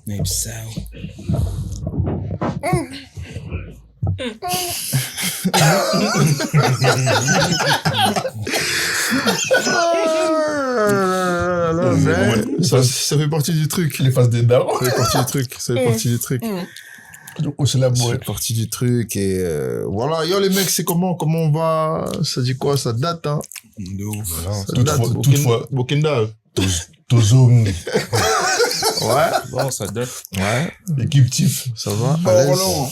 Maybe so. Ça fait partie du truc. Les faces des darons. Ça fait partie du truc. Ça fait partie du truc. C'est la Ça boîte. fait partie du truc. Et voilà. Yo, les mecs, c'est comment on va... Ça dit quoi? Ça date, hein? De ouf. Ça date. Toutefois. Bokenda. Tozong. Ouais. Bon, ça date. Ouais. Équipe Tif. Ça va. Bon, à l'aise. Roland.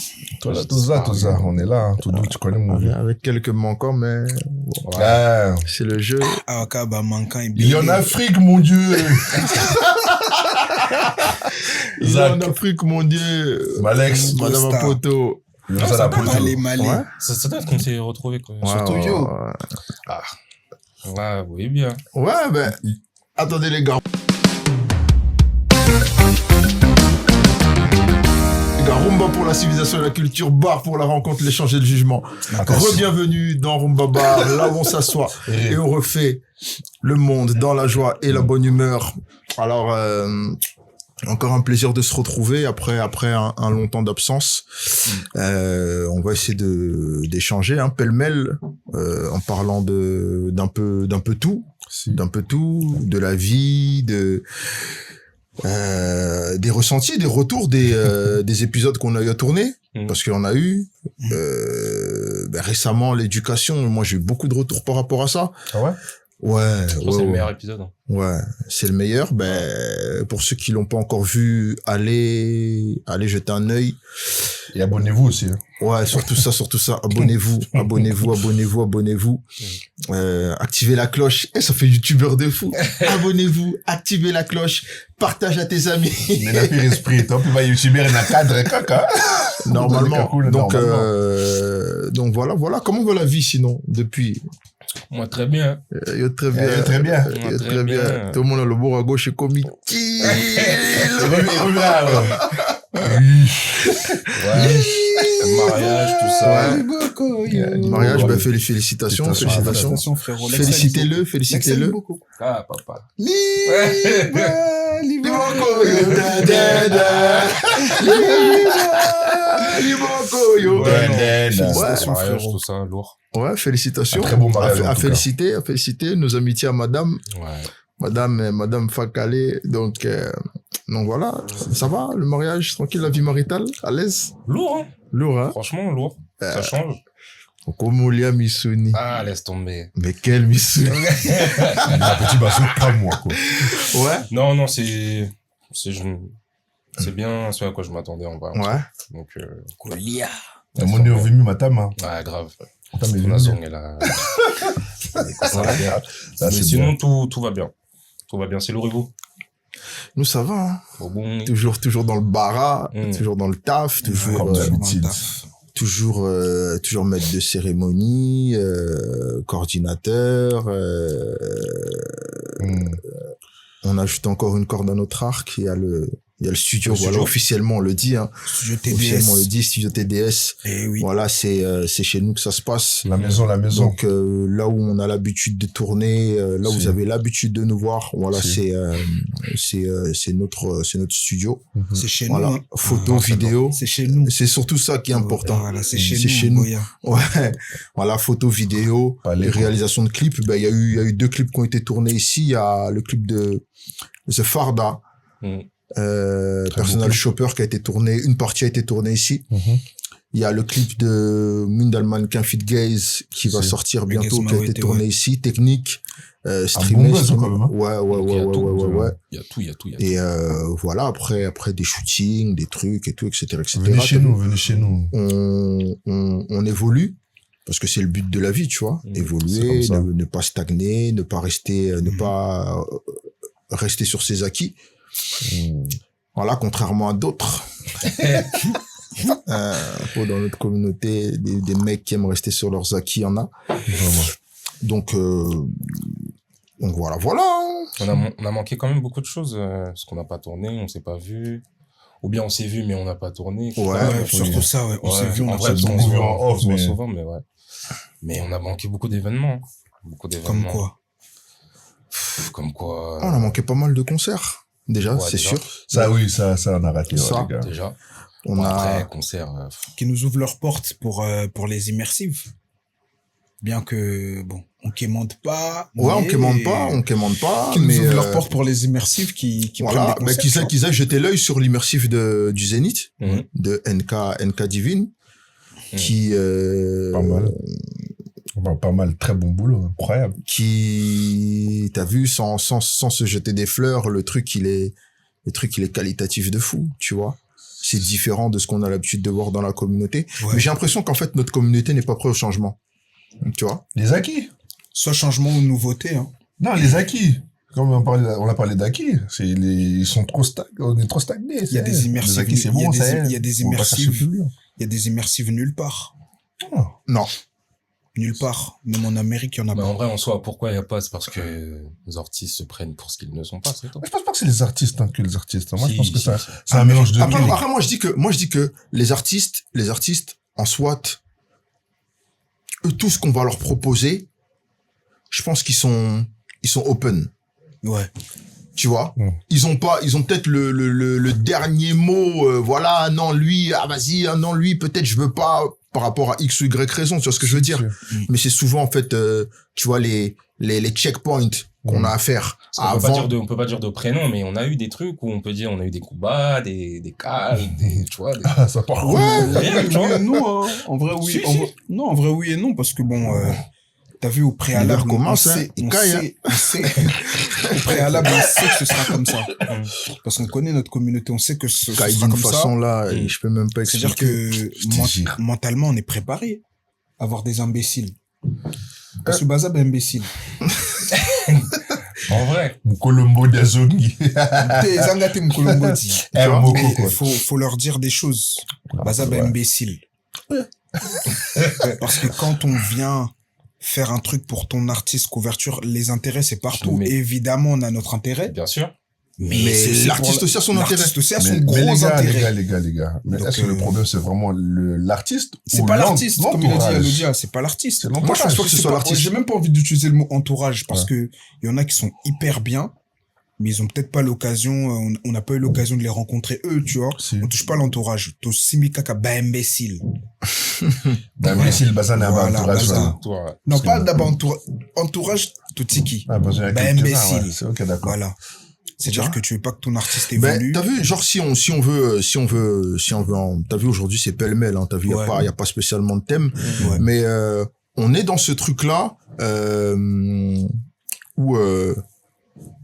Toza. On est là, hein. Tout doux, tu connais mon vieux. Avec quelques manquants, mais Ah. c'est le jeu. Awakaba manquant et Il y en a Afrique, mon Dieu. Ils sont en Afrique, mon Dieu. Malex. Madame Star. Apoto. Le Zala Poto. Malé. Ouais. Ça doit être qu'on s'est retrouvés, quoi. Surtout Ouais, yo. ouais. Ouais, vous voyez bien. Ouais, ben, attendez les gars. Les gars, Rumba pour la civilisation et la culture, bar pour la rencontre, l'échange et le jugement. Re-bienvenue dans Rumba Bar, là où on s'assoit et on refait le monde dans la joie et la bonne humeur. Alors, encore un plaisir de se retrouver après un long temps d'absence. On va essayer d'échanger, hein, pêle-mêle, en parlant d'un peu tout, de la vie, des ressentis, des retours des épisodes qu'on a eu à tourner, parce qu'on a eu récemment l'éducation. Moi, j'ai eu beaucoup de retours par rapport à ça. Ah ouais? Ouais, Je pense que c'est le meilleur épisode. Hein. Ouais, c'est le meilleur. Ben, pour ceux qui l'ont pas encore vu, allez jeter un œil. Et abonnez-vous aussi. Hein. Ouais, surtout ça. Abonnez-vous. Activez la cloche. Ça fait youtubeur de fou. Abonnez-vous, activez la cloche, partage à tes amis. Mais la pire esprit, toi, puis va YouTuber, il y a cadre, caca. Normalement. Donc voilà. Comment va la vie sinon, depuis? Moi, très bien. Très bien. Très bien. Très bien. Tout le monde a le bord à gauche et commis. Mariage, tout ça. Mariage, ben félicitations. Félicitations, frérot. Félicitez-le. L'excelle beaucoup. Ah, papa. Félicitations, Mariage, frérot. tout ça, lourd. Ouais, félicitations. Un très bon mariage, en À tout féliciter nos amitiés à madame. Ouais. Madame Fakale. Donc voilà. Ça va, le mariage, tranquille, la vie maritale, à l'aise? Lourd, hein. Lourd, hein? Franchement, lourd. Ça change. Komolia Misuni. Ah, laisse tomber. Mais quel Misuni? Un petit bateau, pas moi, quoi. Ouais. Non, c'est bien ce à quoi je m'attendais, en vrai. Ouais. Donc, Kolia. Mon est revenu, ma tame, hein. ouais, grave. Attends, mais La zone est là. ça, Mais c'est sinon, bien. tout va bien. Tout va bien. C'est lourd et vous? Nous, ça va, hein? Bon. Toujours dans le bara, toujours dans le taf, toujours, Comme d'habitude. toujours maître de cérémonie, coordinateur, on ajoute encore une corde à notre arc. Il y a le studio, voilà, officiellement on le dit, hein. Studio TDS. Officiellement on le dit, studio TDS. Eh oui. Voilà, c'est chez nous que ça se passe. La maison. Donc là où on a l'habitude de tourner, là où vous avez l'habitude de nous voir, voilà, c'est notre studio. C'est chez Voilà, nous. Hein. photo, vidéo. C'est chez nous. C'est surtout ça qui est important. Voilà, c'est chez nous. Boya. Ouais. Voilà, photo, vidéo, les réalisations de clips. Ben, il y a eu 2 clips qui ont été tournés ici. Il y a le clip de The Farda. Personal Shopper qui a été tourné, une partie a été tournée ici. Il y a le clip de Mundal Mannequin Fit Gaze qui va sortir bientôt, qui a été tourné ici, technique, streamé. Ouais. Il y a tout. Et voilà, après des shootings, des trucs et tout, etc. Venez chez nous. On évolue. Parce que c'est le but de la vie, tu vois. Évoluer, ne pas stagner, ne pas rester sur ses acquis. Voilà, contrairement à d'autres. Dans notre communauté, des mecs qui aiment rester sur leurs acquis, il y en a. Donc voilà. On a manqué quand même beaucoup de choses, parce qu'on n'a pas tourné, on s'est pas vu. Ou bien on s'est vu, mais on n'a pas tourné. Ouais, surtout ça, ouais. On s'est vu, on a pas tourné. tourné. On se voit souvent, mais ouais. Mais on a manqué beaucoup d'événements. Comme quoi? Comme quoi? On a manqué pas mal de concerts. déjà, Ouais, c'est déjà. sûr. Ça, oui, ça, on a raté, Ça. ouais, les gars. Déjà. On Bon, a... après, concert. Qui nous ouvrent leurs portes pour les immersives. Bien que, bon, on quémande pas. Ouais, on mais- quémande pas, Qui nous mais ouvrent leurs portes pour les immersives qui voilà, prennent des mais concepts. qu'ils aient jeté l'œil sur l'immersif du Zénith, Mhm. de NK Divine, qui, Pas mal. Pas mal, très bon boulot, incroyable. qui, t'as vu, sans se jeter des fleurs, le truc, il est qualitatif de fou, tu vois. C'est différent de ce qu'on a l'habitude de voir dans la communauté. Ouais. Mais j'ai l'impression qu'en fait, notre communauté n'est pas prête au changement. Tu vois? Les acquis. Soit changement ou nouveauté. Hein. Non, les acquis. Comme on a parlé d'acquis, ils sont trop on est trop stagnés. Il y a des immersives. Les acquis, c'est bon, ça y est. Il y a des On va pas chercher immersives. plus loin. Il y a des immersives nulle part. Non. Nulle part. Même en Amérique, il y en a Mais pas. en vrai, en soi, pourquoi il n'y a pas? C'est parce que les artistes se prennent pour ce qu'ils ne sont pas, c'est tout. Mais je pense pas que c'est les artistes, que les artistes. Moi, je Si, pense que si, ça, si. c'est un mélange de tout. Après, moi, je dis que les artistes, en soi, eux, tout ce qu'on va leur proposer, je pense qu'ils sont open. Ouais. Tu vois? Mm. Ils ont peut-être le dernier mot, voilà, non, lui, ah, vas-y, ah, non, lui, peut-être je veux pas, par rapport à X ou Y raison, tu vois ce que je veux dire? Mais c'est souvent, en fait, tu vois, les checkpoints qu'on a à faire On avant. peut pas dire de prénom, mais on a eu des trucs où on peut dire, on a eu des coups bas, des cales, tu vois. Ah, ça part. Rien, tu vois. Non, hein. En vrai, oui. Si, en si. vrai- Non, en vrai, oui et non, parce que bon, t'as vu au préalable, L'hiver commence, hein. Il caille, on sait, au préalable, on sait que ce sera comme ça. Parce qu'on connaît notre communauté, on sait que ce Caille sera d'une comme façon ça. là, et je peux même pas C'est-à-dire expliquer. que te jure. mentalement, on est préparé à avoir des imbéciles. Parce que Bazab est imbécile. En vrai. Colombo d'Azongi. T'es Zangate Mkolombo dit. Tu Eh, vois, Moko, mais quoi. faut leur dire des choses. Bazab est ouais. imbécile. Parce que quand on vient faire un truc pour ton artiste couverture, les intérêts, c'est partout. Mais- Évidemment, on a notre intérêt. Bien sûr. Mais c'est l'artiste pour aussi a son intérêt. L'artiste aussi a son Mais gros les gars, intérêt. les gars. Mais Donc, est-ce que le problème, c'est vraiment l'artiste? C'est ou pas l'artiste, comme il a dit l'entourage? Alodia, c'est pas l'artiste. C'est Moi, je pense pas que ce C'est soit pas- l'artiste. J'ai même pas envie d'utiliser le mot entourage parce que il y en a qui sont hyper bien, mais ils ont peut-être pas l'occasion, on n'a pas eu l'occasion de les rencontrer eux, tu vois. Si. On touche pas l'entourage. To simikaka ba imbécile. Bah, mais si le bazar est un Voilà, entourage, bazar. là. Toi, Non, pas d'abord entourage, to tiki. Ah, bazar, il y a Bah, quelques-uns, imbécile. ouais. C'est ok, d'accord. Voilà. C'est-à-dire vois que tu veux pas que ton artiste Ben, évolue. t'as vu, genre, si on veut, t'as vu, aujourd'hui, c'est pêle-mêle, hein, t'as vu, Ouais. y a pas spécialement de thème, Ouais. mais, on est dans ce truc-là, où,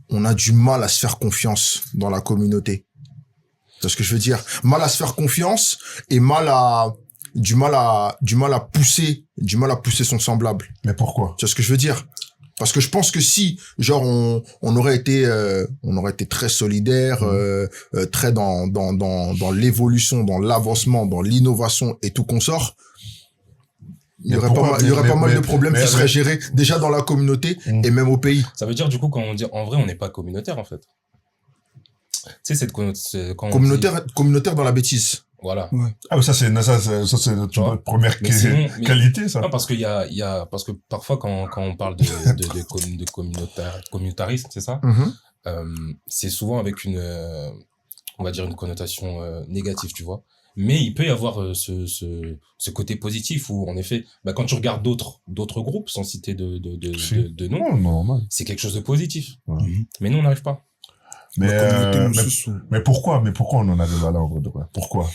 on a du mal à se faire confiance dans la communauté. C'est ce que je veux dire. Mal à se faire confiance et du mal à pousser son semblable. Mais pourquoi? Tu vois ce que je veux dire? Parce que je pense que si, genre, on aurait été très solidaire, très dans l'évolution, dans l'avancement, dans l'innovation et tout consort, il y aurait pas mal de problèmes qui seraient gérés déjà dans la communauté et même au pays. ça veut dire, du coup, quand on dit, en vrai, on n'est pas communautaire, en fait. Tu sais, cette quand on dit- Communautaire dans la bêtise. Voilà. Ah, mais ça, c'est notre vois. première Mais sinon, mais- qualité, ça. Non, parce qu'il y a, parce que parfois, quand on parle de communautarisme, c'est ça? C'est souvent avec on va dire une connotation négative, tu vois. Mais il peut y avoir ce côté positif où, en effet, bah, quand tu regardes d'autres groupes, sans citer de nom, Non, normal. c'est quelque chose de positif. Ouais. Mais nous, on n'arrive pas. Mais, La communauté nous sous. mais pourquoi on en arrive là, en vrai de vrai? Pourquoi?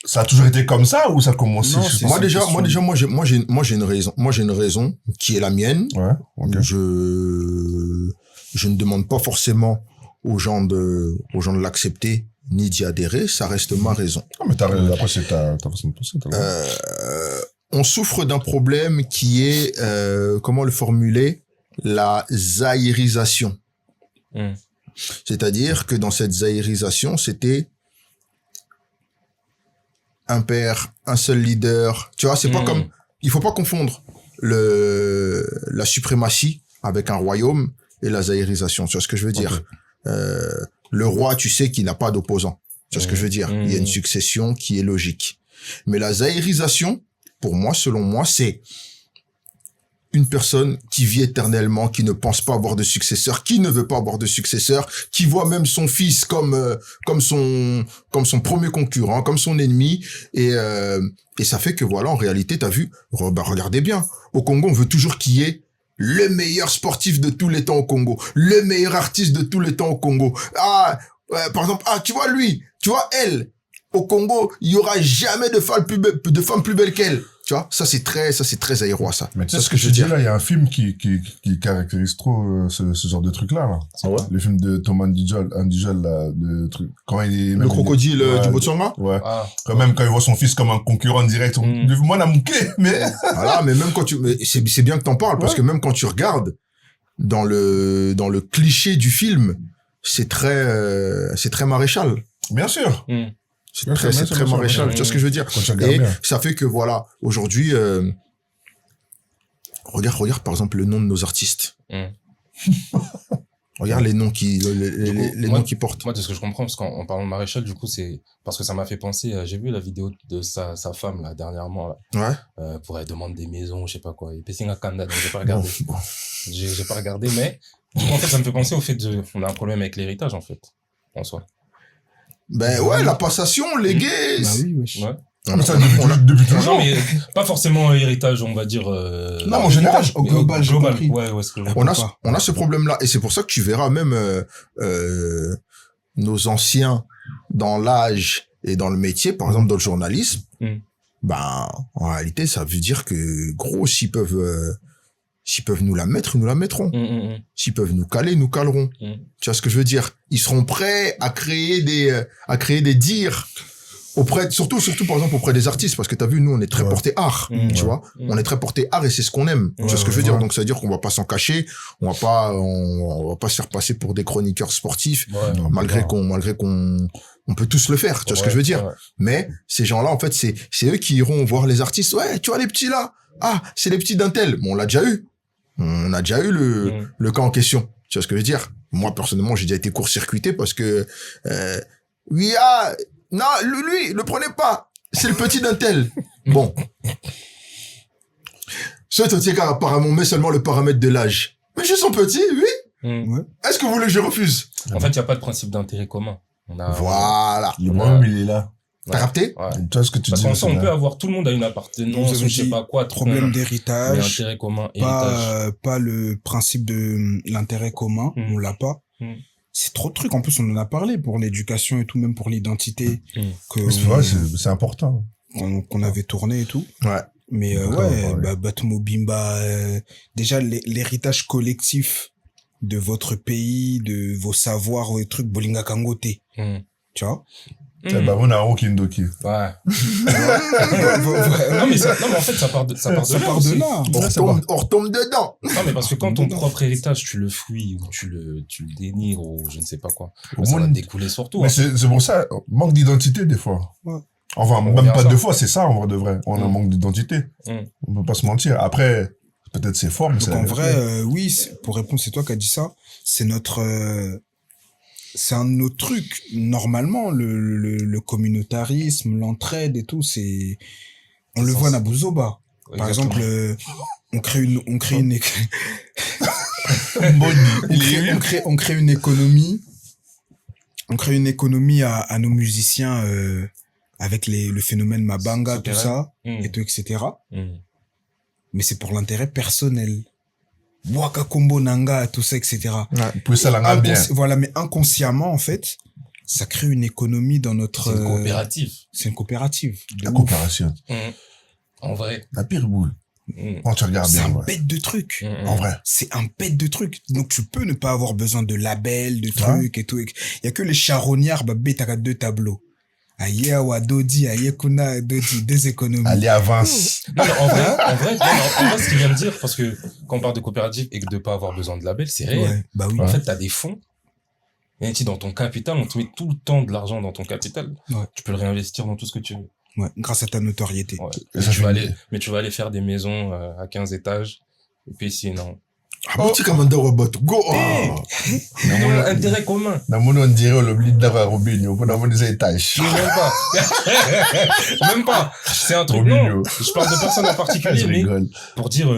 Ça a toujours été comme ça ou ça a commencé? Non, je sais c'est pas. Moi, j'ai une raison. Moi, j'ai une raison qui est la mienne. Ouais, ok. Je ne demande pas forcément aux gens de l'accepter ni d'y adhérer. Ça reste ma raison. Ah, mais après, c'est ta façon de penser. On souffre d'un problème qui est, comment le formuler? La zaïrisation. C'est-à-dire que dans cette zaïrisation, c'était un père, un seul leader. Tu vois, c'est pas comme, il faut pas confondre la suprématie avec un royaume et la zaïrisation. Tu vois ce que je veux dire? Le roi, tu sais qu'il n'a pas d'opposant. Tu vois ce que je veux dire? Il y a une succession qui est logique. Mais la zaïrisation, pour moi, selon moi, c'est une personne qui vit éternellement, qui ne pense pas avoir de successeur, qui ne veut pas avoir de successeur, qui voit même son fils comme son premier concurrent, comme son ennemi, et ça fait que voilà, en réalité, t'as vu, regardez bien, au Congo, on veut toujours qu'il y ait le meilleur sportif de tous les temps au Congo, le meilleur artiste de tous les temps au Congo. Par exemple, tu vois lui, tu vois elle, au Congo, il y aura jamais de femme plus belle qu'elle. Tu vois, ça c'est très aérois, ça. Mais tu sais ce que je dis là, il y a un film qui caractérise trop ce genre de truc là. Ah ouais? Le film de Tom Andigel, là, le truc. Quand il est, le crocodile du Botswana? Ouais. Quand même, quand il voit son fils comme un concurrent direct, moi, n'a manqué, mais. Voilà, mais même quand c'est bien que t'en parles, parce que même quand tu regardes, dans le cliché du film, c'est très maréchal. Bien sûr. C'est très maréchal, tu vois ce que je veux dire? Et ça fait que voilà, aujourd'hui, regarde par exemple le nom de nos artistes. Regarde les noms les noms qu'ils portent. Moi, de ce que je comprends, parce qu'en parlant de maréchal, du coup, c'est parce que ça m'a fait penser, j'ai vu la vidéo de sa femme, là, dernièrement, là. Ouais. Pour elle demande des maisons, je sais pas quoi. Et Pessinga Kanda, donc j'ai pas regardé. J'ai pas regardé, mais, du coup, en fait, ça me fait penser au fait on a un problème avec l'héritage, en fait, en soi. Ben ouais, la passation, léguée. Bah oui, wesh. Ouais. Mais ça, depuis toujours. Non, mais pas forcément héritage, on va dire. Non, en général, Au global, j'ai compris. Ouais, ce que je on a ce problème-là. Et c'est pour ça que tu verras même nos anciens dans l'âge et dans le métier, par exemple dans le journalisme, ben en réalité, ça veut dire que gros, s'ils peuvent nous la mettre, ils nous la mettront. S'ils peuvent nous caler, ils nous caleront. Tu vois ce que je veux dire? Ils seront prêts à créer des dires surtout par exemple auprès des artistes, parce que t'as vu, nous on est très porté art, tu vois, on est très porté art et c'est ce qu'on aime. Tu vois ce que je veux dire? Donc ça veut dire qu'on va pas s'en cacher, on va pas se faire passer pour des chroniqueurs sportifs, malgré qu'on peut tous le faire. Tu vois ce que je veux dire? Mais ces gens-là, en fait, c'est eux qui iront voir les artistes. Ouais, tu vois les petits là. Ah, c'est les petits d'un tel. Bon, on l'a déjà eu. On a déjà eu le cas en question. Tu vois ce que je veux dire? Moi, personnellement, j'ai déjà été court-circuité parce que, non, lui, le prenez pas. C'est le petit d'un tel. Bon. Ce car apparemment met seulement le paramètre de l'âge. Mais je suis petit, oui. Ouais. Est-ce que vous voulez que je refuse? En fait, il n'y a pas de principe d'intérêt commun. Voilà. Le moi-même, il est là. T'as capté? Ouais. Tu vois ce que tu Parce dis? qu'en soi, on peut avoir, tout le monde a une appartenance, Vous avez je sais dit pas quoi, problème mais d'héritage, intérêt commun, héritage. pas le principe de l'intérêt commun, on l'a pas. C'est trop de trucs. En plus, on en a parlé pour l'éducation et tout, même pour l'identité. C'est important. Qu'on avait tourné et tout. Ouais. Mais Batomo Bimba, déjà l'héritage collectif de votre pays, de vos savoirs, des trucs, Bolinga Kangote. Tu vois? On a Rokindoki. Ouais. Non, mais en fait, ça part de là. On retombe dedans. Non, mais parce que quand ton propre héritage, tu le fuis, ou tu le dénigres, ou je ne sais pas quoi, ça va découler sur toi. Mais c'est pour ça, manque d'identité, des fois. Ouais. Enfin, même pas deux fois, c'est ça, en vrai de vrai. On a un manque d'identité. On peut pas se mentir. Après, peut-être c'est fort, mais c'est en vrai, oui, pour répondre, c'est toi qui as dit ça. C'est c'est un de nos trucs. Normalement, le communautarisme, l'entraide et tout, on le voit à Nabuzoba. Par exemple, on crée une économie. On crée une économie à nos musiciens, avec le phénomène Mabanga, tout ça, et tout, etc. Mais c'est pour l'intérêt personnel. Waka Kombo Nanga, tout ça, etc. Plus ça l'anga bien. Voilà, mais inconsciemment, en fait, ça crée une économie dans notre... C'est une coopérative. C'est une coopérative. La coopération. En vrai. La pire boule. Quand tu regardes bien. C'est un bête de trucs. En vrai. C'est un bête de trucs. Donc, tu peux ne pas avoir besoin de labels, de trucs et tout. Il y a que les charognards, t'as 2 tableaux. Aïe, Dodi, aïe, Kuna, Dodi, des économies. Allez, avance. Non, en vrai, ce qu'il vient de dire, parce que quand on parle de coopérative et que de pas avoir besoin de label, c'est réel. Ouais, bah oui. En fait, t'as des fonds. Et dans ton capital, on te met tout le temps de l'argent dans ton capital. Ouais. Tu peux le réinvestir dans tout ce que tu veux. Ouais, grâce à ta notoriété. Ouais. Mais tu vas aller faire des maisons à 15 étages. Et puis sinon. Petit commandant robot, go! Intérêt commun. Dans mon on dirait l'oubli d'avoir Robinho pour avoir des étages. Même pas. C'est un truc, non. Je parle de personnes en particulier, mais pour dire,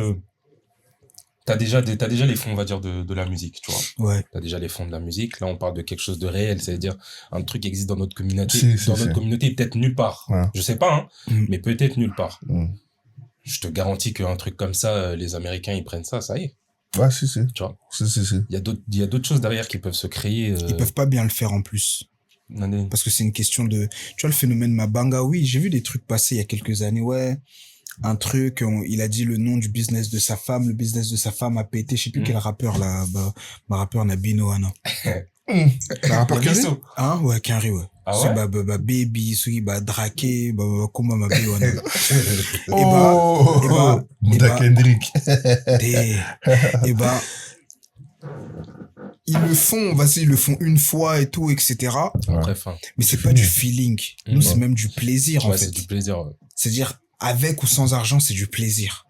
t'as déjà les fonds, on va dire, de la musique, tu vois. Ouais. T'as déjà les fonds de la musique. Là, on parle de quelque chose de réel, c'est-à-dire un truc qui existe dans notre communauté. Notre communauté, peut-être nulle part. Ouais. Je sais pas, mais peut-être nulle part. Je te garantis qu'un truc comme ça, les Américains, ils prennent ça, ça y est. Ouais, si. Tu vois. Si. Il y a d'autres choses derrière qui peuvent se créer. Ils peuvent pas bien le faire en plus. Parce que c'est une question de, tu vois, le phénomène Mabanga, oui, j'ai vu des trucs passer il y a quelques années, ouais. Un truc, il a dit le nom du business de sa femme, le business de sa femme a pété, je sais plus quel rappeur là, ma rappeur Nabino, Anna. Le rappeur Kenry? Hein, ouais, Kenry, ouais. Ah ouais? Baby, celui, Drake, comment ma bio, Anna. Kendrick. Ils le font, vas-y, ils le font une fois et tout, etc. Très fin. Mais c'est pas du feeling. Nous, c'est même du plaisir, en fait. C'est du plaisir, ouais. C'est-à-dire, avec ou sans argent, c'est du plaisir.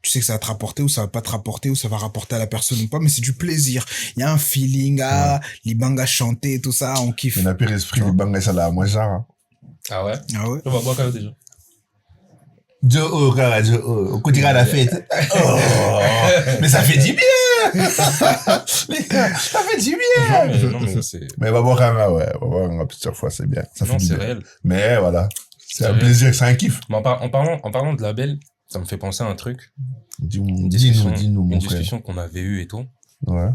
Tu sais que ça va te rapporter ou ça va pas te rapporter ou ça va rapporter à la personne ou pas, mais c'est du plaisir. Il y a un feeling, les bangas chanter et tout ça, on kiffe. Il n'a plus l'esprit, les bangas, ça l'a, moi, genre. Ah ouais? Ah ouais? On va boire quand même déjà. On continue à la fête. Oh, mais ça fait du bien! Ça fait du bien! Non, mais c'est... Mais on va boire un, ouais. On va boire un plusieurs fois, c'est bien. Ça fait du bien. C'est réel. Mais voilà. C'est un plaisir, c'est un kiff. Mais en parlant de label, ça me fait penser à un truc. Dis-nous, mon une frère. discussion qu'on avait eue et tout. Ouais.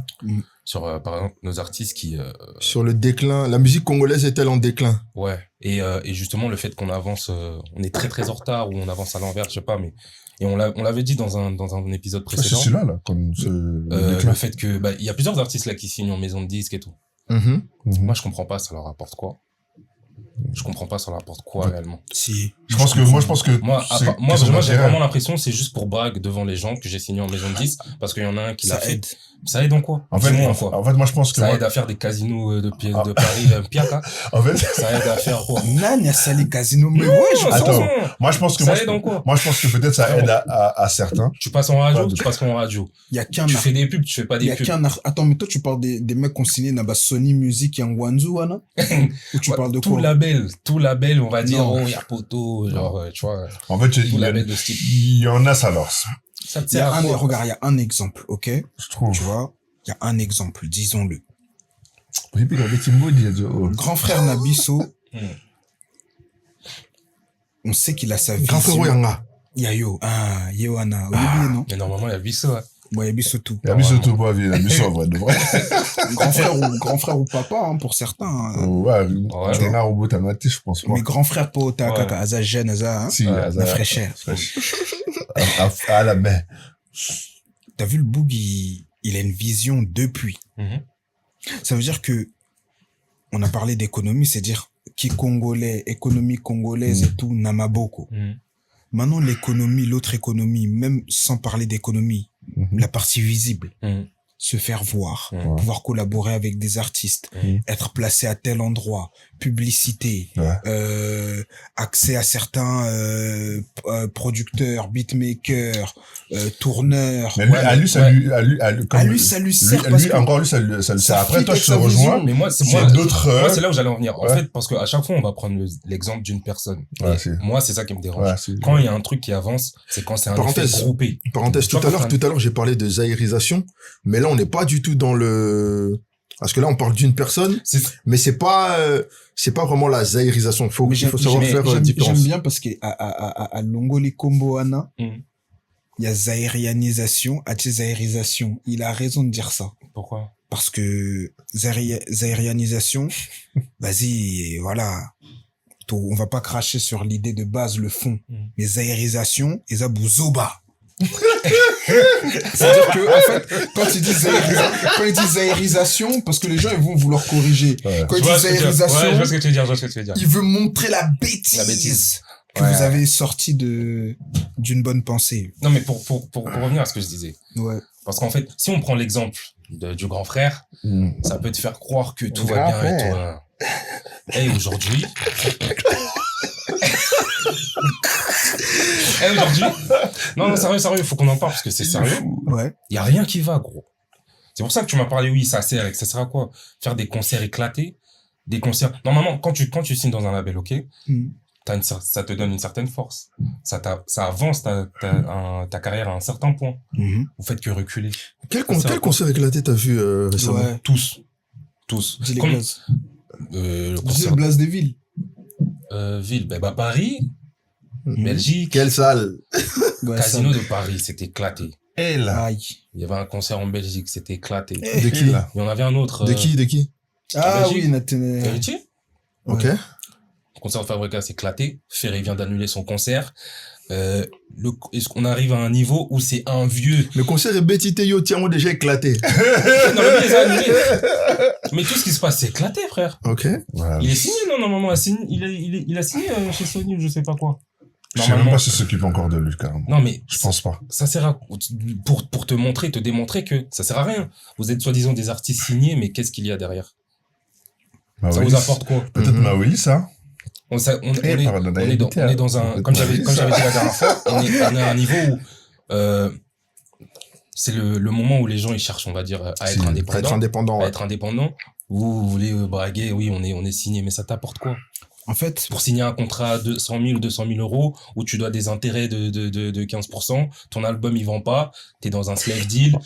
Sur, par exemple, nos artistes qui... Sur le déclin. La musique congolaise est-elle en déclin? Ouais. Et justement, le fait qu'on avance, on est très très en retard ou on avance à l'envers, je sais pas, mais... Et on l'avait dit dans un épisode précédent. C'est celui-là, là, comme le fait que, il y a plusieurs artistes là qui signent en maison de disques et tout. Moi, je comprends pas, ça leur apporte quoi. Je comprends pas, ça leur apporte quoi, réellement. Si. Je pense que moi, j'ai vraiment l'impression, c'est juste pour brag devant les gens que j'ai signé en maison de disques, parce qu'il y en a un qui l'a fait. Ça aide en quoi? En fait, moi, je pense que... Ça aide à faire des casinos de Paris, Piaka. En fait... Ça aide à faire quoi? Nan, il y a ça, les casinos, mais ouais, attends. Moi, je pense que... Ça aide en quoi? Moi, je pense que peut-être ça aide à certains. Tu passes en radio, tu passes pas en radio. Il y a qu'un Tu fais des pubs, tu fais pas des pubs. Attends, mais toi, tu parles des mecs consignés dans Sony Music et en Wanzu, Anna? Ou tu parles de quoi? Tout label, on va dire, il y a Poto, genre, tu vois. En fait, il y en a, ça leur... Regarde, il y a un exemple, ok? Je trouve. Tu vois? Il y a un exemple, disons-le. Grand frère Nabisso, on sait qu'il a sa vision. Grand frère Oyanga. Yayo, Yohana. Non? Mais normalement, il y a Bisso, ouais. Ouais, il y a Bisso tout. Il y a Bisso tout, pas il y a Bisso en vrai, de vrai. Grand frère ou papa, pour certains. Ouais, t'es là au bout, t'as maté, je pense pas. Mais grand frère, pas t'as kaka, Aza jeune, Aza, hein. Si, Aza. La fraîcheur. À la main. T'as vu le Boug, il a une vision depuis. Ça veut dire que, on a parlé d'économie, c'est-à-dire, qui congolais, économie congolaise et tout, Namaboko. Maintenant, l'économie, l'autre économie, même sans parler d'économie, la partie visible, se faire voir, pouvoir collaborer avec des artistes, être placé à tel endroit, publicité, accès à certains producteurs, beatmakers, tourneurs. Mais lui, à lui, ça lui sert parce que... Encore lui, ça lui sert. Après, toi, je te rejoins. Mais moi, c'est là où j'allais en venir. En fait, parce qu'à chaque fois, on va prendre l'exemple d'une personne. Moi, c'est ça qui me dérange. Quand il y a un truc qui avance, c'est quand c'est un effet groupé. Parenthèse, tout à l'heure, j'ai parlé de zaïrisation, mais là, on n'est pas du tout dans le... Parce que là, on parle d'une personne, mais c'est pas vraiment la zaïrisation. Il faut savoir faire la différence. J'aime bien parce qu'à Longoli Komboana, il y a zaïrianisation, zaïrisation. Il a raison de dire ça. Pourquoi? Parce que zaïrianisation, vas-y, voilà. On va pas cracher sur l'idée de base, le fond. Mais zaïrisation, Zoba. C'est-à-dire que, en fait, quand ils disent zaïrisation, parce que les gens, ils vont vouloir corriger. Quand ils disent zaïrisation, je vois ce que tu veux dire, il veut montrer la bêtise. Que vous avez sorti d'une bonne pensée. Non, mais pour revenir à ce que je disais. Ouais. Parce qu'en fait, si on prend l'exemple du grand frère, ça peut te faire croire que tout va bien et toi. Et aujourd'hui. Aujourd'hui. Non, sérieux, faut qu'on en parle parce que c'est sérieux. Ouais. Y a rien qui va, gros. C'est pour ça que tu m'as parlé, oui, ça sert à quoi? Faire des concerts éclatés, des concerts. Normalement, quand tu signes dans un label, ok? ça te donne une certaine force. Ça avance ta carrière à un certain point. Vous faites que reculer. Quel concert éclaté t'as vu récemment? Ouais. Tous. Dis les Blaze. Le Dis concert. le Blaze des villes. Ville, Paris, Belgique. Quelle salle? Ouais, Casino ça. de Paris, c'était éclaté. Et là. Aïe. Il y avait un concert en Belgique, c'était éclaté. De qui? là? Il y en avait un autre. De qui? Ah Belgique. oui, Nathan. Héritier. Ok. Le concert de Fabrega, c'est éclaté. Ferré vient d'annuler son concert. Est-ce qu'on arrive à un niveau où c'est un vieux. Le concert est Betty Yo Tiamo déjà éclaté. Non, mais lui, il les a annulés. Mais tout ce qui se passe, c'est éclaté, frère. Ok. Voilà. Il est signé, non, normalement, il a signé chez Sony ou je sais pas quoi. Je sais même pas s'il s'occupe encore de lui, carrément. Non, mais Je pense pas. ça sert à, pour te montrer, te démontrer que ça sert à rien. Vous êtes soi-disant des artistes signés, mais qu'est-ce qu'il y a derrière? Ça Maoulis. vous apporte quoi? Peut-être Maoulis, ça. On est Pardon, dans un, comme j'avais dit la dernière fois, on est à un niveau où, c'est le moment où les gens, ils cherchent, on va dire, à être indépendants. Être indépendant. À Ouais. être indépendant. Vous voulez braguer, oui, on est signé, mais ça t'apporte quoi? En fait, Pour signer un contrat de 100 000 ou 200 000 euros, où tu dois des intérêts de 15%, ton album, il vend pas, t'es dans un slave deal,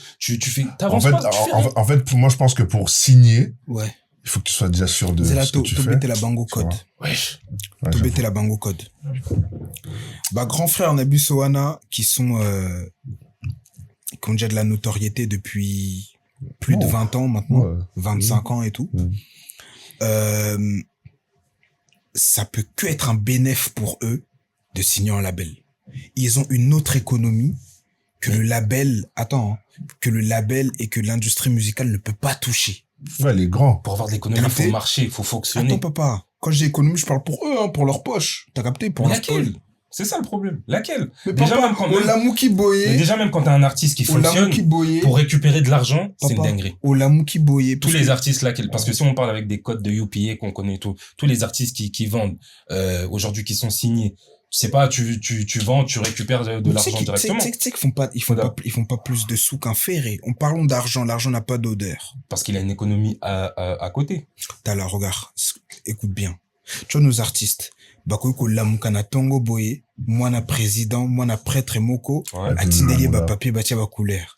t'avances pas, tu fais rien. En fait, pour moi, je pense que pour signer, ouais. il faut que tu sois déjà sûr de C'est là, ce que tu fais. t'obétais la bango Tu code. vois. Wesh. Ouais, T'obétais la bango code. Bah, grand frère Nabu Soana, qui sont, qui ont déjà de la notoriété depuis plus de 20 ans maintenant, Ouais. 25 ans et tout. Ça peut que être un bénéfice pour eux de signer un label. Ils ont une autre économie que le label, que le label et que l'industrie musicale ne peut pas toucher. Ouais, les grands. Pour avoir de l'économie, il T'as faut capté? marcher, il faut fonctionner. Attends, papa. Quand je dis économie, je parle pour eux, hein, pour leur poche. T'as capté? Pour Mais leur poche. laquelle? C'est ça le problème. Laquelle? Mais Déjà, papa, même quand, Olamuki mais Boye, déjà même quand t'as un artiste qui fonctionne, Olamuki Boye, pour récupérer de l'argent, c'est une papa, dinguerie. Olamuki Boye. Tous les artistes là, parce que si on parle avec des codes de UPA qu'on connaît tous les artistes qui vendent, aujourd'hui qui sont signés, tu sais pas, tu vends, tu récupères de l'argent directement. Tu sais qu'ils font pas plus de sous qu'un ferré. On parlons d'argent, l'argent n'a pas d'odeur. Parce qu'il a une économie à côté. T'as là, regarde, écoute bien. Tu vois nos artistes. Bakoyko Lamukana Tongo Boye, moi na président, moi na prêtre et moko, Ouais. a Tindeli ba papier batia ba couleur.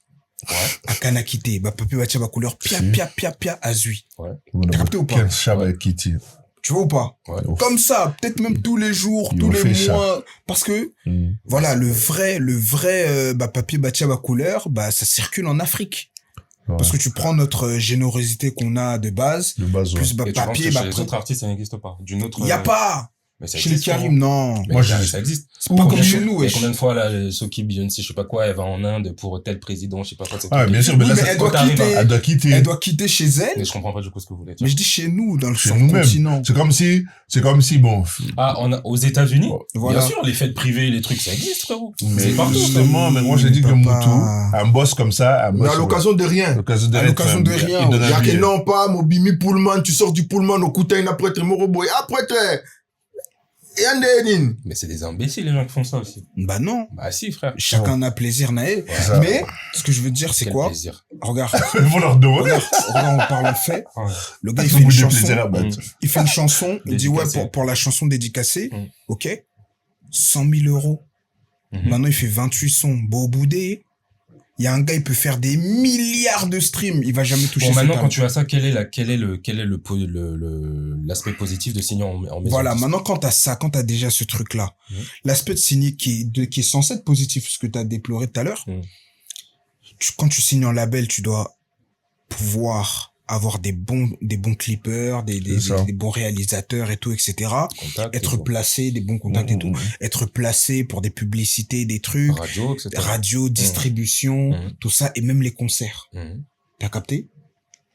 Ouais. A Kanakite, ba papier batia ba couleur, pia, azui. Ouais. T'as capté ou pas? Quel chab avec Kitty. Tu vois ou pas? Ouais. Comme ça, peut-être même tous les jours, Ils tous ont les fait ça. mois. Parce que, voilà, le vrai, papier batia ba couleur, ça circule en Afrique. Ouais. Parce que tu prends notre générosité qu'on a de base, De base, ouais. plus Et tu penses papier, que chez les autres artistes, ça n'existe pas. D'une autre. il y a pas! Mais ça Chez les existe, Karim, non. Mais Moi, ça existe. C'est pas comme Bien chez sûr. nous, Mais wesh. combien de fois, là, Soki Beyoncé, je sais pas quoi, elle va en Inde pour tel président, je sais pas quoi. Ah, bien sûr, mais Oui, là, mais ça- elle doit quand t'arrives quitter. elle doit quitter. Elle doit quitter chez elle. Mais je comprends pas du coup ce que vous voulez dire. Mais je dis chez nous, dans le Chez nous-mêmes. continent. C'est comme si, bon. Ah, aux États-Unis? Voilà. Bien sûr, les fêtes privées, les trucs, ça existe, frérot. Mais C'est partout. justement, mais moi, j'ai dit que Papa. Moutou, un boss comme ça, un Mais boss. à l'occasion de rien. À l'occasion de À l'occasion de rien, il donne Il y un a que billet. non pas, Mobimi Pullman, tu sors du Pullman, au Koutaï, après, tu Moroboy, après, et Andénin. Mais c'est des imbéciles, les gens qui font ça aussi. Bah non. Bah si, frère. Chacun a plaisir, naé. Ça. Mais, ce que je veux dire, c'est Quel quoi? plaisir. Regarde, Ils vont leur demander. regarde, on parle en fait. Ouais. Le gars, Ils il font fait une du chanson. plaisir à battre. Il fait une chanson. Il dit, ouais, Dédicacée. pour la chanson dédicacée. Mm. OK. 100 000 euros. Mhm. Maintenant, il fait 28 sons. Beau boudé. Il y a un gars, il peut faire des milliards de streams. Il va jamais toucher Bon, ses maintenant, talents. quand tu as ça, quel est l'aspect positif de signer en maison? Voilà, de disque? maintenant quand t'as ça, quand t'as déjà ce truc-là, Mhm. l'aspect de signer qui est censé être positif, ce que t'as déploré tout à l'heure, Mhm. quand tu signes un label, tu dois pouvoir avoir des bons clippers, C'est ça. des bons réalisateurs et tout, etc. Contact, Être et tout. placé, des bons contacts et tout. Être placé pour des publicités, des trucs, Radio, etc. radio, distribution, Mhm. tout ça, et même les concerts. Mhm. T'as capté?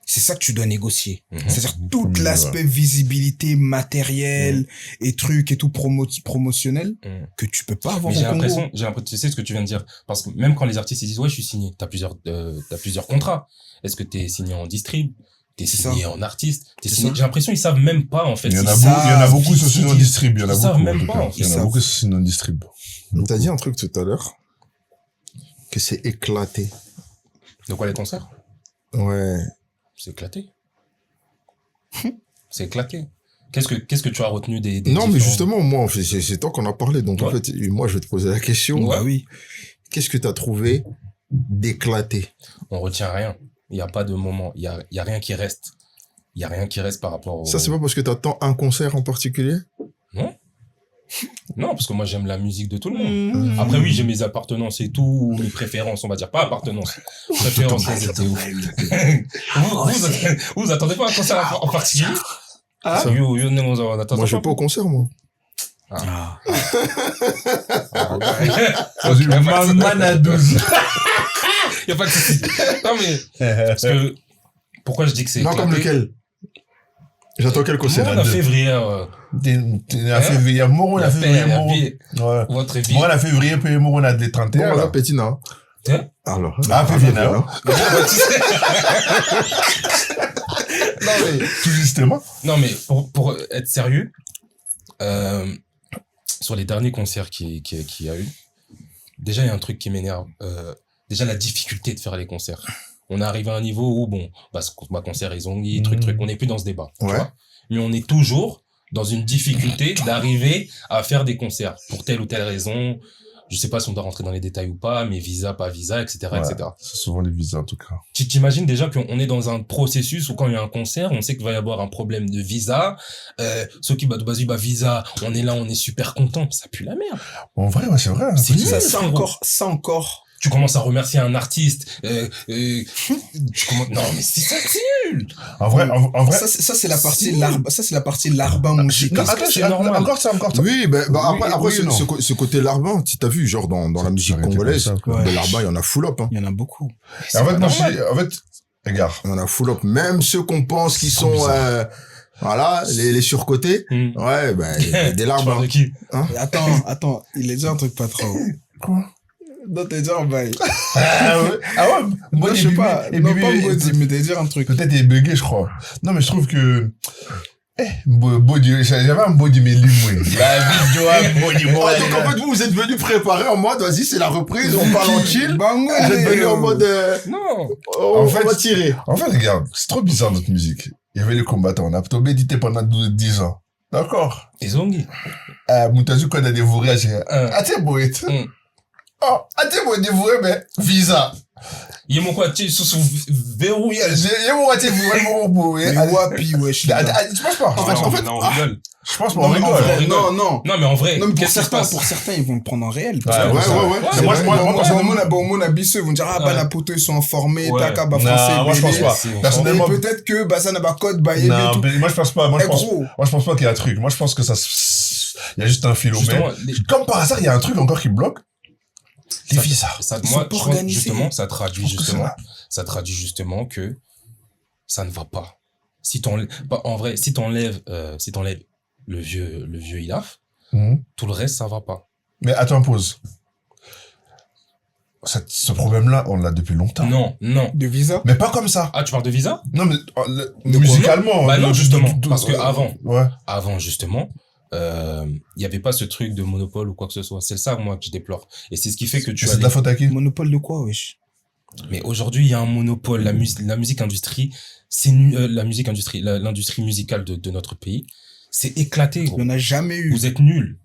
C'est ça que tu dois négocier. Mhm. C'est-à-dire tout Mhm. l'aspect visibilité matériel et trucs et tout promotionnel Mhm. que tu peux pas avoir Mais au Congo. j'ai l'impression, tu sais ce que tu viens de dire. Parce que même quand les artistes ils disent, ouais, je suis signé, t'as plusieurs contrats. Est-ce que t'es signé en distrib? T'es C'est signé ça. en artiste? T'es C'est signé, ça. j'ai l'impression ils savent même pas, en fait. Il y en a Ils savent- beaucoup sur Sinon Distrib. Il y en a ils savent beaucoup. même en tout pas, cas. en fait. Il y en Ils a savent. beaucoup sur Sinon Distrib. T'as dit un truc tout à l'heure, que c'est éclaté. De quoi les concerts? Ouais. C'est éclaté. C'est éclaté. Qu'est-ce que tu as retenu des Non, mais justement, moi, c'est toi qu'on a parlé. Donc, en fait, moi, je vais te poser la question. Bah oui. Qu'est-ce que tu as trouvé d'éclaté? On retient rien. Il n'y a pas de moment. Il y a rien qui reste. Il y a rien qui reste par rapport au... Ça, c'est pas parce que tu attends un concert en particulier? Non, parce que moi, j'aime la musique de tout le monde. Après, oui, j'ai mes appartenances et tout, mes préférences, on va dire. Pas appartenances. Préférences, c'était ouf. Vous attendez pas un concert en particulier? Moi, je vais pas au concert, moi. Man à 12. Il y a pas de souci. Non, mais, parce que, pourquoi je dis que c'est non, éclaté? comme lequel? J'attends quel concert? Moi, on a février, février, Moro, on a février, Moro. Ouais. Votre vie. Moi, on a février, puis Moro, on a des 31. Bon, là, Pétina. Alors. Ah, février, là. Non, mais. Tout justement. Non, mais pour être sérieux, sur les derniers concerts qu'il y a eu, déjà, il y a un truc qui m'énerve. Déjà, la difficulté de faire les concerts. On est arrivé à un niveau où, bon, concert, ils ont dit, truc, on n'est plus dans ce débat. Tu vois, mais on est toujours dans une difficulté d'arriver à faire des concerts pour telle ou telle raison. Je sais pas si on doit rentrer dans les détails ou pas, mais visa, pas visa, etc., etc. C'est souvent les visas, en tout cas. Tu t'imagines déjà qu'on est dans un processus où quand il y a un concert, on sait qu'il va y avoir un problème de visa. Ceux qui visa, on est là, on est super content. Ça pue la merde. En vrai, ouais, c'est vrai. C'est nul, ça encore. Tu commences à remercier un artiste. Non, mais c'est nul. En vrai. Ça, c'est la partie larbin musique. C'est normal. Encore ça. Oui, après, ce côté larbin, tu t'as vu, genre, dans la musique congolaise, de larbin, il y en a full up, hein. Il y en a beaucoup. En fait, regarde. Il y en a full up. Même ceux qu'on pense qui sont, voilà, les surcotés. Ouais, des larbins. De qui? Hein? Attends, il est déjà un truc pas trop. Quoi? Non, t'es déjà en bail. Ah ouais? Moi, je sais pas. Non, pas Mbodi, mais t'es déjà un truc. Peut-être il est bugué, je crois. Non, mais je trouve que, Bodi, j'avais un Bodi, mais lui, moi. La vidéo, Bodi, moi. Donc, en fait, vous êtes venus préparer en mode, vas-y, c'est la reprise, on parle en chill. Vous êtes venus en mode, non. On va tirer. En fait, regarde, c'est trop bizarre, notre musique. Il y avait les combattants. On a plutôt médité pendant 10 ans. D'accord? Et Zongi. Moutazu, quand on a dévoré, j'ai, tiens, Boët. Tiens, moi, dévoré, mais, visa. Il y a mon quoi, tu sous verrouillage. Il y a mon quoi, tu vois, mon Mais wapi, wesh. Tu penses pas? En fait, on rigole. Je pense pas, on rigole. Non, mais en vrai. Non, mais pour certains, ils vont le prendre en réel. Ouais. Moi, mon abisseux, ils vont dire, la poteau, ils sont informés, taka, français. Moi, je pense pas. Personnellement. Peut-être que, ça n'a pas code, et non, tout. moi, je pense pas. Moi, je pense pas qu'il y a un truc. Moi, je pense que il y a juste un philomètre. Comme par hasard, il y a un truc encore qui bloque. Les visas. Moi, je pense, justement, ça traduit justement que ça ne va pas. En vrai, si t'enlèves le vieux Ilaf, tout le reste, ça va pas. Mais attends, pause. Ce problème-là, on l'a depuis longtemps. Non. De visa? Mais pas comme ça. Ah, tu parles de visa? Non, mais, musicalement. Bah non, justement. Parce que avant, justement, il y avait pas ce truc de monopole ou quoi que ce soit. C'est ça, moi, que je déplore. Et c'est ce qui fait que c'est de la faute à qui? Monopole de quoi, wesh? Mais aujourd'hui, il y a un monopole. La musique industrie, l'industrie musicale de notre pays, c'est éclaté, gros. Il n'y en a jamais eu. Vous êtes nuls,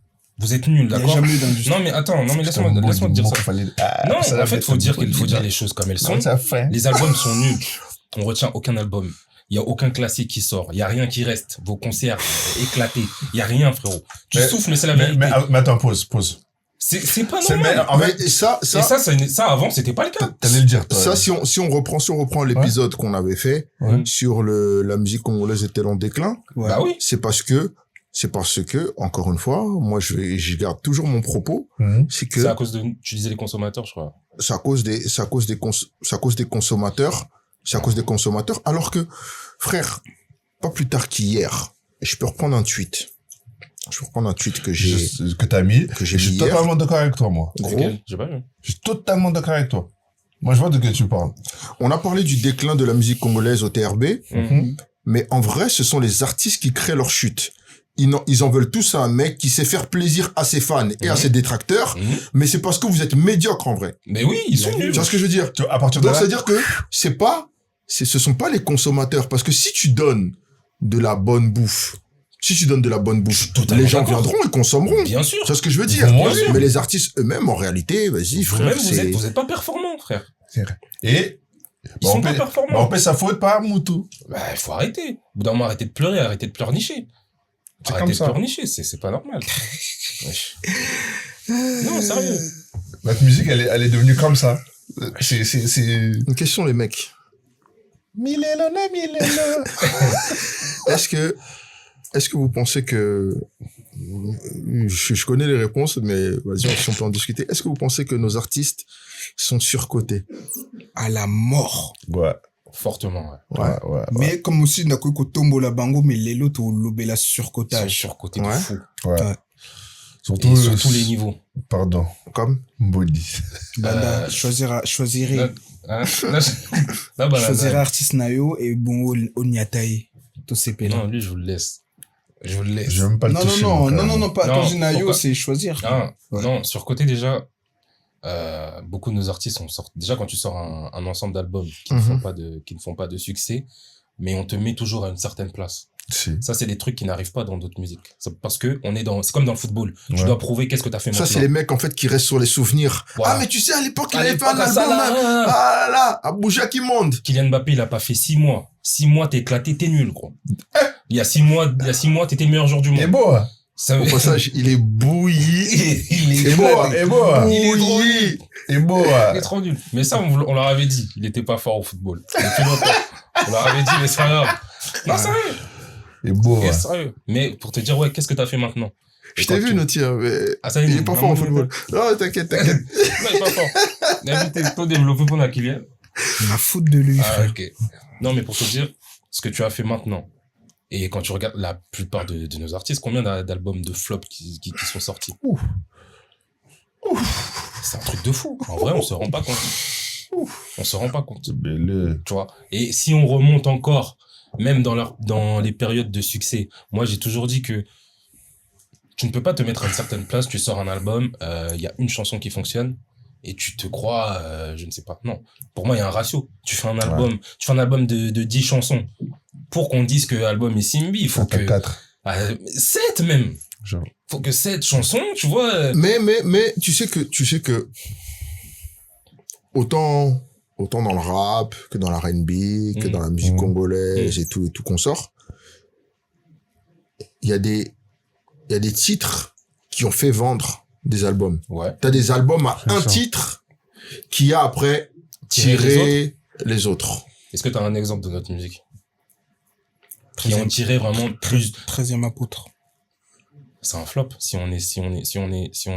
d'accord? Il n'y a jamais eu d'industrie. Non, mais attends, laisse-moi te dire ça. Non, en fait, faut dire les choses comme elles sont. Les albums sont nuls. On retient aucun album. Il y a aucun classique qui sort. Il y a rien qui reste. Vos concerts éclatés. Il y a rien, frérot. Tu souffles, mais c'est la vérité. Mais attends, pause. C'est pas normal. En fait, ça, avant, c'était pas le cas. T'allais le dire, toi. Ça, si on reprend l'épisode qu'on avait fait sur la musique congolaise est-elle en déclin? Bah oui. C'est parce que, encore une fois, moi, je garde toujours mon propos. C'est que. C'est à cause tu disais les consommateurs, je crois. C'est à cause des consommateurs. C'est à cause des consommateurs. Alors que, frère, pas plus tard qu'hier, je peux reprendre un tweet. Que t'as mis. Je suis totalement d'accord avec toi, moi. Gros. J'ai pas vu. Je suis totalement d'accord avec toi. Moi, je vois de quoi tu parles. On a parlé du déclin de la musique congolaise au TRB. Mais en vrai, ce sont les artistes qui créent leur chute. Ils en veulent tous à un mec qui sait faire plaisir à ses fans et à ses détracteurs. Mais c'est parce que vous êtes médiocre, en vrai. Mais oui, ils sont nuls. Tu vois ce que je veux dire? À partir de donc, là. c'est-à-dire que ce sont pas les consommateurs. Parce que si tu donnes de la bonne bouffe, Si tu donnes de la bonne bouffe, totalement les gens d'accord. viendront et consommeront. Bien sûr. C'est ce que je veux dire. Bien sûr. Mais les artistes eux-mêmes, en réalité, vas-y, frère, c'est... Vous êtes pas performants, frère. C'est vrai. Et, Ils sont pas performants. on paie sa faute par Moutou. Bah, il faut arrêter. Au bout d'un moment, arrêtez de pleurer, arrêtez de pleurnicher. C'est Arrêtez comme de ça. pleurnicher, c'est pas normal. Wesh. Non, sérieux. Notre musique, elle est devenue comme ça. C'est... Une question, les mecs. Milélona. Est-ce que vous pensez que... Je connais les réponses, mais vas-y, si on peut en discuter. Est-ce que vous pensez que nos artistes sont surcotés? À la mort. Ouais. Fortement, ouais. Ouais. Mais comme aussi, n'a que tombo la bango, mais les lots, ou l'obéla C'est surcotage. surcoté de Ouais. fou. Ouais. Ouais. Surtout, Et sur tous les niveaux. Pardon. Comme Body. Banda, choisirait Hein? Là, bah, choisirait artiste nayo et bon, on y attaille. Tout ces pénals. non, lui, je vous le laisse. Je vous le laisse. Je veux même pas le Non, toucher. non, pas Non, quand nayo, pourquoi c'est choisir. Ah, Ouais. non, sur côté déjà, beaucoup de nos artistes ont sorti. Déjà, quand tu sors un ensemble d'albums qui ne font pas de succès, mais on te met toujours à une certaine place. Si. Ça, c'est des trucs qui n'arrivent pas dans d'autres musiques. Parce que c'est comme dans le football. Tu Ouais. dois prouver qu'est-ce que t'as fait ça, maintenant. c'est les mecs, en fait, qui restent sur les souvenirs. Voilà. Ah, mais tu sais, à l'époque, il À avait fait un l'époque, album, ça, là, ah là, à Bouja qui monte. Kylian Mbappé, il a pas fait 6 mois. 6 mois, t'es éclaté, t'es nul, gros. Il y a 6 mois, t'étais le meilleur joueur du Et monde. beau, hein. Ça veut- Au passage, il est bouilli. il Et est beau, trop et beau, hein. Il est trop Bouilli. Et beau, Il hein. est trop nul. Mais ça, on leur avait dit. Il était pas fort au football. Depuis longtemps. On leur avait dit, mais c'est pas grave. Non, sérieux. Et beau, Et hein. sérieux. Mais pour te dire, ouais, qu'est-ce que t'as fait maintenant? Je t'ai vu, Noti, hein, mais Ah, ça y est, il est pas fort au football. Non, t'inquiète. Non, il est pas fort. Il a été trop développé pour la Kylian. On a foutre de lui, Ah, frère. ok. Non, mais pour te dire, ce que tu as fait maintenant. Et quand tu regardes la plupart de nos artistes, combien d'albums de flop qui sont sortis? C'est un truc de fou. En vrai, on se rend pas compte. On se rend pas compte. C'est belle. Tu vois. Et si on remonte encore, même dans les périodes de succès, moi, j'ai toujours dit que tu ne peux pas te mettre à une certaine place, tu sors un album, il y a une chanson qui fonctionne, et tu te crois, je ne sais pas. Non. Pour moi, il y a un ratio. Tu fais un album de 10 chansons. Pour qu'on dise que l'album est Simbi, il faut que... 4. 7 même. Genre. Faut que 7 chansons, tu vois. Mais, tu sais que, autant dans le rap, que dans la R&B, que dans la musique congolaise et tout qu'on sort, il y a des titres qui ont fait vendre des albums. Ouais. T'as des albums à C'est un ça. titre qui a après tiré les autres. Est-ce que tu as un exemple de notre musique qui ont tiré vraiment plus? 13e apôtre. C'est un flop. Si on est, C'est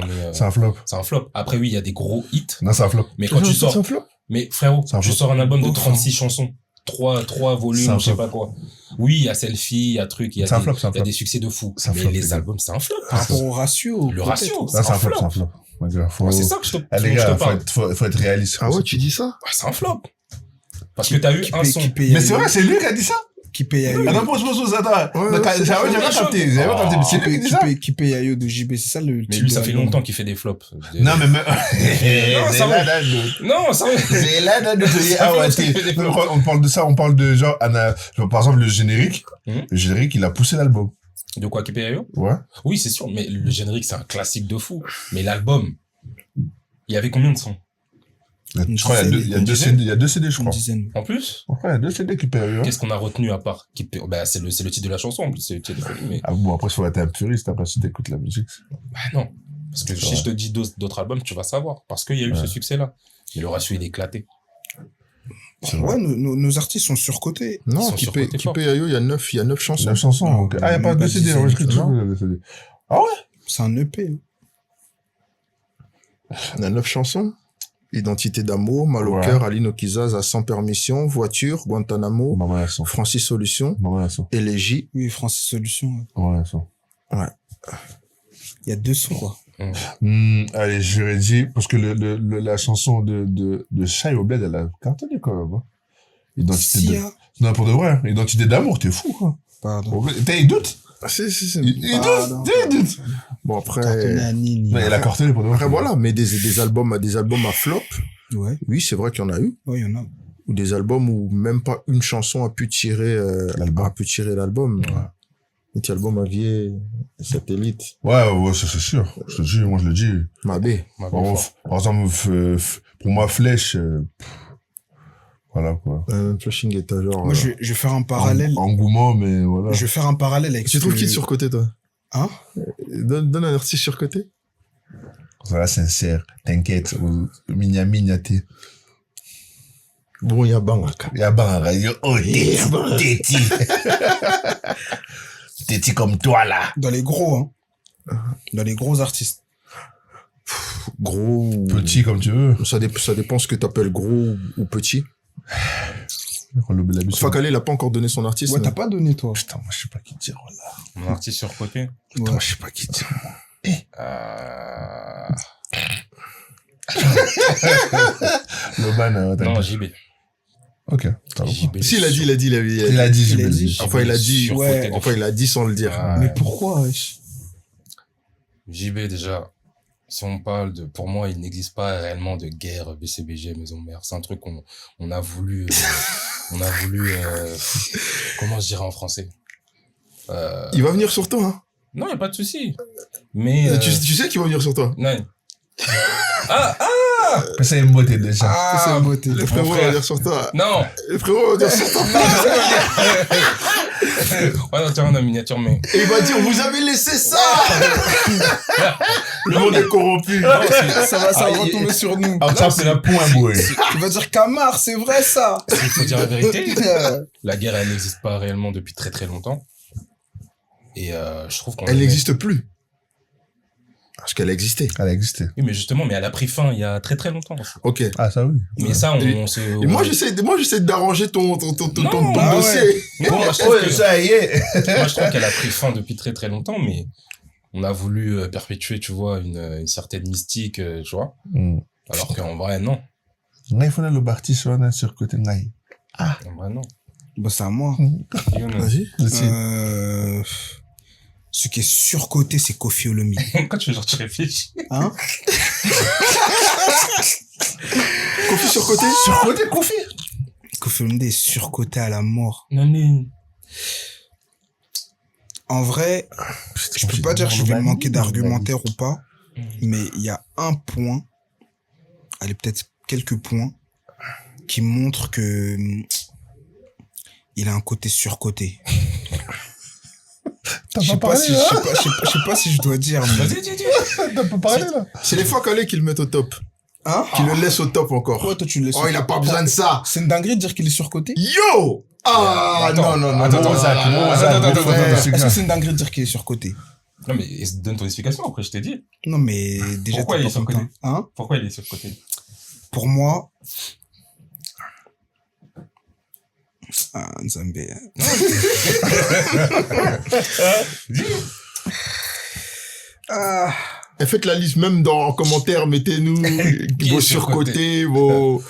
un flop. c'est un flop. Après, oui, il y a des gros hits. Non, c'est un flop. Mais quand tu C'est sors, un flop. mais frérot, C'est un tu flop. sors un album de Ouf. 36 chansons. 3 C'est volumes, un je sais flop. pas quoi. Oui, il y a Selfie, il y a truc, il y a C'est un flop, c'est un il y a flop. des succès de fou. C'est un Mais flop, les les gars. albums, c'est un flop. Par rapport au ratio. Le peut-être. ratio, Là, c'est un flop, c'est un flop. Ouais, gars, faut... Ouais, c'est ça que je te, Ah, les dont je te gars, parle. faut être réaliste. Ah ouais, tu dis ça? Ouais, c'est un flop. Parce que t'as eu un son. Mais c'est vrai, c'est lui qui a dit ça. Qui paye Ayo. Attends, pose, attends. Ouais, Donc, c'est j'avais chaud. capté. J'avais pas capté. Mais c'est lui qui dit ça. Qui paye Ayo de JB, c'est ça le Mais type lui, de ça fait album. longtemps qu'il fait des flops. Non, mais Non, c'est ça va. là, Non, ça va. c'est là, Ça ah fait ouais, longtemps qu'il fait des flops. on parle de ça, on parle de genre, genre, par exemple, le générique. Mhm. Le générique, il a poussé l'album. De quoi qu'il paye Ayo? Ouais. Oui, c'est sûr, mais le générique, c'est un classique de fou. Mais l'album, il y avait combien de sons? Je crois qu'il y a deux CD, je Une crois. dizaine. En plus? Ouais, il y a 2 CD qui payent. Qu'est-ce qu'on a retenu à part? Bah, c'est le titre de la chanson, en plus, c'est le titre de la chanson, mais Ah bon, après, il faut être un puriste, après, si t'écoutes la musique. bah non. Parce que si je te dis d'autres albums, tu vas savoir. Parce qu'il y a eu ce succès-là. Mais le ratio, il est éclaté. C'est vrai. Ouais, nos artistes sont surcotés. Non, sont qui surcotés fort. paye Ayo, il y a 9 chansons. 9 chansons. Ok. Ah, il n'y a pas Même 2 pas CD, 10, ouais, je cru non. toujours 2 CD. C'est un EP. Il y a 9 chansons. Identité d'amour, Mal au Ouais. cœur, Aline Okizaz à Sans permission, Voiture, Guantanamo, Maman, elles sont. Francis Solution, Maman, elles sont. Élégie. Oui, Francis Solution. Ouais. Ouais, elles sont. Il y a 2 sons, quoi. Allez, j'aurais dit, parce que la chanson de Shai au Bled, elle a cartonné quand même. Hein. Identité de... Sia. Non, pour de vrai, hein. Identité d'amour, t'es fou, quoi. Pardon. Au Bled- il doute? Ah, si. Il Pardon. doute? Bon, Cartonné après, à Nini. Mais elle a cartonné pour de vrai. après, voilà, mais des albums à flop, Ouais, oui, c'est vrai qu'il y en a eu. ouais, il y en a. Ou des albums où même pas une chanson a pu tirer l'album. Et album Avier, Satellite. Ouais, ça c'est sûr. Je te dis, moi je le dis. Mabé. Par exemple, pour moi, Flèche, voilà quoi. Flushing est genre... Moi, je vais faire un parallèle. Engouement, mais voilà. Je vais faire un parallèle avec... Tu trouves qui est surcoté, toi? Hein? Donne un artiste surcoté. Ça va sincère, t'inquiète, t'es. Bon, il y a Bangaka. Il y a Bangaka, Téti. Téti comme toi, là. Dans les gros, hein. Dans les gros artistes. Gros. Petit, comme tu veux. Ça dépend ce que t'appelles gros ou petit. Fakale, il a pas encore donné son artiste. Ouais, t'as pas donné, toi. Putain, moi, je sais pas qui dire, voilà. Mon artiste surcoté. Putain, moi, je sais pas qui dire. Le ban, non, JB. Ok. Si, il a dit. Il a dit. Enfin, il a dit, ouais. Enfin, il a dit sans le dire. Mais pourquoi, wesh? JB, déjà, si on parle de, pour moi, il n'existe pas réellement de guerre BCBG Maison Mère. C'est un truc on a voulu, comment je dirais en français? Il va venir sur toi, hein. Non, y a pas de souci. Mais, tu sais qu'il va venir sur toi. Non. C'est une beauté, déjà. C'est une beauté. Le frérot va venir sur toi. Non. Le frérot va venir sur toi. Ouais, non, tiens, en miniature, mais. Et il va dire, vous avez laissé ça! Le monde est corrompu. Non, ça va retomber sur nous. Ah, ça, c'est la point, boy. Tu vas dire Camar, c'est vrai, ça. Il faut dire la vérité. La guerre, elle n'existe pas réellement depuis très très longtemps. Et je trouve qu'on... Elle n'existe plus. Parce qu'elle existait. Elle a existé. Oui, mais justement, mais elle a pris fin il y a très très longtemps. Aussi. Ok. Ah, ça oui. Mais ça, on se... Et moi, j'essaie d'arranger ton dossier. Non, moi, je trouve que... ça y est. Moi, je trouve qu'elle a pris fin depuis très très longtemps, mais on a voulu perpétuer, tu vois, une certaine mystique, tu vois. Alors qu'en vrai, non. Il faut le parti sur un surcoté. En vrai, non. Bah, c'est à moi. Vas-y. Ce qui est surcoté, c'est Koffi Olomide. Quand tu fais genre, tu réfléchis. Hein? Koffi surcoté? Surcoté, Koffi. Koffi Olomide est surcoté à la mort. Non, mais... En vrai, je peux pas dire que je vais manquer d'argumentaire ou pas, mais il y a un point, allez, peut-être quelques points, qui montrent que il a un côté surcoté. Je sais pas si je dois dire, mais... Vas-y, dis. T'as pas parlé, là. C'est les fois qu'Alé qui le met au top. Hein? Qui le laisse au top encore. Ouais, toi, tu le laisses. Oh, il a pas besoin de ça. C'est une dinguerie de dire qu'il est surcoté? Yo! Ah, Attends, non. attends, Est-ce que c'est une dinguerie de dire qu'il est surcoté? Non, mais donne ton explication, après, je t'ai dit. Non, mais déjà... Pourquoi il est surcoté? Hein? Pourquoi il est surcoté? Pour moi... Ah, Nzambé. Et faites la liste, même en commentaire, mettez-nous vos surcotés, vos...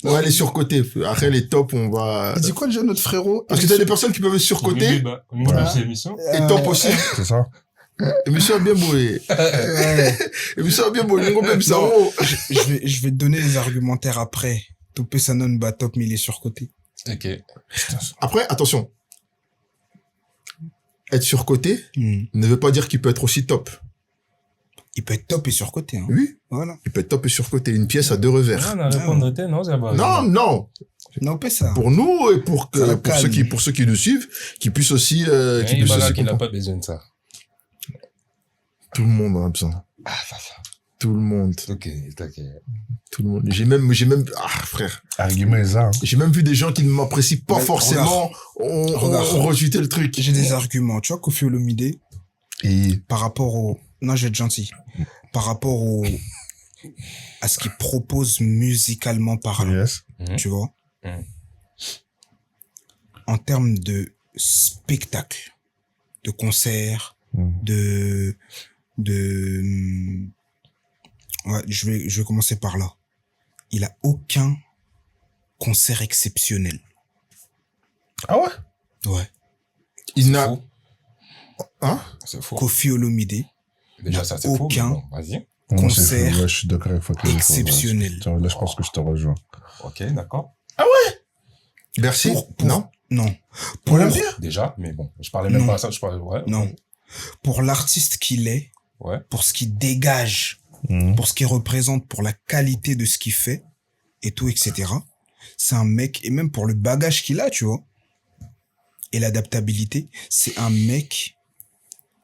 Ouais, les surcotés. Après, les tops, on va... Il dit quoi déjà, notre frérot? Parce que t'as des personnes qui peuvent être surcotées. Et top aussi. C'est ça. Émission bien bouée. Émission bien bouée. Je vais te donner les argumentaires après. Topé Sanon bat top, mais il est surcoté. Ok. Après, attention. Être surcoté ne veut pas dire qu'il peut être aussi top. Il peut être top et surcoté. Hein. Oui. Voilà. Il peut être top et surcoté. Une pièce à deux revers. Non. Non, pas ça. Pour nous et pour ceux qui nous suivent, qui puissent aussi, qui puissent aussi qu'il n'a comprendre. pas besoin de ça. Tout le monde en a besoin. Tout le monde. Ok. Tout le monde. J'ai même, frère. Argument est ça. J'ai même vu des gens qui ne m'apprécient pas forcément. Regarde. On rejeté le truc. J'ai des arguments. Tu vois, Koffi Olomide, Et par rapport au... Non, je vais être gentil. Par rapport à ce qu'il propose musicalement parlant. yes. Tu vois? En termes de spectacle, de concert, ouais, je vais commencer par là. Il a aucun concert exceptionnel. Ah ouais? Ouais. Il n'a... Faux. Hein? C'est faux. Koffi Olomide, Déjà, ça, c'est aucun faux. Bon, vas-y. concert Ouais, je suis d'accord avec toi. exceptionnel. Là, je pense que je te rejoins. Ok, d'accord. Bercy? Pour- Non? Non. Pour l'aime bien. Déjà, mais bon, je parlais même pas à ça, je parlais, ouais. Non. Pour l'artiste qu'il est, ouais. Pour ce qu'il dégage, pour ce qu'il représente, pour la qualité de ce qu'il fait, et tout, etc. C'est un mec, et même pour le bagage qu'il a, tu vois, et l'adaptabilité, c'est un mec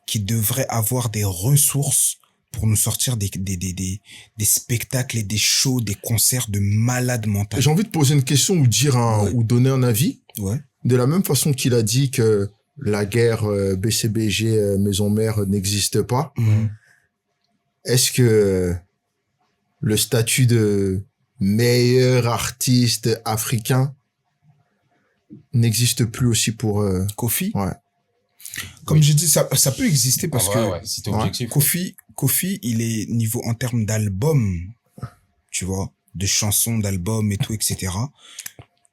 qui devrait avoir des ressources pour nous sortir des spectacles et des shows, des concerts de malades mentaux. J'ai envie de poser une question ou dire ou donner un avis. Ouais. De la même façon qu'il a dit que la guerre BCBG maison mère n'existe pas. Est-ce que le statut de meilleur artiste africain n'existe plus aussi pour Kofi? Ouais. Comme j'ai dit, ça peut exister parce que ouais, si t'es objectif. Kofi, il est niveau en termes d'albums, tu vois, de chansons, d'albums et tout, etc.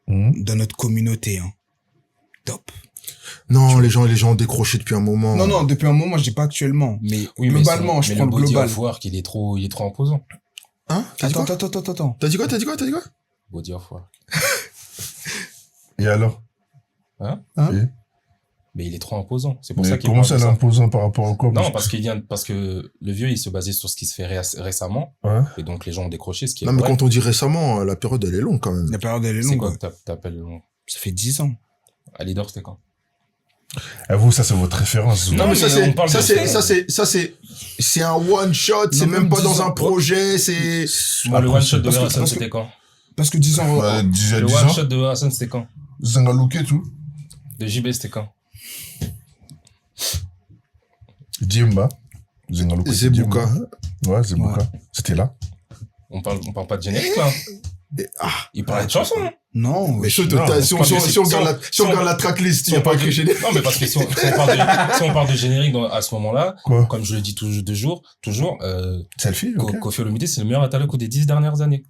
Dans notre communauté, hein. Top. Non, les gens ont décroché depuis un moment. Non, depuis un moment, je dis pas actuellement, mais globalement, je prends le global. Body of Work, il est trop imposant. Hein? Attends. T'as dit quoi? Body of Work. Et alors? Hein? Et mais il est trop imposant. C'est pour ça qu'il comment ça l'imposant par rapport au quoi? Non, parce que le vieux, il se basait sur ce qui se fait récemment. Ouais. Et donc, les gens ont décroché ce qui est Non, mais quand on dit récemment, la période, elle est longue, quand même. La période, elle est longue. C'est quoi que t'appelles long? Ça fait 10 ans. Alidor, c'était quand? Vous, ça, c'est votre référence. Non, mais c'est un one shot, c'est même pas dans un projet, c'est... Moi, le one shot de Hassan, c'était quand? Parce que 10 ans... Le one shot de Hassan, c'était quand? Zangalouké, tout. De JB, c'était quand? Djemba. Zangalouké. Zebuka. Ouais, Zebuka. C'était là. On parle pas de générique, là. Il parlait de chansons, hein. Non, mais si on regarde la tracklist, il n'y a pas écrit générique. Non, mais parce que si on parle de générique à ce moment-là, comme je le dis toujours, Selfie, Koffi Olomide, c'est le meilleur Ataloko des 10 dernières années.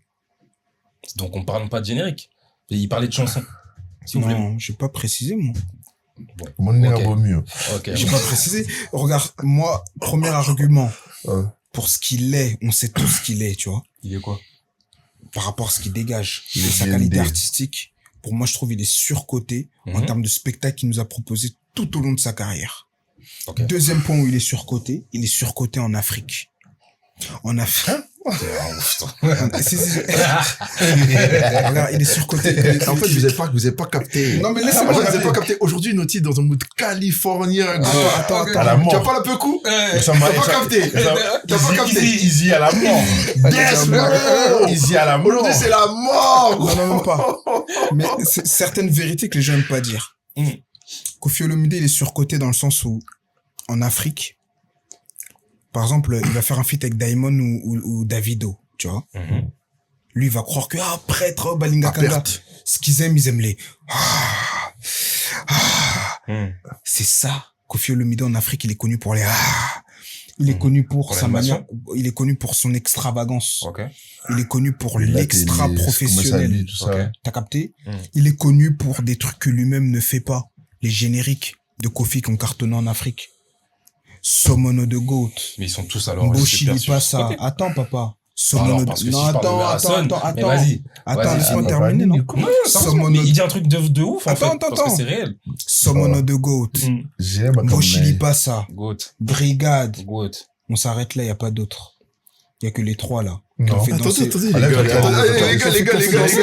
Donc, on parle pas de générique. Il parlait de chansons. Non, j'ai pas précisé, moi. Mon nez a beau mieux. J'ai pas précisé. Regarde, moi, premier argument. Pour ce qu'il est, on sait tout ce qu'il est, tu vois. Il est quoi? Par rapport à ce qu'il dégage, sa qualité artistique, pour moi, je trouve il est surcoté en termes de spectacle qu'il nous a proposé tout au long de sa carrière. Deuxième point où il est surcoté en Afrique. En Afrique. Regarde, il est surcoté. En fait, vous avez pas capté. Non, mais laissez-moi. Vous avez pas capté. Aujourd'hui, Naughty dans un mood californien. Attends. À la mort. Tu as pas le peu coup? T'as pas capté. T'as pas capté. Easy à la mort. Easy à la mort. Aujourd'hui, c'est la mort. Non, même pas. Mais c'est certaines vérités que les gens aiment pas dire. Koffi Olomide, il est surcoté dans le sens où, en Afrique, par exemple, il va faire un feat avec Diamond ou Davido, tu vois. Lui, il va croire que, prêtre, Balinga Kanga. Ce qu'ils aiment, ils aiment les, C'est ça. Koffi Olomide en Afrique, il est connu pour les, Il est connu pour sa manière, il est connu pour son extravagance. Il est connu pour l'extra professionnel. T'as capté? Il est connu pour des trucs que lui-même ne fait pas. Les génériques de Koffi qui ont cartonné en Afrique. Somono de Goat. Mais ils sont tous alors. Bochili Passa. Attends, papa. Somono de... Non, attends. Vas-y. Attends, laisse-moi terminer, non? Mais il dit un truc de ouf, en fait. Parce que c'est réel. Somono de Goat. Bochili Passa. Brigade. On s'arrête là, il n'y a pas d'autres. Il n'y a que les trois, là. Non. Attendez,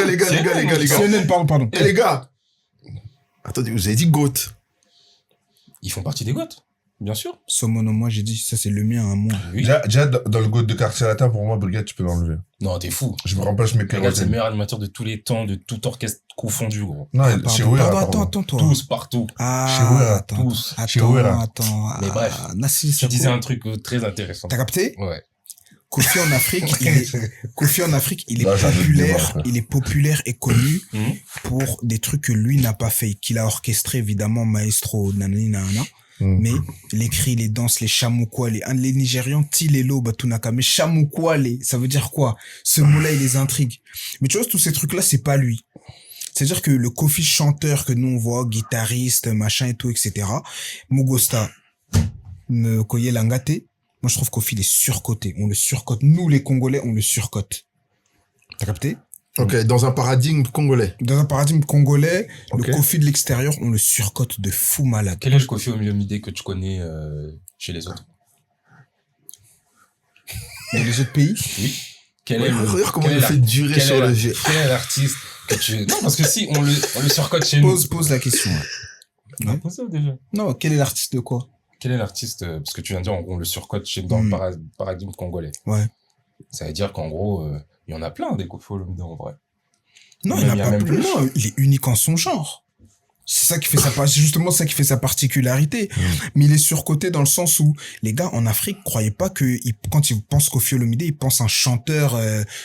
les gars. Pardon. Les gars. Attendez, vous avez dit Goat. Ils font partie des Goat. Bien sûr. Somono, moi, j'ai dit, ça, c'est le mien, moi. Oui. Déjà, dans le Goat de Quartier Latin, pour moi, Brigade, tu peux l'enlever. Non, t'es fou. Je me remplace mes Brigade, c'est le meilleur animateur de tous les temps, de tout orchestre confondu, gros. Non, chez Ouera. Attends, toi. Tous, partout. Chez Ouera. Tous. Chez Ouera. Attends. Mais bref. Tu disais un truc très intéressant. T'as capté? Ouais. Koffi en Afrique, il est populaire et connu pour des trucs que lui n'a pas fait, qu'il a orchestré, évidemment, maestro, nanana. Mais les cris, les danses, les chamoukwa, les Nigérians, Tilelo, Batunaka, mais chamoukwa, ça veut dire quoi? Ce mot-là, il les intrigue. Mais tu vois, tous ces trucs-là, c'est pas lui. C'est-à-dire que le Koffi chanteur que nous on voit, guitariste, machin et tout, etc. Mugosta, Koye Langate, moi je trouve Koffi il est surcoté. On le surcote. Nous les Congolais, on le surcote. T'as capté? Ok, dans un paradigme congolais. Dans un paradigme congolais, Ok. le Kofi de l'extérieur, on le surcote de fou malade. Quel est le Kofi Olomide que tu connais chez les autres? Dans les autres pays, Oui. Quel est le, Regarde comment quel il est fait durer quel sur est le la- jet. Quel est l'artiste que tu... Non, parce que si on le surcote chez nous. pose la question. ouais. On a posé déjà. Non, quel est l'artiste de quoi? Quel est l'artiste, parce que tu viens de dire, en gros, on le surcote dans le paradigme congolais. Ouais. Ça veut dire qu'en gros, il y en a plein des Kofi Olomide en vrai. Non, Même il il y n'a a pas même plus. plus. Non, il est unique en son genre. C'est ça qui fait c'est justement ça qui fait sa particularité. Mais il est surcoté dans le sens où les gars en Afrique croyaient pas que quand ils pensent Kofi Olomide, ils pensent un chanteur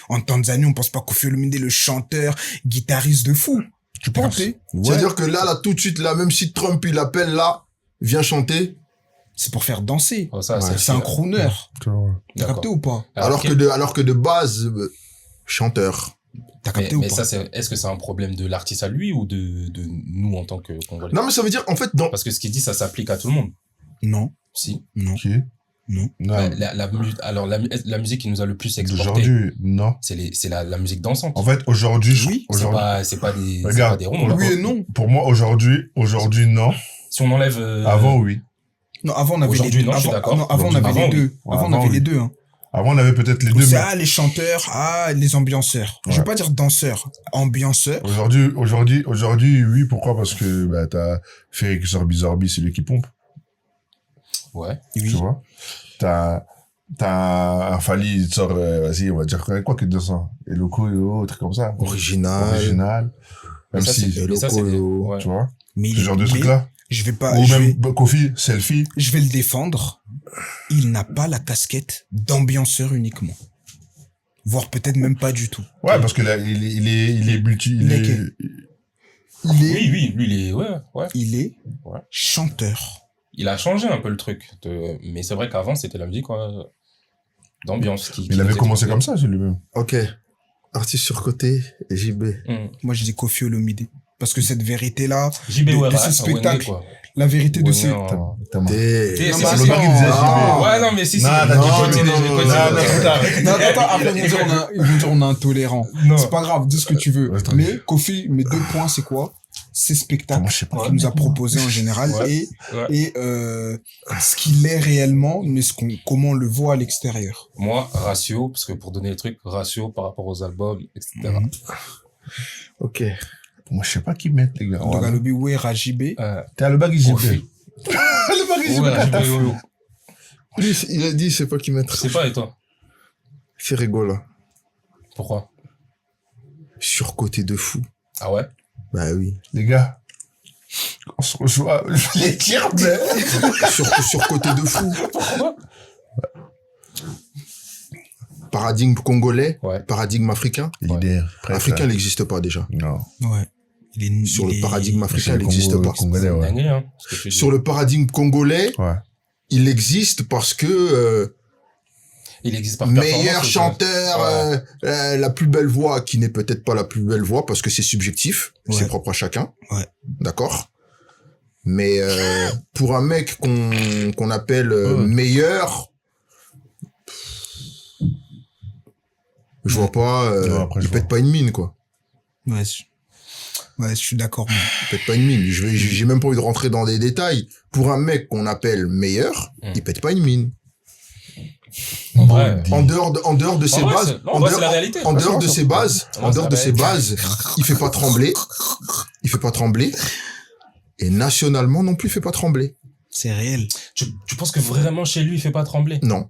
en Tanzanie, on pense pas Kofi Olomide le chanteur, guitariste de fou. Tu penses? C'est-à-dire que là, tout de suite, là, même si Trump, il appelle là, viens chanter. C'est pour faire danser. Oh, ça, Ouais, C'est un crooner. T'as D'accord. capté ou pas? Alors que de base, chanteur. T'as capté ou Mais pas? ça, est-ce que c'est un problème de l'artiste à lui ou de nous en tant que Congolais? Non, mais ça veut dire, en fait, dans, Parce que ce qu'il dit, ça s'applique à tout le monde. Non, Si. non, Qui? non. Non. Alors, la musique qui nous a le plus exporté, Aujourd'hui, non. c'est la musique dansante. En fait, aujourd'hui, Oui, C'est pas des Regarde, ronds. là. Oui et non. pour moi, aujourd'hui, non. Si on enlève... Avant, oui. Non, avant on avait Aujourd'hui, les deux. non, je suis d'accord. Avant on avait Avant, les deux. oui. Avant on Avant, avait oui. les deux. Hein. Avant, on avait peut-être les deux, C'est mais les chanteurs, les ambianceurs. Je Ouais. veux pas dire danseurs, ambianceurs. aujourd'hui, oui. Pourquoi? Parce que, bah, t'as Ferric Zorbi, c'est lui qui pompe. Ouais. Tu Oui. vois? T'as un Fali, il sort, vas-y, on va dire quoi que 200. Et Loco et autres, comme ça. Original. Même Ça, si, c'est- mais ça, c'est des- ouais. tu vois? Mais Ce genre de truc-là. je vais pas. Ou je même vais- Kofi, selfie. je vais le défendre. Il n'a pas la casquette d'ambianceur uniquement. Voire peut-être même pas du tout. Ouais, parce que là, il est multi, Il est Oui, lui, il est... Ouais. il est Ouais. chanteur. Il a changé un peu le truc. Mais c'est vrai qu'avant, c'était la musique d'ambiance. Il avait commencé comme ça, c'est lui-même. ok. Artiste surcoté, JB. Moi je dis Kofi Olomide. Parce que cette vérité-là, JB de Ouera, ce spectacle, quoi. la vérité de ces... T'es- Non, Si, mais si, attends, si. JB. Ouais, non, mais si, si. Non, t'as dit Continue, continue, continue. Non, attends, après ils vont dire on est intolérant. Non. C'est pas grave, dis ce que tu veux. Ouais, Mais Kofi, mes 2 points, c'est quoi? Ces spectacles Moi, je sais pas. qu'il nous a proposé en général Ouais. et ce qu'il est réellement, mais comment on le voit à l'extérieur. Moi, ratio, parce que pour donner le truc, ratio par rapport aux albums, etc. Mhm. Ok. Moi, je sais pas qui mettre, les gars. Donc, Voilà. Alobi, ouais, Rajibé. T'es à le bag, JB. Kofi. Le bag, JB. Ouais, JB, yo. Lui, il a dit, c'est pas qui mettre. Je sais pas, et toi? C'est là. Pourquoi? Surcoté de fou. Ah ouais? Bah oui. Les gars, on se rejoint. Je les tire, mais... Surcoté de fou. Pourquoi? Paradigme congolais, Ouais. paradigme africain. Leader. prêt, Africain, il ça. n'existe pas déjà. Non. Ouais. Sur le paradigme africain, il C'est n'existe pas. Congolais, ouais. Dingue, hein, ce que tu dis. Sur le paradigme congolais, Ouais. il existe parce que Il existe par performance. meilleur ou ça? chanteur, la plus belle voix, qui n'est peut-être pas la plus belle voix parce que c'est subjectif, Ouais. c'est propre à chacun. Ouais. D'accord. Mais pour un mec qu'on appelle Ouais. meilleur, je vois pas, Non, après, il je pète vois. pas une mine, quoi. Ouais, je suis d'accord. Il pète pas une mine. J'ai même pas envie de rentrer dans des détails. Pour un mec qu'on appelle meilleur, il pète pas une mine. En vrai. En dehors de ses vrai, bases, c'est- non, en vrai, c'est la réalité. en dehors de ses bases, Ouais, en dehors de c'est ses la bases, il fait pas trembler. Il fait pas trembler. Et nationalement non plus, il fait pas trembler. C'est réel. Tu penses que vraiment chez lui, il fait pas trembler? Non.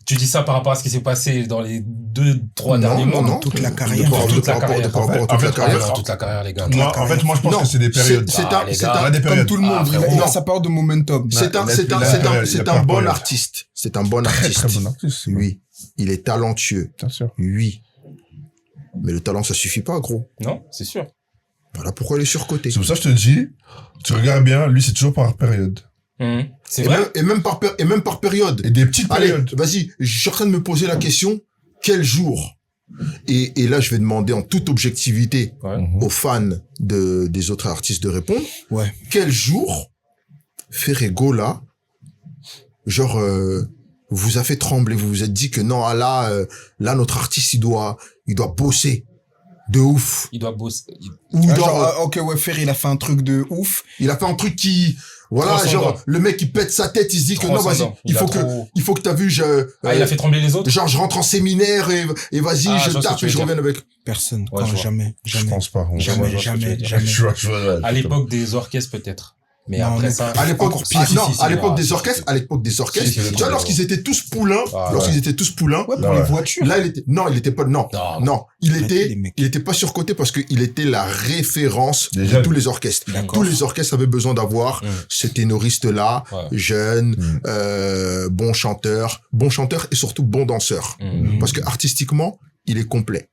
Tu dis ça par rapport à ce qui s'est passé dans les 2-3 Non, derniers mois? non, non. toute la De carrière. par- Toute la par rapport- carrière. par rapport à En toute fait, la en carrière. Alors, toute la carrière, les gars. Non, en fait, moi, je pense Non, que c'est des périodes. c'est Ah, un, les c'est gars. un, Ouais, des Comme périodes. tout le monde, frérot. il a sa période de momentum. c'est un, la- c'est un, la c'est un, période, c'est la un bon période. artiste. C'est un bon Très, artiste. très bon artiste. c'est bon. Oui. Il est talentueux. Bien sûr. Oui. Mais le talent, ça suffit pas, gros. Non, c'est sûr. Voilà pourquoi il est surcoté. C'est pour ça que je te dis, tu regardes bien, lui, c'est toujours par période. C'est Et vrai. même par période. Et des petites Allez, périodes. vas-y, je suis en train de me poser la question, quel jour? Et là, je vais demander en toute objectivité Ouais. Mhm. aux fans des autres artistes de répondre. Ouais. Quel jour Ferrego, là, genre, vous a fait trembler, vous vous êtes dit que non, là, notre artiste, il doit bosser de ouf. Il doit bosser. Ok, ouais, Ferry, il a fait un truc de ouf. Il a fait un truc qui, voilà, genre, le mec, il pète sa tête, il se dit que non, vas-y, il faut que t'as vu, il a fait trembler les autres? Genre, je rentre en séminaire et vas-y, je tape et je reviens avec. Personne. Ouais, jamais. Je pense pas. Jamais. À l'époque des orchestres, peut-être. Mais non, après ça. À l'époque, à l'époque des orchestres, tu vois, lorsqu'ils étaient tous poulains, ouais, pour les voitures. Là, il était pas, il était pas surcoté parce qu'il était la référence de tous les orchestres. Tous les orchestres avaient besoin d'avoir ce ténoriste-là, jeune, bon chanteur et surtout bon danseur. Parce que artistiquement, il est complet.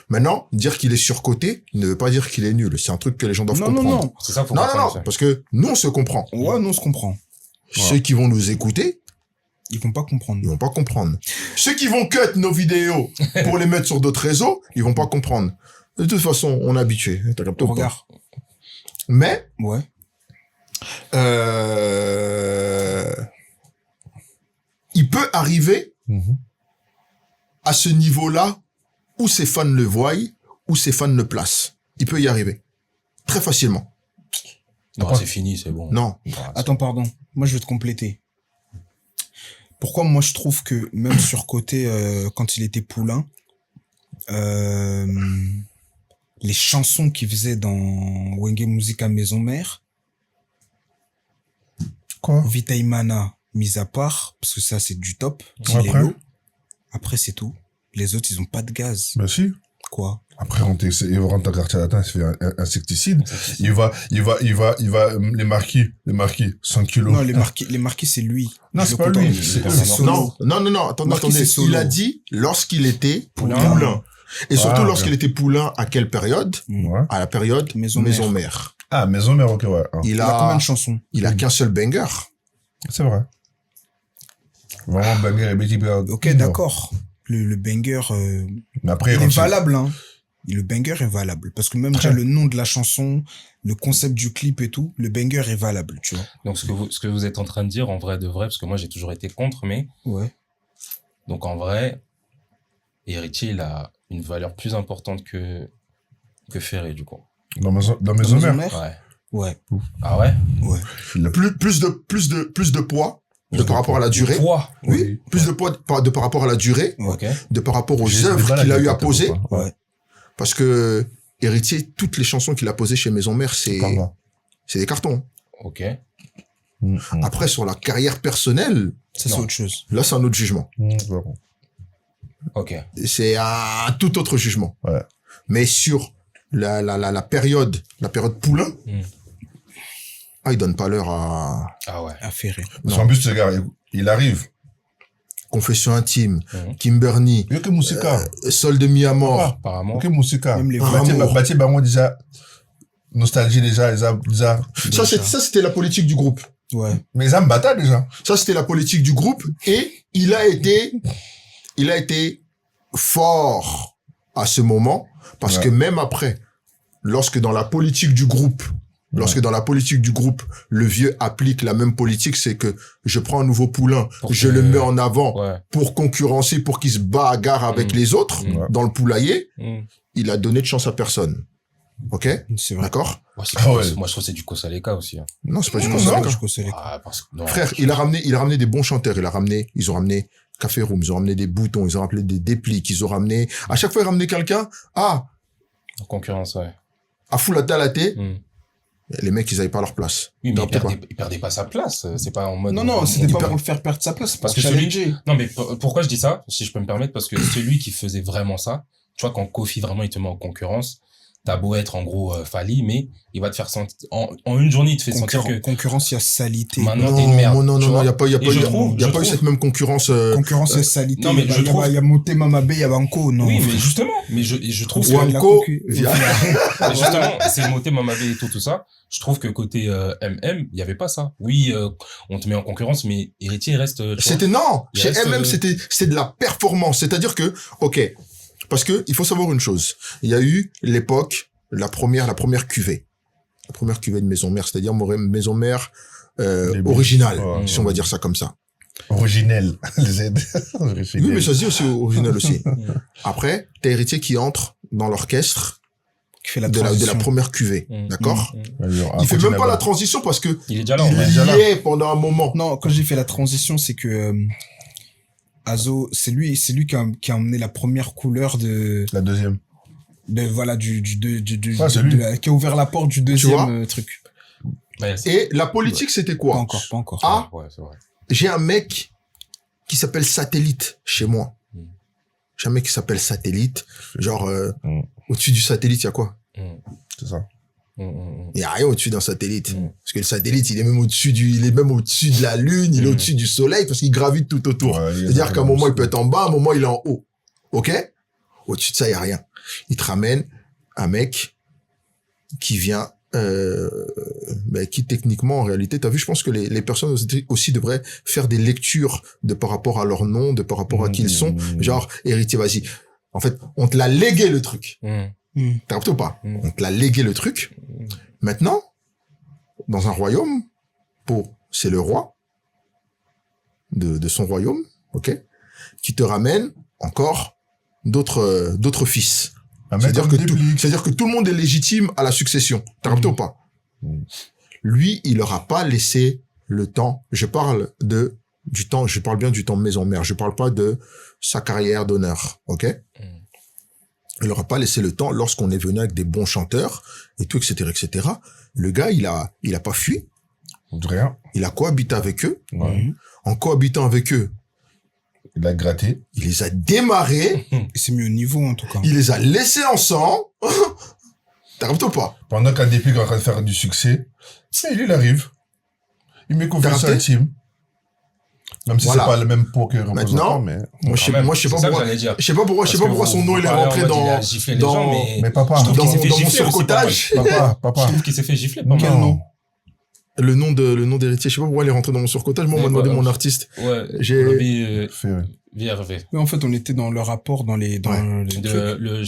Maintenant, dire qu'il est surcoté ne veut pas dire qu'il est nul. C'est un truc que les gens doivent comprendre. Non. C'est ça, faut comprendre. Non, parce que nous, on se comprend. Ouais, nous, on se comprend. Ceux qui vont nous écouter, ils vont pas comprendre. Ils vont pas comprendre. Ceux qui vont cut nos vidéos pour les mettre sur d'autres réseaux, ils vont pas comprendre. De toute façon, on est habitué. T'as capté? Regarde. Mais, ouais. Il peut arriver à ce niveau-là où ses fans le voient, où ses fans le placent. Il peut y arriver. Très facilement. Non, c'est fini, c'est bon. Non. Attends, pardon. Moi, je vais te compléter. Pourquoi moi, je trouve que même surcoté, quand il était poulain, les chansons qu'il faisait dans Wenge Musica Maison Mère, quoi? Vitaimana, mis à part, parce que ça, c'est du top. Après, c'est tout. Les autres, ils ont pas de gaz. Bah si. Quoi? Après, il rentre en quartier latin, il se fait un insecticide. Il va, les marquis, 100 kilos. Non, les marquis, c'est lui. Non, c'est pas lui. Non, attendez. Il a dit, lorsqu'il était poulain. Et surtout, lorsqu'il était poulain, à quelle période? À la période Maison Mère. Ah, Maison Mère, ok, ouais. Il a combien de chansons? Il a qu'un seul banger. C'est vrai. Vraiment, banger et Betty Bird. Ok, d'accord. Le banger, mais après, il est valable, hein. Le banger est valable. Parce que même déjà le nom de la chanson, le concept du clip et tout, le banger est valable, tu vois. Donc, ce que vous êtes en train de dire, en vrai de vrai, parce que moi, j'ai toujours été contre, mais. Ouais. Donc, en vrai, Héritier, il a une valeur plus importante que Ferré, du coup. Dans Maison Mère? Ouais. Ah ouais? Ouais. Plus de poids. Par rapport à la durée. Oui. Plus de poids par rapport à la durée. De par rapport aux œuvres qu'il a eu à poser. Ouais. Parce que, Héritier, toutes les chansons qu'il a posées chez Maison Mère, c'est des cartons. Ok. Après, sur la carrière personnelle. Ça, c'est autre chose. Là, c'est un autre jugement. Ok. C'est un tout autre jugement. Ouais. Mais sur la période poulain, il donne pas l'heure à Ferré. Parce qu'en plus, ce gars, il arrive. Confession intime, Kimberly, Sol de mi-amour. Apparemment. Ok, Moussika. Même les Bâti, moi, déjà, nostalgie, déjà. Ça, c'était la politique du groupe. Ouais. Mais ils aiment Bata, déjà. Ça, c'était la politique du groupe et il a été fort à ce moment parce que même après, lorsque dans la politique du groupe, le vieux applique la même politique, c'est que je prends un nouveau poulain, le mets en avant pour concurrencer, pour qu'il se bagarre avec les autres dans le poulailler, il a donné de chance à personne. Ok? C'est vrai. D'accord? Moi, je trouve que c'est du Kosaleka aussi. Hein. Non, c'est pas du Kosaleka. Frère, il a ramené des bons chanteurs, ils ont ramené Café Room, ils ont ramené des boutons, ils ont ramené des dépliques, à chaque fois, ils ramenaient quelqu'un, en concurrence, ouais. À Foulata Laté, les mecs, ils avaient pas leur place. Oui, mais il perdait pas sa place. C'est pas en mode. Non, c'était pas pour le faire perdre sa place. Parce que non, mais pourquoi je dis ça, si je peux me permettre, parce que celui qui faisait vraiment ça, tu vois, quand Kofi vraiment il te met en concurrence, t'as beau être en gros Fali, mais il va te faire sentir, en une journée, il te fait sentir que. Concurrence, il y a salité. Maintenant, t'es une merde. Non, il y a pas eu cette même concurrence. Concurrence, il y a salité. Non, mais je trouve. Il y a Moté Mamabé, il y a Banco, non. Oui, mais justement. Mais je trouve que. Wanko. Justement, c'est Moté Mamabé et tout ça. Je trouve que côté MM, il y avait pas ça. Oui, on te met en concurrence, mais Héritier reste. Chez MM, c'était de la performance. C'est-à-dire que, ok. Parce que, il faut savoir une chose. Il y a eu l'époque, la première cuvée. La première cuvée de Maison Mère, c'est-à-dire Maison Mère, originale, si on va dire ça comme ça. Originel. Oui, mais ça se dit aussi original aussi. Après, t'as Héritier qui entre dans l'orchestre Qui fait la de la première cuvée. D'accord? Il fait même pas la transition parce que il est déjà là. il y est pendant un moment. Non, quand j'ai fait la transition, c'est que Azo, c'est lui qui a emmené la première couleur de La deuxième. voilà C'est lui. qui a ouvert la porte du deuxième truc. Et la politique, c'était quoi? Pas encore. Ah, Ouais, c'est vrai. j'ai un mec qui s'appelle Satellite chez moi. J'ai un mec qui s'appelle Satellite. Genre, au-dessus du satellite, il y a quoi? C'est ça. Il y a rien au-dessus d'un satellite. Parce que le satellite, il est même au-dessus de la lune, il est au-dessus du soleil parce qu'il gravite tout autour. Ouais, C'est-à-dire qu'à un moment, il peut être en bas, à un moment, il est en haut. OK? Au-dessus de ça, il y a rien. Il te ramène un mec qui vient, qui techniquement, en réalité, t'as vu, je pense que les personnes aussi devraient faire des lectures de par rapport à leur nom, de par rapport à qui ils sont. Genre, Héritier, vas-y. En fait, on te l'a légué le truc. T'as capté ou pas? On te l'a légué le truc. Maintenant, dans un royaume, c'est le roi de son royaume, ok, qui te ramène encore d'autres fils. C'est-à-dire que tout le monde est légitime à la succession. T'as capté ou pas? Lui, il leur a pas laissé le temps. Je parle bien du temps maison-mère. Je parle pas de sa carrière d'honneur, ok? Il leur a pas laissé le temps lorsqu'on est venu avec des bons chanteurs et tout, etc., etc. Le gars, il a pas fui. Rien. Il a cohabité avec eux. Ouais. En cohabitant avec eux, Il a gratté. il les a démarrés. Il s'est mis au niveau, en tout cas. Il les a laissés ensemble. T'as capté ou pas? Pendant qu'Adépique est en train de faire du succès, il arrive. Il met confiance à la team. Même si c'est pas le même pot que représentant, mais... Moi, je sais pas pourquoi son nom, il est rentré Mais papa, dans mon surcotage. Papa. Je trouve qu'il s'est fait gifler. Quel nom? Le nom d'Héritier, je sais pas pourquoi il est rentré dans mon surcotage. Moi, on m'a demandé mon artiste. Ouais. J'ai... VRV. Mais en fait, on était dans le rapport, dans les trucs.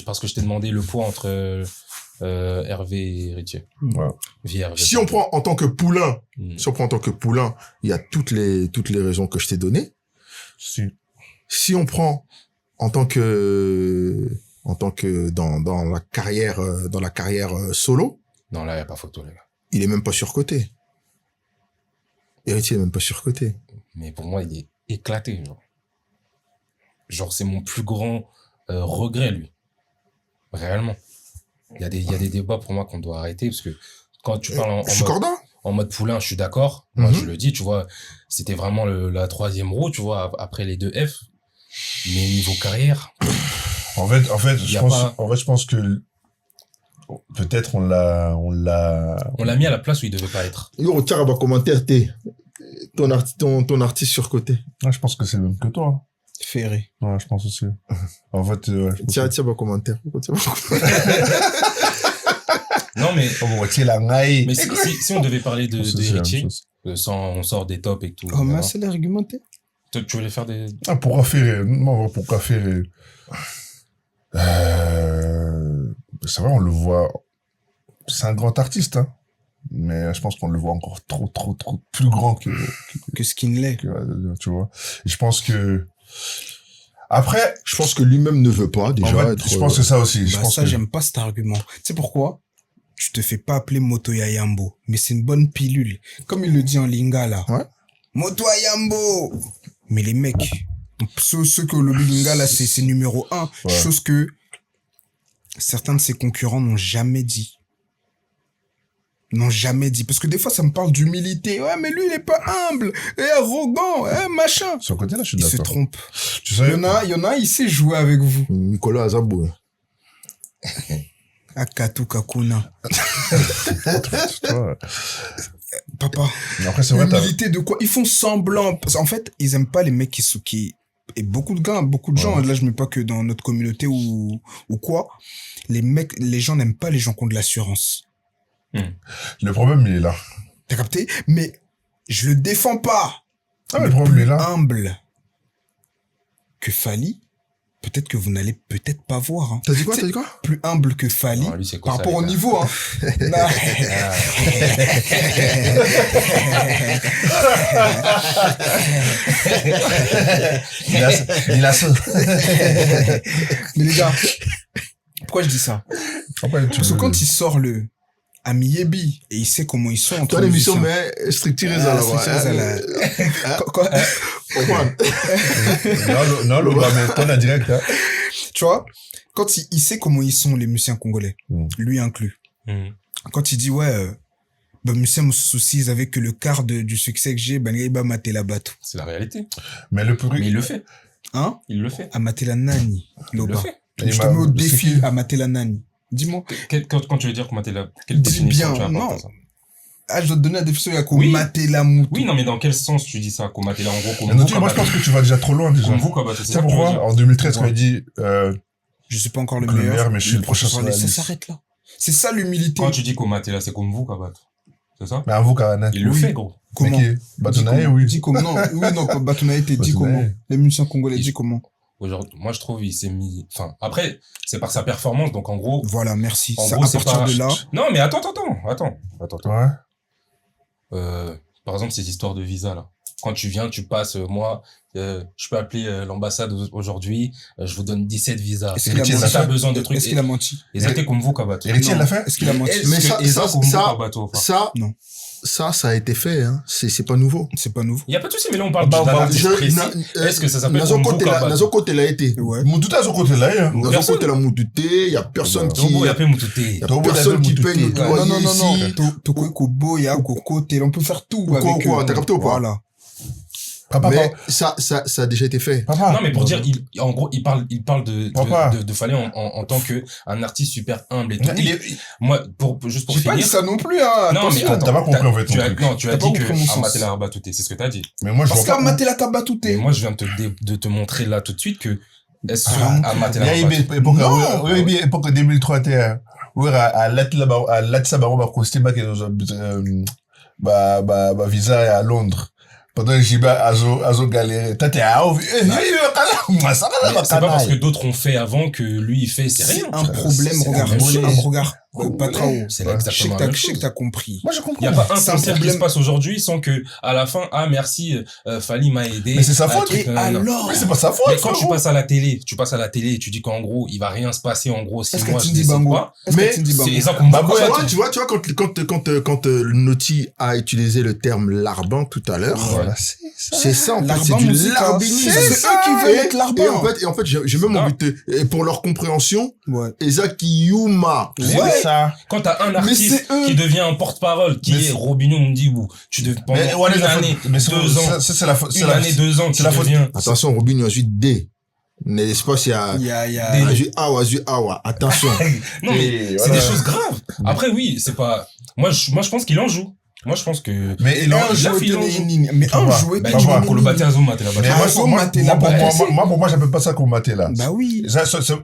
Parce que je t'ai demandé le poids entre Hervé et Héritier. Ouais. VRV. Si on prend en tant que poulain, il y a toutes les raisons que je t'ai données. Si on prend en tant que dans la carrière solo. Non, là, il n'y a pas photo, les gars. Il est même pas surcoté. Héritier est même pas surcoté. Mais pour moi, il est éclaté, genre c'est mon plus grand regret, lui. Réellement. Il y a des débats pour moi qu'on doit arrêter, parce que quand tu parles en mode poulain, je suis d'accord. Moi, je le dis, tu vois, c'était vraiment la troisième roue, tu vois, après les deux F. Mais niveau carrière... En fait, je pense que peut-être on l'a mis à la place où il devait pas être. Yo, tiens, va commenter ton artiste surcoté. Ouais, je pense que c'est le même que toi. Ferré. Ouais, je pense aussi. En fait, tiens, va commenter. Non, mais... mais si on devait parler de Héritier, on sort des tops et tout. Oh, mais c'est l'argumenté. Tu voulais faire des... Ah, pourquoi Ferré? Non, pourquoi Ferré? C'est vrai, on le voit. C'est un grand artiste, hein. Mais je pense qu'on le voit encore trop plus grand que ce qu'il l'est. Tu vois. Et je pense que après, je pense que lui-même ne veut pas déjà être. Je pense que ça aussi. J'aime pas cet argument. Tu sais pourquoi? Tu te fais pas appeler Motoya Yambo, mais c'est une bonne pilule. Comme il le dit en lingala. Ouais. Motoya Yambo. Mais les mecs, ceux que le lingala c'est numéro 1, chose que certains de ses concurrents n'ont jamais dit. Parce que des fois, ça me parle d'humilité. Ouais, mais lui, il est pas humble, et arrogant, machin. Sur le côté-là, je suis d'accord. Il se trompe. Tu sais, il y en a, il sait jouer avec vous. Nicolas Azabou. Akatu Kakuna. Papa. Après, c'est vrai, l'humilité de quoi? Ils font semblant. Parce qu'en fait, ils aiment pas les mecs qui et beaucoup de gens, là, je mets pas que dans notre communauté ou quoi. Les gens n'aiment pas les gens qui ont de l'assurance. Le problème, il est là. T'as capté? Mais je le défends pas. Ah, mais le problème, il est là. Humble que Fally, peut-être que vous n'allez peut-être pas voir. Hein. T'as dit quoi? Plus humble que Fally, Non, lui, c'est par quoi, ça, rapport au les gars? niveau. Hein. Il a ça. Mais les gars, pourquoi je dis ça? Parce que quand il sort le Amiyebi et il sait comment ils sont entre Toi, l'émission, mais Strictirisé alors. Non, le gars, mais toi, la direct, hein. Tu vois, quand il sait comment ils sont, les musiciens congolais, lui inclus. Quand il dit, musiciens me soucie avec que le quart du succès que j'ai, il va mater la bateau. C'est la réalité. Mais le plus... Mais il le fait. Hein? Il le fait. À mater la nani. Il le fait. Je te mets au défi à mater la nani. Dis-moi. Quand tu veux dire mater la... Quelle Dis définition bien, tu apportes non. à ça? Ah, je dois te donner la définition, il y a Oui. mater la mouton. Oui, non, mais dans quel sens tu dis ça? Mater la, en gros, Mais non, moi, je pense que tu vas déjà trop loin, déjà. Comme vous, Kabato, c'est Tu sais ça que tu veux pourquoi? dire? En 2013, quand il dit, Je suis pas encore le le meilleur, meilleur, mais je suis le prochain sur la Ça liste. s'arrête là. C'est ça l'humilité. Quand tu dis mater la, c'est comme vous, Kabato. C'est ça? Mais à vous, Karana. Il le Oui. fait, gros. Comment? Mais qui? Batonaye, oui. Dis comment. Non, oui, non, Batonaye, t'es dit Batonaye. comment? Les musiciens congolais, Il- dis comment? Aujourd'hui, moi, je trouve, il s'est mis, enfin, après, c'est par sa performance, donc en gros, Voilà, merci. En Ça, gros, à c'est partir pas- de là, non, mais attends. Ouais. Par exemple, cette histoire de visa, là. Quand tu viens, tu passes, moi, je peux appeler l'ambassade aujourd'hui, je vous donne 17 visas. Est-ce qu'il a Si menti? t'as besoin de trucs. est-ce qu'il a menti? Et ça, t'es comme vous, Kabato. Héritier, Non. l'a fait? Est-ce qu'il a menti? Mais ça, ça a été fait, hein. C'est pas nouveau. C'est pas nouveau. Il y a pas de souci, mais là, on parle Bah, d'un bah, artiste précis. Est-ce que ça s'appelle comme vous, Kabato? Nazo côté l'a été. Ouais. Mon tout à son côté là, hein. Nazo Personne. côté l'a moututé, y a personne qui, Tobo, il y a pas Moutouté. y a Tobo, personne qui Tobo, paye le Tobo. Non, loyer non, non, ici. non. Toko Kobo, ya Koko, on peut faire tout Pourquoi, avec quoi, eux. t'as capté ou pas? Voilà. Mais ça a déjà été fait. Papa. Non, mais pour dire, en gros, il parle Papa. de Fally en tant que un artiste super humble et tout. Il est, Moi, juste pour J'ai pas dit finir. ça non plus, hein. Non, mais attention. attends. t'as pas compris, en fait, ton truc. Non, tu as T'as pas dit que compris mon sens. Amatela Rabatouté, c'est ce que t'as dit. mais moi, je Parce vois qu'à pas. mater la Kabatouté. Mais moi, je viens de te montrer là tout de suite que est-ce que Ah, Amatela Il y a Rabatouté. époque 2031. Oui, à Latsabaro, va coster, visa à Londres. Pendant que j'y vais à Zo galérer. T'as C'est pas parce que d'autres ont fait avant que lui il fait, c'est C'est rien. un problème, regarde, Patrao. C'est Je sais exactement la même que chose. t'as compris. Moi, je comprends. Il y a pas un C'est un concert qui problème. se passe aujourd'hui sans que, à la fin, ah, merci, Fally m'a aidé. Mais c'est sa Ah, faute. truc, Et nanana. alors? Mais c'est pas sa faute, Mais quand tu frérot. passes à la télé et tu dis qu'en gros, il va rien se passer, en gros, si Est-ce moi que je tu dis décide Bango? pas. Est-ce Mais que tu dis C'est Bango? ça qu'on me Bah, dit. ouais, tu vois, quand Naughty a utilisé le terme larbin tout à l'heure. Voilà, c'est ça. C'est ça, en fait, L'Arban c'est du musical. larbinisme. C'est eux qui veulent être l'Arban. Et en fait, j'ai même envie de et pour leur compréhension, Ouais. Ezaki Yuma. C'est ça. Quand t'as un Mais artiste c'est eux. qui devient un porte-parole, qui Mais est c'est- Robinho Mdibu, tu devais pendant Mais ouais, une année, 2 ans, ça, c'est la faute. une année, 2 ans, c'est tu la faute. deviens. Attention, Robinho, ensuite D. N'est-ce pas, s'il y a, Il y a, Des- Azu Awa. Attention. Non, mais Et c'est voilà. des choses graves. Après, oui, c'est pas, moi, je pense qu'il en joue. Moi, je pense que, Mais il un en jouet il en joue. télénini. Mais un Papa. jouet Bah, tu vois, Papa. Kolobaté Azuma, t'es là-bas. Mais Ah, moi, so moi, maté moi, la baisse. moi, j'appelle pas ça qu'on maté là. Bah oui. Ça,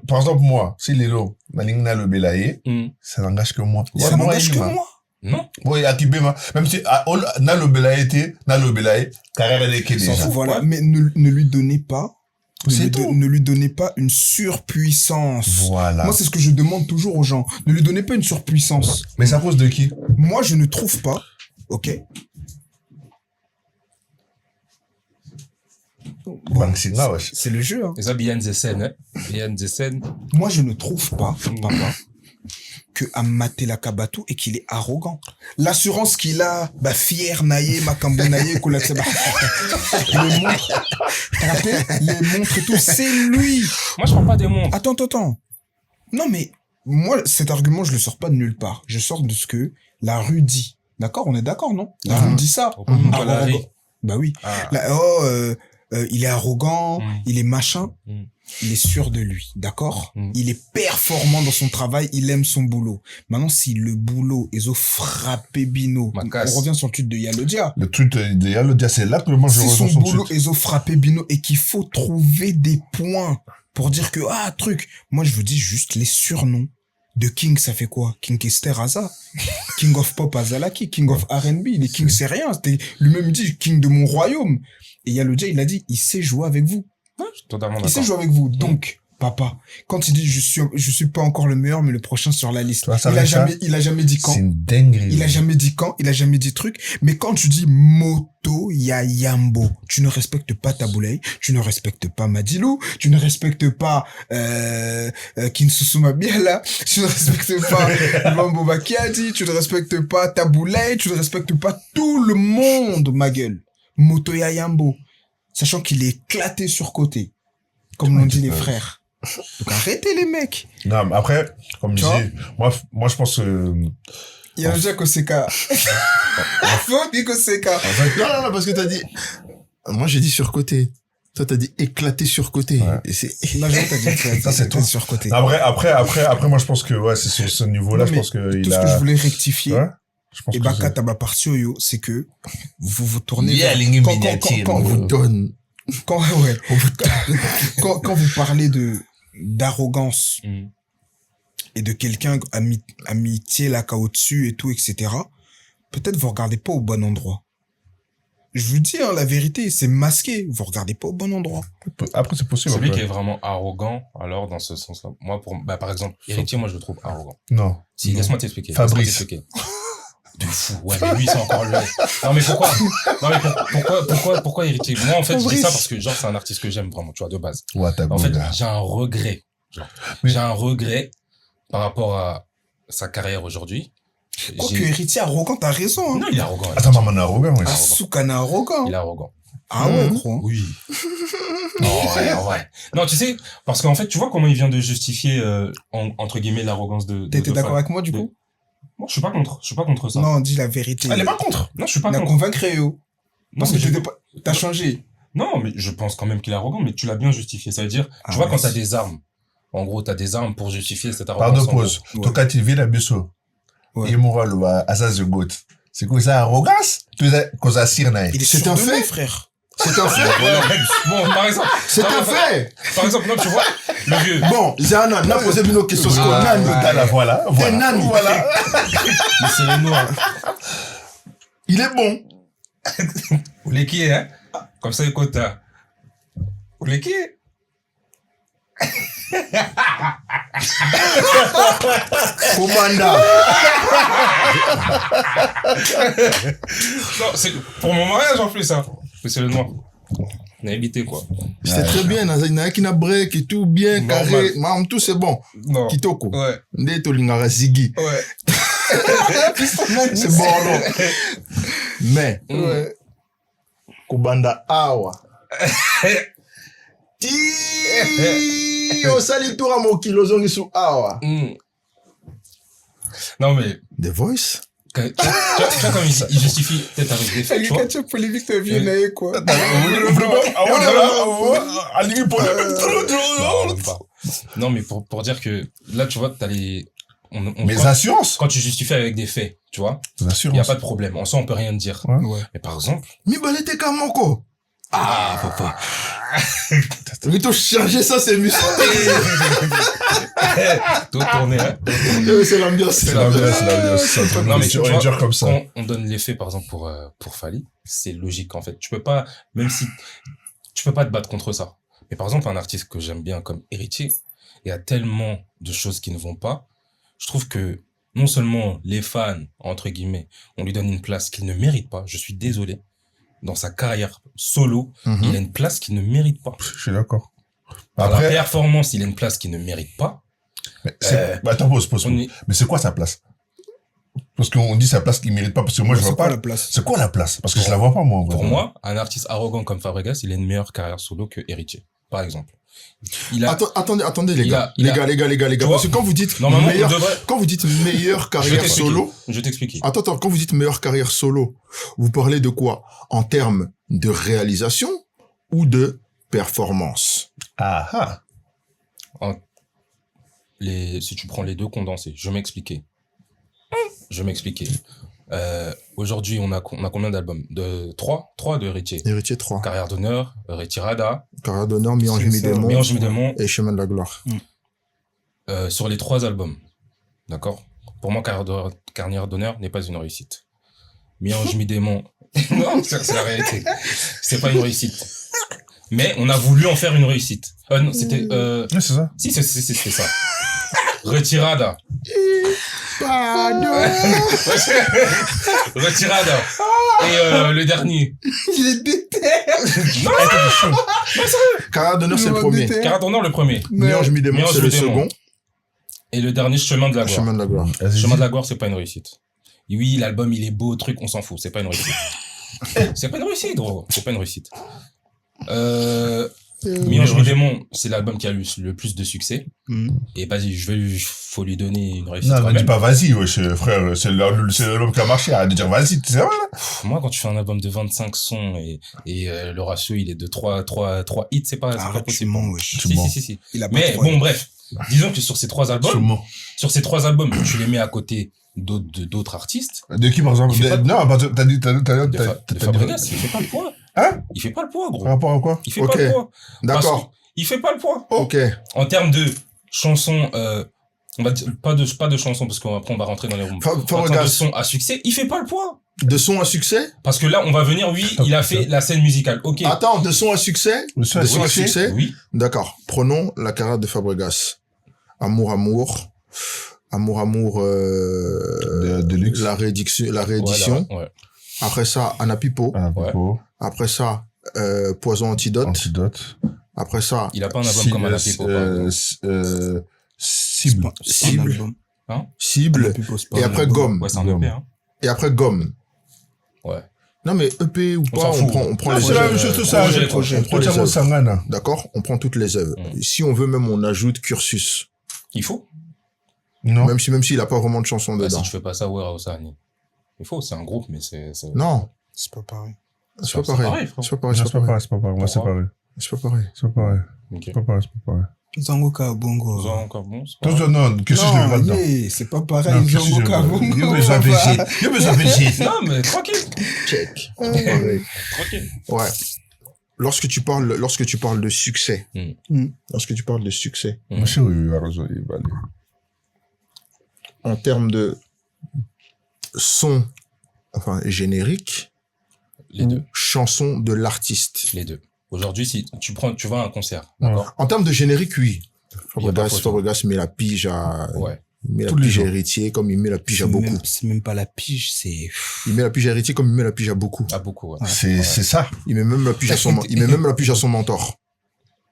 par exemple, moi, si Lelo, Nalingna le Belaye, Hmm. ça n'engage que moi. Ça Ouais, n'engage que moi. moi. Non. Oui, Akibema. Même si, na le Belaye, carrière elle est S'en déjà. fout. Voilà. Ouais. Mais ne lui donnez pas. C'est tout. Ne lui donnez pas une surpuissance. Voilà. Moi, c'est ce que je demande toujours aux gens. Ne lui donnez pas une surpuissance. Mais c'est à cause de qui? Moi, je ne trouve pas. Ok. Banksina, wesh. C'est le jeu. Hein. Et ça, behind the scene, hein. Behind the scene. Moi, je ne trouve pas, papa, que Amatela Kabatou et qu'il est arrogant. L'assurance qu'il a, bah, fier, naïe, makambo, naïe, kolatseba. Les montres, t'as rappelé? Les montres et tout, c'est lui. Moi, je parle pas des montres. Attends. Non, mais, moi, cet argument, je le sors pas de nulle part. Je sors de ce que la rue dit. D'accord? On est d'accord, non? La rue dit ça. Arrogant. Bah oui. Ah. Il est arrogant, il est machin. Il est sûr de lui, d'accord? Il est performant dans son travail, il aime son boulot. Maintenant, si le boulot est frappé bino, Ma on casse. revient sur le truc de Yalodia. Le truc de Yalodia, c'est là que moi je Si son rejoins son boulot truc. est frappé bino et qu'il faut trouver des points pour dire que, moi je vous dis juste les surnoms. De King, ça fait quoi? King Kester Aza. King of Pop Azalaki. King of R&B. Les King, c'est rien. Lui-même, il dit King de mon royaume. Et Yalodia, il a dit, il sait jouer avec vous. Ouais, je suis totalement Il sait d'accord. jouer avec vous. Donc, Papa, quand il dit je suis pas encore le meilleur, mais le prochain sur la liste. Toi, ça Il a jamais dit quand. C'est une dinguerie. Il a jamais dit quand, il a jamais dit truc. Mais quand tu dis Moto Yayambo, tu ne respectes pas Taboulay, tu ne respectes pas Madilou, tu ne respectes pas Kinsusuma Biala, tu ne respectes pas Mambo Bakiadi, tu ne respectes pas Taboulay, tu ne respectes pas tout le monde, ma gueule. Moto Yayambo. Sachant qu'il est éclaté sur côté. Comme l'ont dit les frères. Donc arrêtez les mecs. Non, mais après, comme je disais, moi je pense que... Il y a déjà Koseka. Faut dire Koseka. En fait, Non, parce que t'as dit... Moi, j'ai dit surcoté. Toi, t'as dit éclaté surcoté. Ouais. Et c'est... Non, j'ai t'as dit éclaté. Ça, c'est toi. Sur côté. Après, moi je pense que ouais, c'est sur ce niveau-là, Non, je pense que tout ce que je voulais rectifier, Ouais, je pense et que Baka c'est- Tabapartio, c'est que vous tournez Yeah, vers- ligne quand miniature, on vous vous donne. quand vous parlez d'arrogance Mm. et de quelqu'un amitié là au-dessus et tout, etc., peut-être vous regardez pas au bon endroit. Je vous dis, hein, la vérité, c'est masqué. Vous regardez pas au bon endroit. Après, c'est possible. Celui après. qui est vraiment arrogant, alors, dans ce sens-là. Moi, par exemple, Héritier, moi, je le trouve arrogant. Non. Si, laisse-moi t'expliquer. Fabrice. Laisse-moi t'expliquer. De fou. Ouais, mais lui, c'est encore le... Non, mais pourquoi? Non, mais pourquoi Héritier? Moi, en fait, je dis ça parce que, genre, c'est un artiste que j'aime vraiment, tu vois, de base. Ouais, t'as En fait, beau, j'ai un regret. Genre, Mais- j'ai un regret par rapport à sa carrière aujourd'hui. Quoique héritier arrogant, t'as raison. Hein. Non, il est arrogant. Attends, maman est arrogant, ouais. Asukana arrogant. Il est arrogant. Ah ouais, gros. Oui. En vrai. Non, tu sais, parce qu'en fait, tu vois comment il vient de justifier, entre guillemets, l'arrogance de... T'étais d'accord avec moi, du de- coup? Moi, je suis pas contre ça. Non, dis la vérité. Elle est pas contre. Non, je suis pas Il a contre. convaincre yo. Non, Parce mais que je- t'étais pas, t'as changé. Non, mais je pense quand même qu'il est arrogant, mais tu l'as bien justifié. Ça veut dire, Ah tu vois, ouais, quand t'as c'est- des armes, en gros, t'as des armes pour justifier cette arrogance. Pardon, en gros. pause. Ouais. Toka TV, la biso. Ouais. Et moral, Azaz the Goat. C'est quoi ça, arrogance? Tu sais, cause à Sirnaï. Il est C'est sûr un de fait. lui, frère. C'est un fait. Bon, par exemple. C'est un fait. Par exemple, non, tu vois, le vieux. Bon, Zana, n'a posé une autre question. Ah, Nani. ouais. Voilà. T'es Nani. Voilà. Mais c'est les noirs. Il est bon. Ou les qui, hein? Comme ça, écoute, ou les qui? Commanda. Non, c'est pour mon mariage en plus, hein. Mais c'est le noir. On a évité, quoi. C'est très bien. Il y a qui n'a break et tout bien, Normal. carré. Mam, tout c'est bon. Non. Kitoko. Ouais. Nde to lingara zigi. Ouais. C'est bon, non. Mais, Ouais. Kobanda awa. Ti osali tour à mon kilo zongi sous awa. Mm. Non, mais, The Voice? tu vois comme il justifie peut-être avec des faits, tu vois. Quelqu'un tu as polémique, t'as vu, naïe, quoi. Non, même pas. Non, mais pour dire que, là, tu vois, t'as les, Mes quand, assurances. quand tu justifies avec des faits, tu vois, Les il y a assurances. pas de problème. En soi, on peut rien te dire. Ouais. Ouais. Mais par exemple, Mi balete kamoko. ah, papa. Mais toi, changer ça, c'est musclé. Tout tourné, hein. C'est l'ambiance. C'est l'ambiance, c'est un truc Non, mais tu vois, dur comme ça. quand on donne les faits, par exemple, pour Fally, c'est logique, en fait. Tu peux pas, même si, tu peux pas te battre contre ça. Mais par exemple, un artiste que j'aime bien comme Héritier, il y a tellement de choses qui ne vont pas. Je trouve que, non seulement les fans, entre guillemets, on lui donne une place qu'il ne mérite pas. Je suis désolé. Dans sa carrière solo, il a une place qu'il ne mérite pas. Je suis d'accord. Dans la Après, performance, il a une place qu'il ne mérite pas. attends, pause. On est- Mais c'est quoi sa place? Parce qu'on dit sa place qu'il mérite pas, parce que moi, je C'est vois quoi pas. la place? C'est quoi la place? Parce que je la vois pas, moi. en vrai. Pour moi, un artiste arrogant comme Fabregas, il a une meilleure carrière solo que Héritier, par exemple. Il a, Attendez, les Il gars. a- il a- Les gars. Tu Parce que vois, quand vous dites normalement, meilleur, on devrait... quand vous dites meilleure Je vais carrière t'expliquer. solo, Je vais t'expliquer. attends, quand vous dites meilleure carrière solo, vous parlez de quoi? En termes de réalisation ou de performance? Ah, ah. Si tu prends les deux condensés, je vais m'expliquer. Aujourd'hui, on a combien d'albums? Trois de Héritier. Héritier 3. Carrière d'honneur, Retirada, Carrière d'honneur, Mi-Ange, C'est ça. Mi-Démon Mi-Ange, Mi-Démon, et Chemin de la gloire. sur les 3 albums. D'accord? Pour moi, Carrière d'honneur n'est pas une réussite. Mi-Ange, Mi-Démon. Non, c'est la réalité. C'est pas une réussite. Mais on a voulu en faire une réussite. Non, c'était... Ouais, c'est ça. Si, c'était ça. Retirada. Retirada. Et le dernier. Il est déter. Non, Carrière d'honneur, c'est le premier. Carrière d'honneur, le premier. Nuange mi démon, c'est le second. Et le dernier, Chemin de la gloire. Chemin de la gloire. Chemin de la gloire, c'est pas une réussite. Et oui, l'album, il est beau, truc, on s'en fout. C'est pas une réussite. C'est pas une réussite, gros. C'est pas une réussite. Nuange mi démon, c'est l'album qui a eu le plus de succès. Et vas-y, faut lui donner une réussite. Non, quand mais dis même. pas vas-y, wesh, frère. C'est l'homme qui a marché. Arrête de dire vas-y, c'est vrai, là. Moi, quand tu fais un album de 25 sons et le ratio, il est de 3 hits, c'est pas Arrête, tu possible. mens, wesh. Si. Il a pas Mais trois bon, hits. bref. Disons que sur ces trois albums, Sûrement. tu les mets à côté d'autres artistes. De qui, par exemple? Il fait pas de- Non, parce que t'as dit, De Fabregas, il fait pas le poids. Hein? Il fait pas le poids, gros. Par rapport à quoi? Il fait Ok. pas le poids. D'accord. Il fait pas le poids. Ok. En termes de chansons, on va dire, pas de chansons, parce qu'après on va rentrer dans les rooms. En termes de Fabregas, sons à succès, il fait pas le poids. de son à succès? Parce que là, on va venir, oui, il a fait la scène musicale. Ok. Attends, de son à succès? Le son à De son à succès? succès? Oui. D'accord. Prenons la carrière de Fabregas. Amour, Deluxe. la réédition. Ouais. Après ça, Anna Pipo. Ah, Ouais. Pipo. Après ça, Poison Antidote. Antidote. Après ça, Il a pas un album comme Anna Pipo, par exemple. Cible. C'est un Cible. album. Cible. Et après Gomme. Ouais, c'est un Gomme. EP, hein. Et après Gomme. Ouais. Non, mais EP ou On pas, s'en fout. on prend Ah, les c'est la œuvres. même chose, tout ça. projet, On prend les Tiamo œuvres. Sangana. D'accord? On prend toutes les œuvres. Mm. Si on veut, même on ajoute Cursus. Il faut. Non. Même s'il a pas vraiment de chansons Bah, dedans. si tu fais pas ça, ouais, Osani. Il faut, c'est un groupe, mais c'est... Non. C'est pas pareil. C'est pas C'est pareil. pareil, frère. C'est pas pareil. Non, C'est pas pareil. c'est pas pareil. Moi, c'est Pourquoi? pareil. C'est pas pareil. C'est pas pareil. Ok. C'est pas pareil, c'est pas pareil. Zangoka Bongo. Ils ont encore bon, c'est pas Non, grave. non, que si je le mets pas dedans. yeah, c'est pas Non, pareil. que si je le Zangoka mets- Bongo. Yo, mais j'avais j'ai. Yo, mais j'avais j'ai. Non, mais tranquille. Check. C'est pas pareil. Tranquille. Ouais. Lorsque tu parles de succès. Mm. Lorsque tu parles de succès. Mon chéri, il va raison, il va aller. En termes de son, enfin, générique. Les deux. Chanson de l'artiste. Les deux. Aujourd'hui, si tu vas à un concert, Ouais. d'accord? En termes de générique, oui. Il y a pas photo. Fabregas met la pige à, Ouais. il met la Tous les pige à jours. héritier comme il met la pige à beaucoup. C'est même pas la pige, c'est... Il met la pige à héritier comme il met la pige à beaucoup. Ah, beaucoup, ouais. C'est ça. Il met même la pige à son mentor.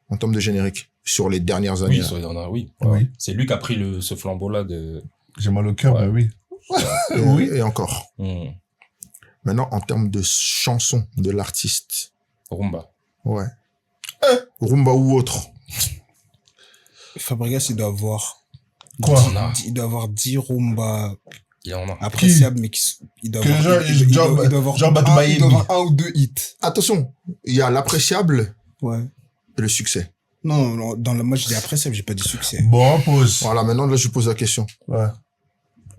En termes de générique. Sur les dernières années. Oui, oui. Oui. Ouais. C'est lui qui a pris ce flambeau-là de... J'ai mal au cœur, Ouais. mais oui. Oui. Et encore. Hmm. Maintenant, en termes de chanson de l'artiste. Rumba. Ouais. Rumba ou autre. Fabregas, il doit avoir... Quoi? Il doit avoir 10 Rumba Il en a. appréciables, mais il doit Que avoir... genre, il genre, doit avoir genre il doit Batubaïmi. avoir un ou deux hits. Attention. Il y a l'appréciable Ouais. et le succès. Non, dans le match, j'ai dit appréciable, j'ai pas dit succès. Bon, pause. Voilà. Maintenant, là, je pose la question. Ouais.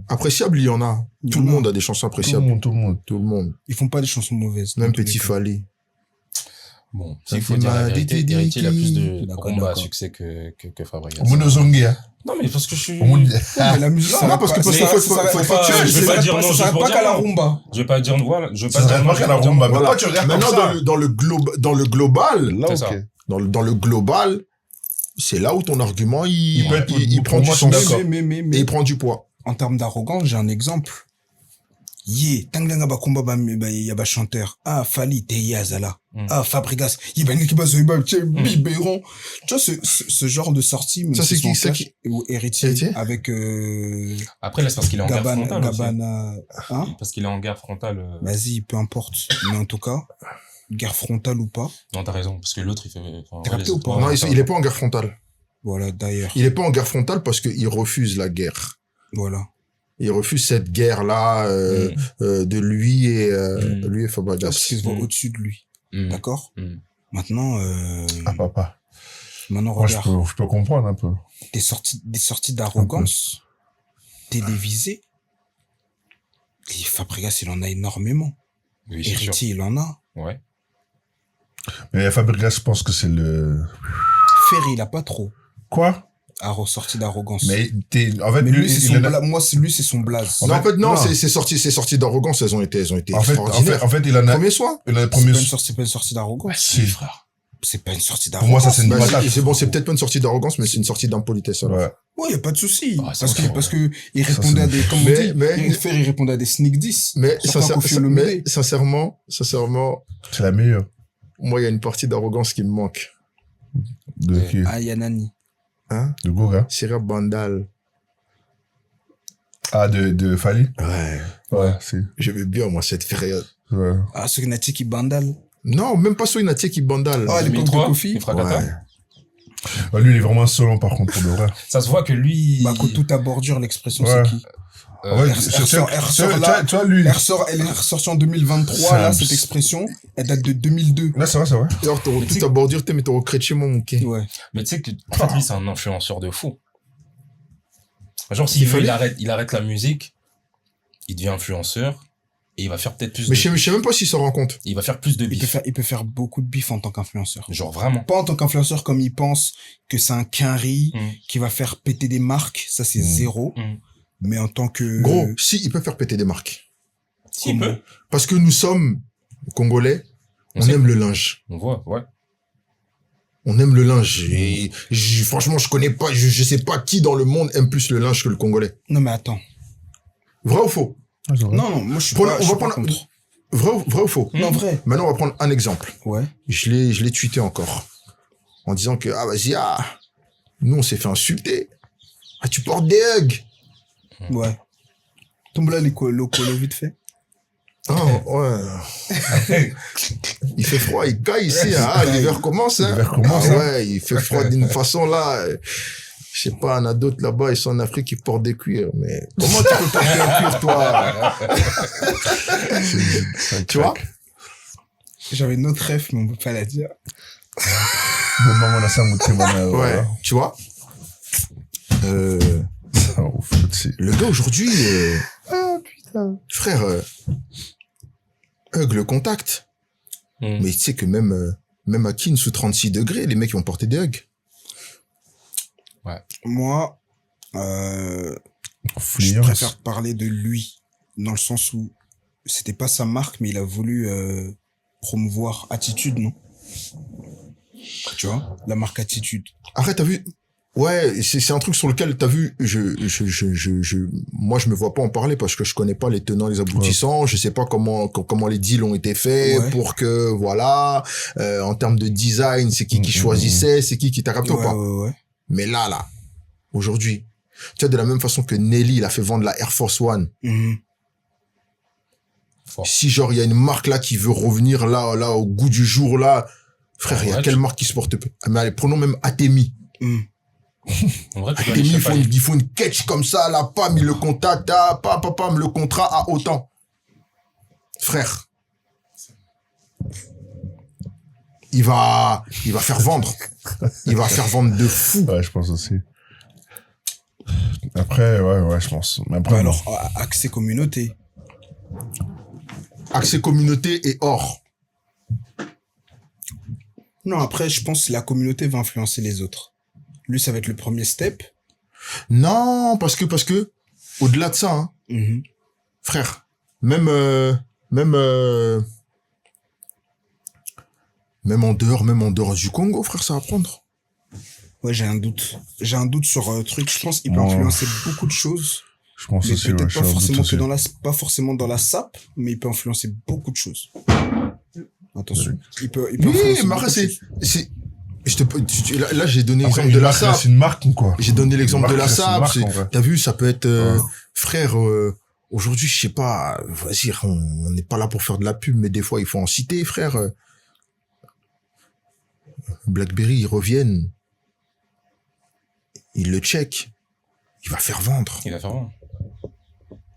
Appréciable, il y en a. Il y Tout en le a. monde a des chansons Tout le appréciables. monde, tout le monde. Tout le monde. Ils font pas des chansons mauvaises. Même dans tous Petit les cas. Fally. Bon, Ça s'il faut fait dire la mal, vérité, dit, Héritier, il a plus de D'accord, Rumba à d'accord. succès que Fabregas. Monozongi, hein. Non, mais parce que je suis... Au monde- Mais la musique, Non, ça va parce pas- que ça faut s'arrête- être ça s'arrête factuel. pas- Je vais pas dire non, ça juste s'arrête pour pas dire qu'à la non. rumba. Je vais pas dire, voilà, je vais pas Ça dire s'arrête non, pas je qu'à vais la pas dire rumba. non. Mais Voilà. pourquoi tu regardes comme Maintenant, ça? dans le global, Là, C'est ça. ok. dans le global, c'est là où ton argument, il peut être- il prend pour du moi, sens. d'accord. Et il prend du poids. En termes d'arrogance, j'ai un exemple. Tanganga bakumba yaba chanteur. Ah, Fali, Teya Zala. Mm. Ah, Fabregas. Yaba Nikiba Zoiba, Biberon. Tu vois, ce genre de sortie, même Ça, si c'est son qui, ça, clash, ou Héritier, Héritier avec, Après, là, c'est parce qu'il est en guerre frontale aussi. Gabana, hein? Parce qu'il est en guerre frontale. Vas-y, peu importe. Mais en tout cas, guerre frontale ou pas. Non, t'as raison, parce que l'autre, il fait... enfin, T'as ouais, capté les ou autres, pas? ouais, Non, ça il va. est pas en guerre frontale. Voilà, d'ailleurs. Il est pas en guerre frontale parce qu'il refuse la guerre. Voilà. Il refuse cette guerre-là de lui et Parce Fabregas. qu'il se voit Mm. au-dessus de lui. Mm. D'accord? Mm. Maintenant, Ah, papa. maintenant, Moi, je regarde. peux comprendre un peu. Des sorties d'arrogance télévisées. Et Fabregas, il en a énormément. Oui, c'est sûr. Héritier, il en a. Ouais. Mais Fabregas, je pense que c'est le... Ferry, il a pas trop. Quoi? Sortie d'arrogance. Mais en fait, Mais lui, c'est il son en a- blaze. Moi, lui, c'est son blaze. En Non, en fait, non, non. ces sorties d'arrogance, elles ont été En fait, extraordinaires. il en a... Premier soir. Il en a C'est premier... pas une sortie d'arrogance. Si. frère. C'est pas une sortie Pour moi, d'arrogance. ça, c'est une Bah, patate. c'est bon, c'est peut-être pas une sortie d'arrogance, mais c'est une sortie d'impolitesse, alors. Ouais. Ouais, y a pas de souci. Ah, parce que il répondait à des, comme on Mais- dit, il répondait à des sneak 10. Mais, mais sincèrement, C'est la meilleure. moi, il y a une partie d'arrogance qui me manque. De qui? ah, Yanani. Hein? De Goga. Sierra Bandal. Ah, de Fali? Ouais. Ouais, c'est, J'aimais bien, moi, cette période. ouais. Ah, Sognati qui bandale. Non, même pas Soinati qui Bandal. Ah, l'époque de 2003, Kofi. il fracata. Ouais. Ouais, lui, il est vraiment insolent, par contre, pour de vrai. Ça se voit que lui... Bah, que tout à bordure, l'expression, Ouais. c'est qui? Ouais, elle ressort là. tu vois, lui. Elle est ressortie en 2023, Ça- là, cette expression. Elle date de 2002. Là, c'est vrai, c'est vrai. Alors, t'auras tout à bordure, mais t'auras créé mon mouquet. Ouais. Mais tu sais que, en fait, lui, c'est un influenceur de fou. Genre, s'il Il veut, fallait- il arrête la musique, il devient influenceur, et il va faire peut-être plus Mais de... je sais même pas s'il s'en rend compte. Il va faire plus de bif. Il peut faire beaucoup de bif en tant qu'influenceur. Genre, vraiment. Pas en tant qu'influenceur comme il pense que c'est un quinri Mm. qui va faire péter des marques. Ça, c'est zéro. Mm. Mais en tant que... Gros, si, il peut faire péter des marques. Si, il peut. Parce que nous sommes, Congolais, on sait. aime le linge. On voit, ouais. On aime le linge. Et franchement, je connais pas, je sais pas qui dans le monde aime plus le linge que le Congolais. Non, mais attends. Vrai ou faux? Non, moi, je suis Prenons- pas, on je suis va pas prendre- contre. Vrai ou faux? Non, vrai. Maintenant, on va prendre un exemple. Ouais. Je l'ai tweeté encore. En disant que, ah, vas-y, nous, on s'est fait insulter. Ah, tu portes des hugs. Ouais. Tombe là, les locaux, vite fait. Ah, ouais. Il fait froid, il caille ici, hein. Ah, l'hiver commence, hein. L'hiver commence, Ah hein. ouais, il fait froid d'une façon là. Je sais pas, il y en a d'autres là-bas, ils sont en Afrique, ils portent des cuirs, mais comment tu peux porter un cuir, toi? Tu vois? J'avais une autre ref, mais on peut pas la dire. Bon, maman, on a ça, Ouais, tu vois? Le gars aujourd'hui, Ah, putain. frère, hug le contact. Mm. Mais tu sais que même à Kin, sous 36 degrés, les mecs, ils vont porter des hugs. Moi, je Fouillance. préfère parler de lui, dans le sens où c'était pas sa marque, mais il a voulu promouvoir Attitude, non? Tu vois? La marque Attitude. Arrête, t'as vu? Ouais, c'est un truc sur lequel t'as vu, moi je me vois pas en parler parce que je connais pas les tenants, les aboutissants, je sais pas comment les deals ont été faits pour que, voilà, en termes de design, c'est qui choisissait, c'est qui t'a capté ou pas? Ouais. Mais là, aujourd'hui, tu vois, de la même façon que Nelly, il a fait vendre la Air Force One. Mhm. Fort. Si genre, il y a une marque là qui veut revenir là, au goût du jour là, frère, il y a Ouais, quelle marque qui se porte peu? Ah, mais allez, prenons même Atemi. Mhm. En vrai, tu peux Atemi, aller il faut une catch comme ça, là, pam, il le contacte, pam, le contrat à autant. Frère. Il va faire vendre. Il va faire vendre de fou. Ouais, je pense aussi. Après, ouais, je pense. Mais après, Bah alors, accès communauté. Accès communauté et or. Non, après, je pense que la communauté va influencer les autres. Lui, ça va être le premier step. Non, parce que, au-delà de ça, hein, Mhm. frère, même en dehors du Congo, frère, ça va prendre. Ouais, j'ai un doute. J'ai un doute sur truc. Je pense qu'il peut influencer beaucoup de choses. je pense Mais aussi, ouais, peut-être je suis un doute aussi. pas forcément dans la SAP, mais il peut influencer beaucoup de choses. Attention. Il peut Oui, influencer mais beaucoup après, de choses. là, j'ai donné Après, l'exemple de la marque, là, SAP. c'est une marque ou quoi? J'ai donné l'exemple de la Marque, c'est une SAP. marque, en vrai. T'as vu, ça peut être, Ouais. frère, aujourd'hui, je sais pas, vas-y, on n'est pas là pour faire de la pub, mais des fois, il faut en citer, frère. BlackBerry, ils reviennent. Ils le check. Il va faire vendre. Il va faire vendre.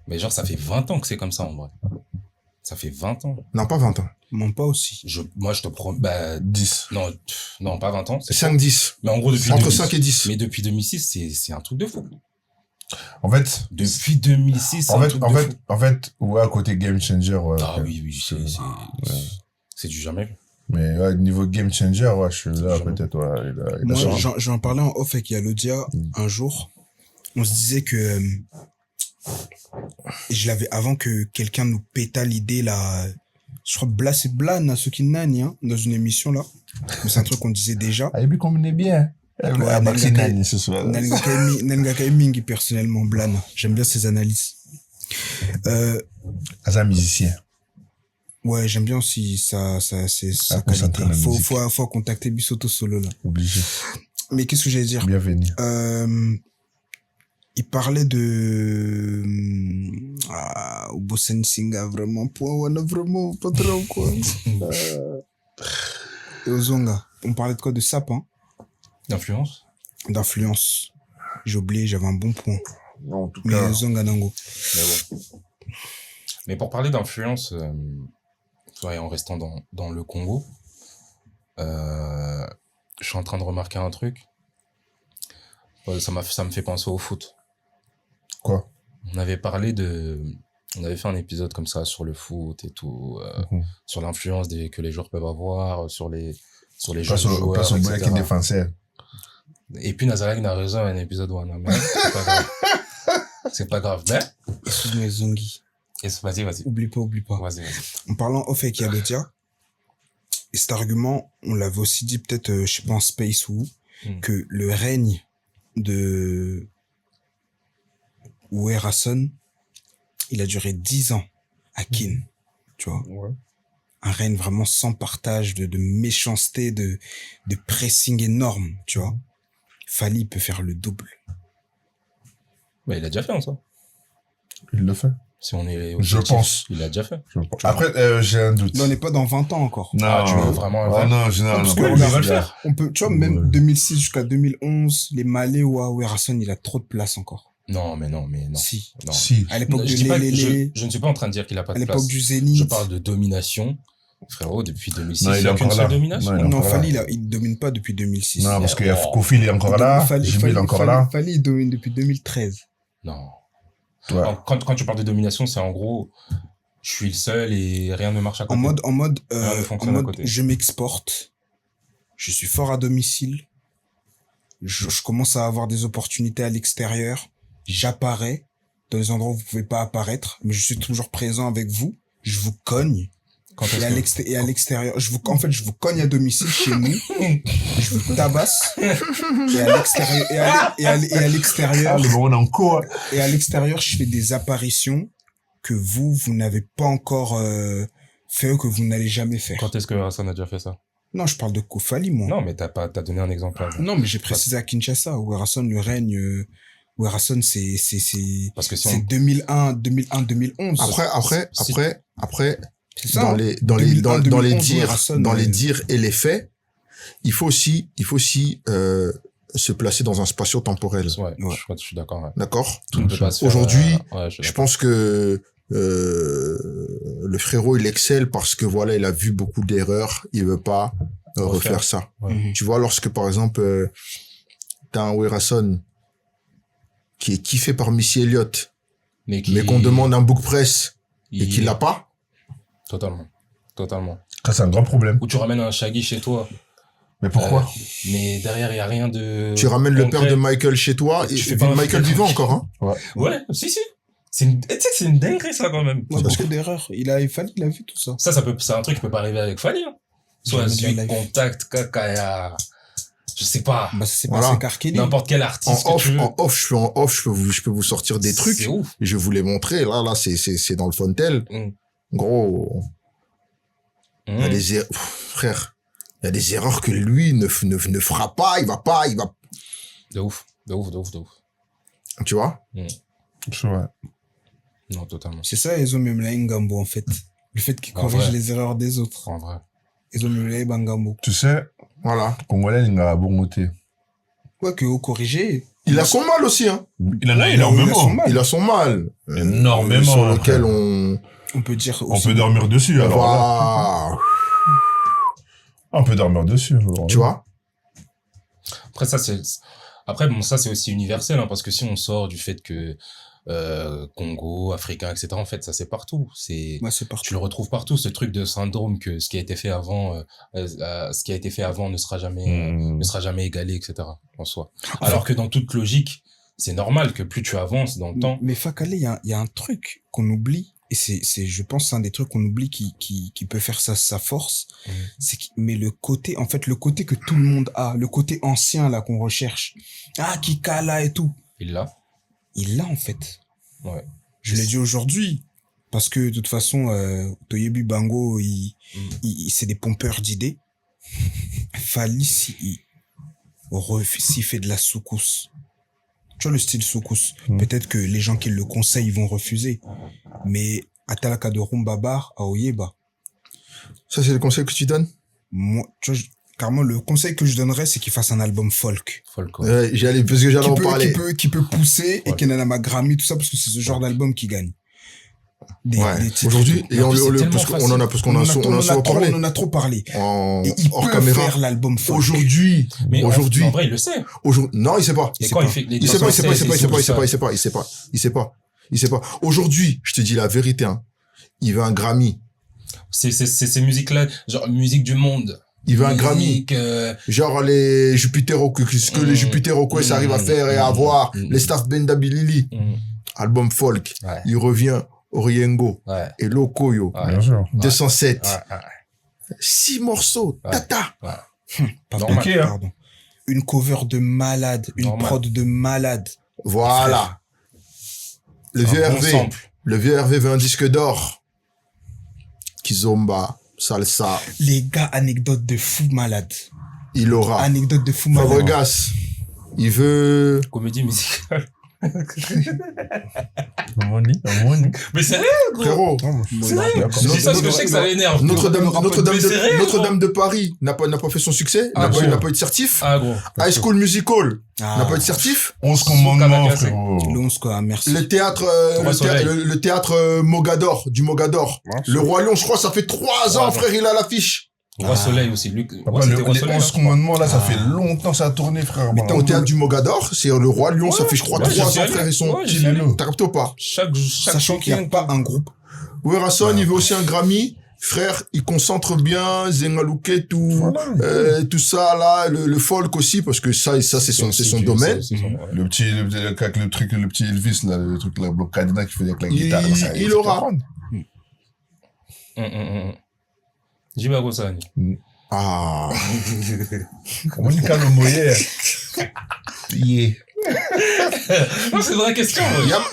Mais genre, ça fait 20 ans que c'est comme ça, en vrai. Ça fait 20 ans. Non, pas 20 ans. Moi, pas aussi. Moi, je te promets, bah, 10. non, pas 20 ans. 5-10. Mais en gros, depuis Entre 2006 5 et 10. Mais depuis 2006, c'est un truc de fou. En fait, Depuis 2006, c'est un truc de fou. en fait, ouais, côté game changer, ouais. Ah ok. oui, c'est du jamais vu. Mais, ouais, niveau game changer, ouais, je suis là, Jamais. peut-être, ouais, il a Moi, changé. j'en parlais en off avec Yalodia un jour. On se disait que je l'avais avant que quelqu'un nous péta l'idée là Je crois Blas et Blan, Nasuki Nani, hein, dans une émission là. Mais c'est un truc qu'on disait déjà. Ah, et puis combinez bien. Ouais, Maxi Nani ce soir. Nelga Kaiming, personnellement, Blan. J'aime bien ses analyses. As un musicien. Ouais, j'aime bien aussi sa qualité. Faut contacter Bisotto Solo, là. Obligé. Mais qu'est-ce que j'allais dire? Bienvenue. Il parlait de Obosen Singa, vraiment, point, vraiment, pas trop, quoi. Et Ozonga. On parlait de quoi? De sap, hein? D'influence. J'ai oublié, j'avais un bon point. Non, en tout Mais cas. Ozonga Nango. Mais bon. Mais pour parler d'influence, en restant dans le Congo, je suis en train de remarquer un truc. Ça me fait penser au foot. Quoi? On avait fait un épisode comme ça sur le foot et tout, sur l'influence que les joueurs peuvent avoir, sur les jeunes joueurs, Pas sur le etc. qui défensait. Et puis Nazarek n'a raison un épisode où mais c'est pas grave. C'est pas grave, mais. Excuse-moi, Zongi. Vas-y. Oublie pas. Vas-y. En parlant off avec Yabetia, et cet argument, on l'avait aussi dit peut-être, je sais pas, en space ou que le règne de Ouerason, il a duré 10 ans à Kin, tu vois. Ouais. Un règne vraiment sans partage, de méchanceté, de pressing énorme, tu vois. Fally peut faire le double. Bah, il a déjà fait en soi. Il le fait. Si on est Je objectif, pense. il a déjà fait. Après, j'ai un doute. Là, on n'est pas dans 20 ans encore. Non. Tu veux vraiment un vrai? Non, Parce que pas on lui, va le gars. faire. On peut, tu vois, même 2006 jusqu'à 2011, les Malais ou Ouerason, il a trop de place encore. Non. Si. Non. Si. À l'époque Je de dis pas- Lélé, je ne suis pas en train de dire qu'il a pas à de l'époque place. du Zénith. Je parle de domination. Frérot, depuis 2006, Non, il il n'y est a qu'une encore seule là. domination. Non, il est Non, encore Fally, là. il domine pas depuis 2006. Non, parce qu'il y a Oh. Kofi, il est encore là. Jibril est encore là. Fally, il domine depuis 2013. Non. Ouais. Quand tu parles de domination, c'est en gros, je suis le seul et rien ne marche à côté. En mode, Rien ne fonctionne à côté. je m'exporte. Je suis fort à domicile. Je commence à avoir des opportunités à l'extérieur. J'apparais dans les endroits où vous pouvez pas apparaître, mais je suis toujours présent avec vous. Je vous cogne. Et à l'extérieur, je vous cogne à domicile chez nous. Je vous tabasse. Et à l'extérieur, et à l'extérieur, Le moment encore. et à l'extérieur, je fais des apparitions que vous n'avez pas encore fait ou que vous n'allez jamais faire. Quand est-ce que Hassan a déjà fait ça? Non, je parle de Kofali, moi. Non, mais t'as donné un exemple avant. Non, mais j'ai précisé à Kinshasa, où Ouerason, le règne, Ouerason, c'est Parce que si c'est on... 2001-2011. Après, C'est ça, dans hein. les 2001, dans les 2011, dires, Ouerason, dans les dires et les faits, il faut aussi se placer dans un spatio-temporel. Ouais, Ouais. je suis d'accord. Ouais. D'accord? Tout ne peut pas se faire, Aujourd'hui, ouais, je suis Je d'accord. pense que le frérot, il excelle parce que voilà, il a vu beaucoup d'erreurs, il veut pas refaire ça. Ouais. Mhm. Tu vois, lorsque par exemple, t'as un Ouerason qui est kiffé par Missy Elliott, mais qu'on demande un book press et qu'il l'a pas, Totalement. Ça, c'est un grand problème. Ou tu ramènes un Shaggy chez toi. Mais pourquoi? Mais derrière, il n'y a rien de... tu ramènes le père concret. de Michael chez toi, Tu et fais pas un Michael feat. vivant encore, hein. Ouais, si. Tu sais que c'est une dinguerie, ça, quand même. Ouais, beaucoup d'erreurs. Il a vu tout ça. C'est un truc qui peut pas arriver avec Fally, hein. Soit Jamais de la Zui, life. Contact, Kakaya, je sais pas. Bah, ça s'est Voilà. passé avec R. Kelly. N'importe quel artiste que tu veux. En off, je peux vous sortir des trucs. C'est ouf. Je vous les montrer. Là, c'est dans le Fontel. Mm. Gros, il y a des frère, il y a des erreurs que lui ne fera pas, il va. De ouf. Tu vois? Ouais. Non, totalement. C'est ça, Ezo Memlaye Ngambo, en fait. Le fait qu'il En corrige vrai. les erreurs des autres. En vrai. Ezo Memlaye Bangambo. Tu sais, Voilà. Congolais, il a bon côté. Ouais, que au corrigé. Il a son mal aussi, hein. Il en a Ouais, énormément. il a son mal. Il a son mal. Énormément, Sur hein, lequel frère. On peut dire On aussi. peut dormir dessus, alors là. va, On peut dormir dessus. tu vois? Après, ça, c'est aussi universel, hein, parce que si on sort du fait que Congo, Africain, etc., en fait, ça, c'est partout. Ouais, c'est partout. Tu le retrouves partout, ce truc de syndrome que ce qui a été fait avant ne sera jamais égalé, etc., en soi. Alors que dans toute logique, c'est normal que plus tu avances dans le temps, Mais Fakale, il y a un truc qu'on oublie. et c'est, je pense, un des trucs qu'on oublie qui peut faire ça, sa force. Mais le côté que tout le monde a, le côté ancien, là, qu'on recherche. Ah, Kikala et tout. Il l'a, en fait. Ouais. Je l'ai dit aujourd'hui. Parce que, de toute façon, Toyebi Bango, c'est des pompeurs d'idées. Fally, s'il fait de la soukous. Tu vois le style soukous. Peut-être que les gens qui le conseillent vont refuser. Mais, Atalaka de Rumbabar, à Oyeba. Ça, c'est le conseil que tu donnes? Moi, tu vois, carrément, le conseil que je donnerais, c'est qu'il fasse un album folk. Ouais. Parce que j'allais en parler. Qui peut pousser et qui n'a ma Grammy, tout ça, parce que c'est ce genre d'album qui gagne. Aujourd'hui, et on en a trop parlé. Et il peut faire l'album folk. Aujourd'hui. En vrai, il le sait. Non, il sait pas. Il sait pas. Aujourd'hui, je te dis la vérité, hein. Il veut un Grammy. C'est ces musiques-là, genre, musique du monde. Il veut un Grammy. Genre les Jupiter ce que les Jupiter ça arrive à faire et à avoir. Les Staff Benda Bilili. Album folk. Ouais. Il revient Oriengo. Ouais. Et Lokoyo. Ouais. 207. Ouais. 6 morceaux. Ouais. Tata. Ouais. Pardon. Une cover de malade. Une prod de malade. Voilà. Le vieux Hervé veut un disque d'or. Kizomba. Salsa. Les gars, anecdote de fou malade. Il aura. Anecdote de fou malade. Fabregas. Il veut... Comédie musicale. Mais c'est rien, gros. Frérot. C'est rien. C'est ça, parce que je sais que ça l'énerve. Notre-Dame de Paris n'a pas fait son succès. N'a pas eu de certif. Ah, gros. High School Musical n'a pas eu de certif. 11 commandements, frérot. Le 11 quoi, merci. Le théâtre Mogador, du Mogador. Le Roi Lion, je crois, ça fait 3 ans, frère, il a l'affiche. Roi Soleil aussi, Luc. Les 11 commandements, là, ça fait longtemps que ça a tourné, frère. Mais au théâtre du Mogador, c'est le Roi Lion, ça fait, je crois, 3 ans, frère, ils sont t'as capté ou pas? Sachant qu'il n'y a pas un groupe. Oui, Rasson, il veut aussi un Grammy. Frère, il concentre bien, Zengalouke, tout ça, là, le folk aussi, parce que ça, c'est son domaine. Le petit Elvis, là, le truc, là, Bloc Cadena qui faisait avec la guitare. Il aura. Jiba Sani. Ah. Monica Le Moyer. Yeah. Non, c'est une vraie question.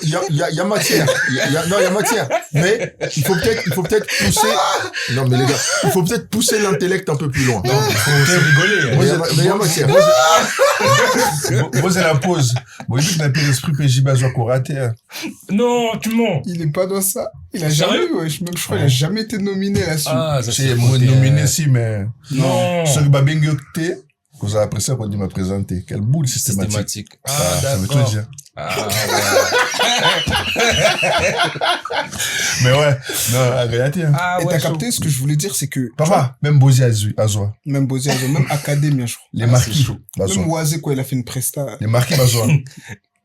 Il y a matière. Il y a matière. Mais il faut peut-être pousser. Non, mais les gars, il faut peut-être pousser l'intellect un peu plus loin. Non, il faut rigoler. Mais il y a matière. Moi, c'est la pause. Bon, il dit que n'a pas l'esprit PJ soit raté. Non, tu mens. Il est pas dans ça. Il a jamais eu, ouais. Même, je crois, il a jamais été nominé là-dessus. Ah, ça c'est nominé, si, mais. Non. Ce que Babengokte, vous avez apprécié quand il m'a présenté. Quelle boule systématique. Ah, ça veut tout dire. Ah, ouais. Mais ouais, non, réalité. Hein. Ah, et t'as capté ce que je voulais dire, c'est que. Papa, même Bozi Azwa. Même Bozi Azwa, même Académie, je crois. Les marquis. Même Oazé, quoi, il a fait une presta. Les marquis Azwa.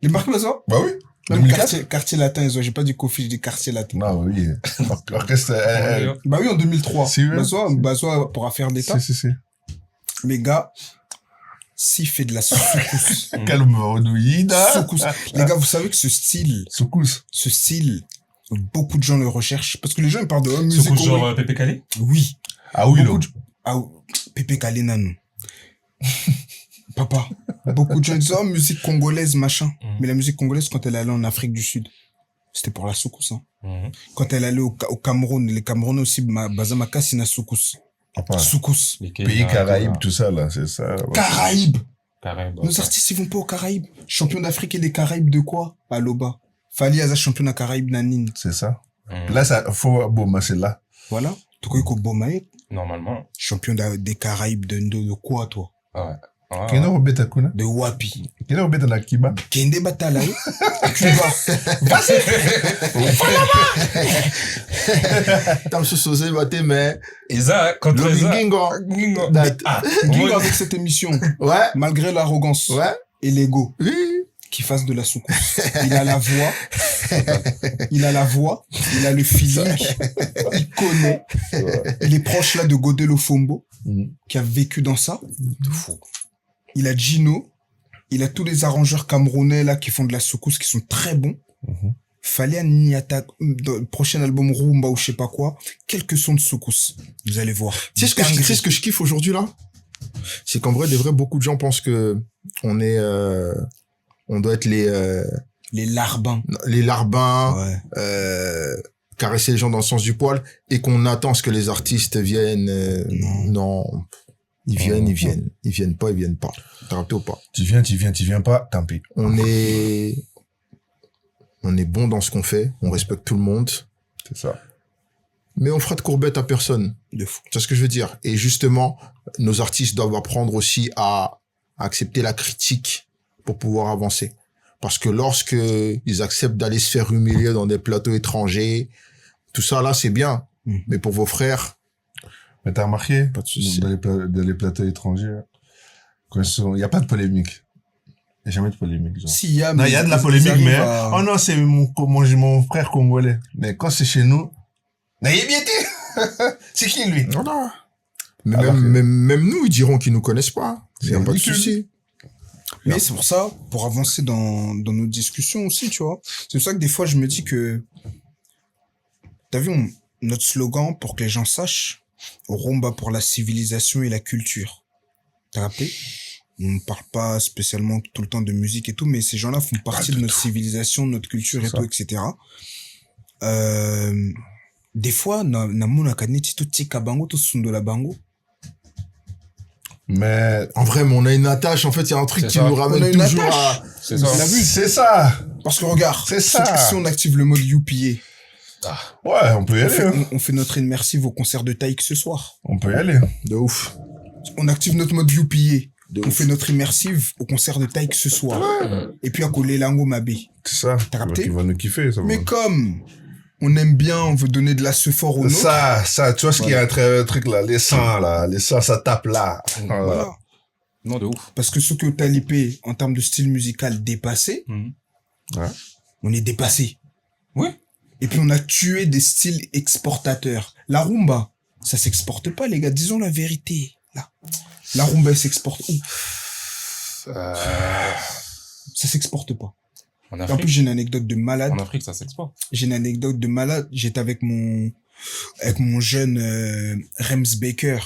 Les marquis Azwa? Bah oui. Même quartier latin, j'ai pas dit Kofi, j'ai dit quartier latin. Non, oui. Orchestre, bah oui, en 2003. Bazwa pourra faire d'état. Si. Mais gars, s'il fait de la soukous. Soukous. Les gars, vous savez que ce style, beaucoup de gens le recherchent. Parce que les gens, ils parlent de musique. Soukous genre Pépé Calé? Oui. Ah oui, là. Pépé Calé, nanou. Papa. Beaucoup de gens disent, oh, musique congolaise, machin. Mais la musique congolaise, quand elle allait en Afrique du Sud, c'était pour la soukous, hein. Quand elle allait au Cameroun, les Camerounais aussi, Bazamaka, c'est la soukous. Soukous. Pays Caraïbes, tout ça, là, c'est ça. Ouais. Caraïbes. Nos artistes, ils vont pas aux Caraïbes. Champion d'Afrique et des Caraïbes de quoi? À Loba. Fally Aza, champion des Caraïbes, Nanine. C'est ça. Là, ça, faut, bon, c'est là. Voilà. Tu crois que Bomae? Normalement. Champion des Caraïbes de quoi, toi? Ouais. Kena Robeta Kuna? De Wapi. Kena Robeta na Kiba? Kende Batala, Cuba. Vas-y. Tam sosé baté, mais. Isa, contre Isa. Gingo avec cette émission. Ouais. Malgré l'arrogance. Ouais. Et l'ego. Oui. Qui fasse de la soukous. Il a la voix. Il a le feeling. Il connaît. Il est proche là de Godel Ofombo, qui a vécu dans ça. De fou. Il a Gino. Il a tous les arrangeurs camerounais là qui font de la soukous qui sont très bons. Fallait Niata, dans le prochain album Rumba ou je sais pas quoi, quelques sons de Soukous. Vous allez voir. Tu sais ce que je kiffe aujourd'hui, là? C'est qu'en vrai, beaucoup de gens pensent que on doit être les larbins. Les larbins, Ouais. Caresser les gens dans le sens du poil, et qu'on attend ce que les artistes viennent. Non. Ils viennent pas. T'as rappelé ou pas? Tu viens pas, tant pis. On est bon dans ce qu'on fait, on respecte tout le monde. C'est ça. Mais on fera de courbettes à personne. De fou. C'est ce que je veux dire. Et justement, nos artistes doivent apprendre aussi à accepter la critique pour pouvoir avancer. Parce que lorsque ils acceptent d'aller se faire humilier dans des plateaux étrangers, tout ça là, c'est bien. Mais pour vos frères... Mais t'as remarqué, Pas de souci. dans les plateaux étrangers, il y a pas de polémique. Il n'y a jamais de polémique, genre. Si, il y a De la polémique, mais, oh non, c'est mon frère congolais. Mais quand c'est chez nous, c'est qui, lui? Non. Mais même nous, ils diront qu'ils nous connaissent pas. Il n'y a pas de souci. Mais c'est pour ça, pour avancer dans nos discussions aussi, tu vois. C'est pour ça que des fois, je me dis que, t'as vu, notre slogan, pour que les gens sachent, Rumba pour la civilisation et la culture. T'as rappelé? On ne parle pas spécialement tout le temps de musique et tout, mais ces gens-là font partie de notre civilisation, de notre culture et tout, etc. Des fois, na mona kaneti tout tika bango, tout sundola bango. Mais, En vrai, mais on a une attache. En fait, il y a un truc qui nous ramène toujours à... C'est ça. La vue. c'est ça. Parce que regarde, C'est ça. si on active le mode UPA, Ouais, on peut y aller. Hein. on fait notre immersive au concert de Taïk ce soir. On peut y aller. De ouf. On active notre mode UPA. De On ouf. fait notre immersive au concert de Taïk ce soir. Et puis à coller Lango Mabé. C'est ça. T'as capté? Ils vont nous kiffer, ça va. Mais comme on aime bien, on veut donner de la sephore aux nôtres. Ça, tu vois ce qu'il y a un truc là, les sangs, ça tape là. Voilà. Non, de ouf. Parce que ce que Talipé, en termes de style musical dépassé, Ouais. on est dépassé. Oui. Et puis on a tué des styles exportateurs. La rumba, ça s'exporte pas, les gars. Disons la vérité. Là. La rumba, elle s'exporte où? Ça s'exporte pas. En En plus, Afrique, j'ai une anecdote de malade. en Afrique, ça s'exporte. J'ai une anecdote de malade. J'étais avec mon jeune Rems Baker,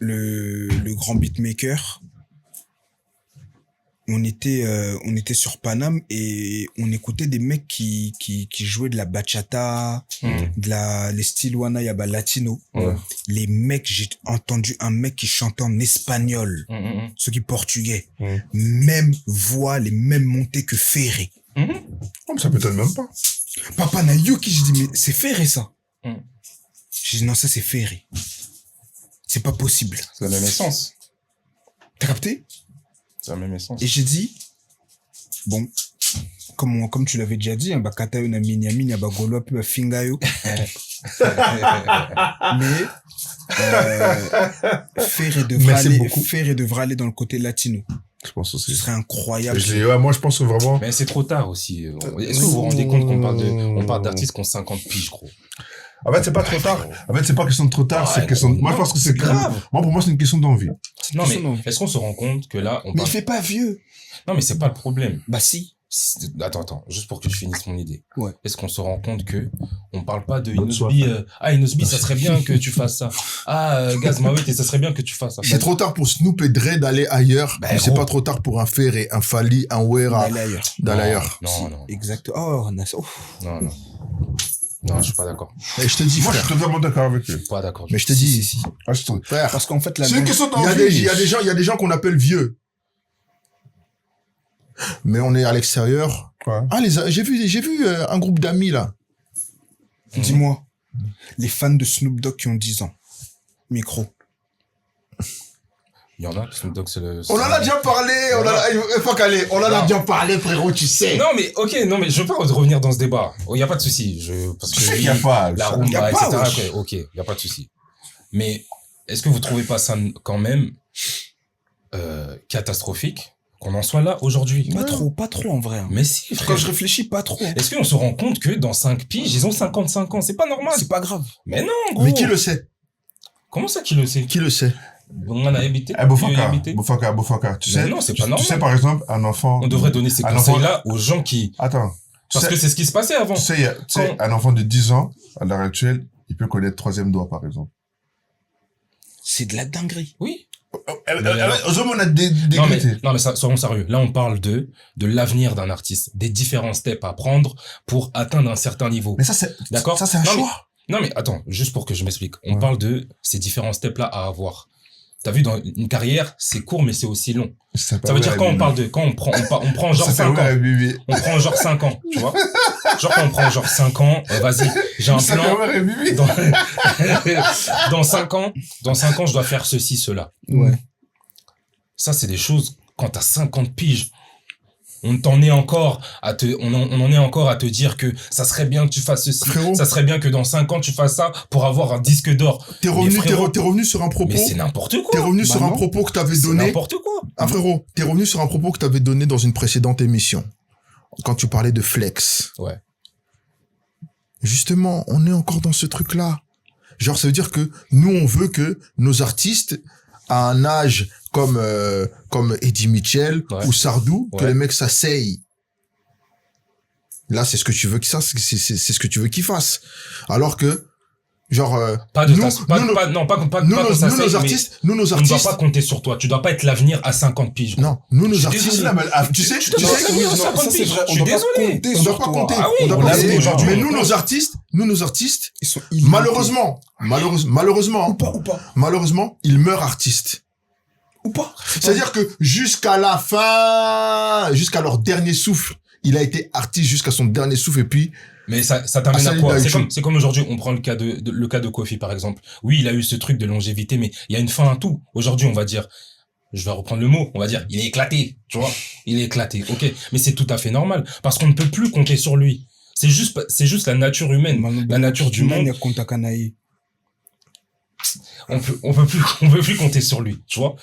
le grand beatmaker. On était sur Paname et on écoutait des mecs qui jouaient de la bachata, les styles Wana Yaba latino. Ouais. Les mecs, j'ai entendu un mec qui chantait en espagnol, ceux qui portugais. Même voix, les mêmes montées que Ferré. Oh, mais ça m'étonne même pas. Papa Nayuki, je dis, mais c'est Ferré, ça. Je dis, non, ça, c'est Ferré. C'est pas possible. C'est la même essence. T'as capté? C'est la même essence. Et j'ai dit, bon, comme tu l'avais déjà dit, bah, katayo na minyami, bah, golo peu fingayo. Mais, Ferré devrait aller dans le côté latino. Je pense aussi. Ce serait incroyable. Moi, je pense que vraiment. Mais c'est trop tard aussi. Est-ce que vous vous rendez compte qu'on parle d'artistes qui ont 50 piges, gros? En fait, c'est pas trop tard. En fait, c'est pas question de trop tard, c'est question de... Moi, je pense que c'est grave. Moi, pour moi, c'est une question d'envie. Non, mais est-ce qu'on se rend compte que là, Mais il fait pas vieux. Non, mais c'est pas le problème. Bah, si. Attends, juste pour que je finisse mon idée. Ouais. Est-ce qu'on se rend compte que on parle pas de Inosbi, Inosbi, ça serait bien que tu fasses ça. Gaz Mawete, ça serait bien que tu fasses ça. C'est trop tard pour Snoop et Dre d'aller ailleurs. Bah, mais c'est gros. pas trop tard pour un Ferré, un Fali, un Wera D'aller ailleurs. Non. Exact. Oh, on a ça. Non, je suis pas d'accord. Et je te dis, Moi, je frère. suis totalement d'accord avec lui. Pas d'accord. Mais je te dis, Si. Ah, je trouve. frère. Parce qu'en fait, C'est une question Il y a d'envie. il y a des gens qu'on appelle vieux. Mais on est à l'extérieur. Ouais. Ah, j'ai vu un groupe d'amis, là. Dis-moi, les fans de Snoop Dogg qui ont 10 ans. Micro. Il y en a, Snoop Dogg, c'est le... On en a déjà parlé, on en a déjà parlé, frérot, tu sais. Non, mais je veux pas revenir dans ce débat. Il y a pas de souci. Parce que Je sais qu'il y a pas. la ça. y a rumba, pas, etc. Ok, il y a pas de souci. Mais est-ce que vous trouvez pas ça quand même catastrophique qu'on en soit là aujourd'hui? Pas trop en vrai. Hein. Mais si, frère. Quand je réfléchis, pas trop. Est-ce qu'on se rend compte que dans 5 piges, ils ont 55 ans? C'est pas normal. C'est pas grave. Mais non, gros. Mais qui le sait? Comment ça, qui le sait? Qui le sait? On en a habité. Bofaka. Tu sais, Mais non, c'est pas tu normal. sais, par exemple, un enfant. On devrait donner ces un conseils-là aux gens qui... Attends. Parce que c'est ce qui se passait avant. Tu sais, un enfant de 10 ans, à l'heure actuelle, il peut connaître troisième doigt, par exemple. C'est de la dinguerie. Oui. Aux hommes, on a des non, mais soyons sérieux. Là, on parle de l'avenir d'un artiste, des différents steps à prendre pour atteindre un certain niveau. Mais ça, c'est, d'accord? Ça, c'est un choix. Non, mais attends, juste pour que je m'explique. On parle de ces différents steps-là à avoir. T'as vu, dans une carrière, c'est court, mais c'est aussi long. Ça veut dire quand on parle de, quand on prend genre 5 ans. On prend genre 5 ans, tu vois. Genre quand on prend genre 5 ans, vas-y, j'ai un plan. Dans 5 ans, je dois faire ceci, cela. Ouais. Ça, c'est des choses, quand t'as 50 piges, on en est encore à te dire que ça serait bien que tu fasses ceci. Frérot. Ça serait bien que dans 5 ans, tu fasses ça pour avoir un disque d'or. T'es revenu sur un propos. Mais c'est n'importe quoi. T'es revenu sur un propos que t'avais donné. C'est n'importe quoi. Ah, frérot, t'es revenu sur un propos que t'avais donné dans une précédente émission. Quand tu parlais de flex. Ouais. Justement, on est encore dans ce truc-là. Genre, ça veut dire que nous, on veut que nos artistes, à un âge comme Eddie Mitchell ou Sardou, que les mecs s'asseyent. Là, c'est ce que tu veux c'est ce que tu veux qu'ils fassent. Alors que, genre, nos artistes, on ne doit pas compter sur toi. Tu dois pas être l'avenir à 50 piges. Non, nous, nos artistes, tu sais, on doit pas compter. On doit pas compter. Mais nous, nos artistes, ils sont malheureusement, ils meurent artistes. Ou pas. C'est-à-dire que jusqu'à la fin, jusqu'à leur dernier souffle, il a été artiste jusqu'à son dernier souffle et puis. Mais ça t'amène à quoi? C'est comme aujourd'hui, on prend le cas de Kofi, par exemple. Oui, il a eu ce truc de longévité, mais il y a une fin à tout. Aujourd'hui, on va dire, je vais reprendre le mot, on va dire, il est éclaté, tu vois. Il est éclaté. Ok. Mais c'est tout à fait normal. Parce qu'on ne peut plus compter sur lui. C'est juste la nature humaine. La nature du monde. On peut plus compter sur lui, tu vois.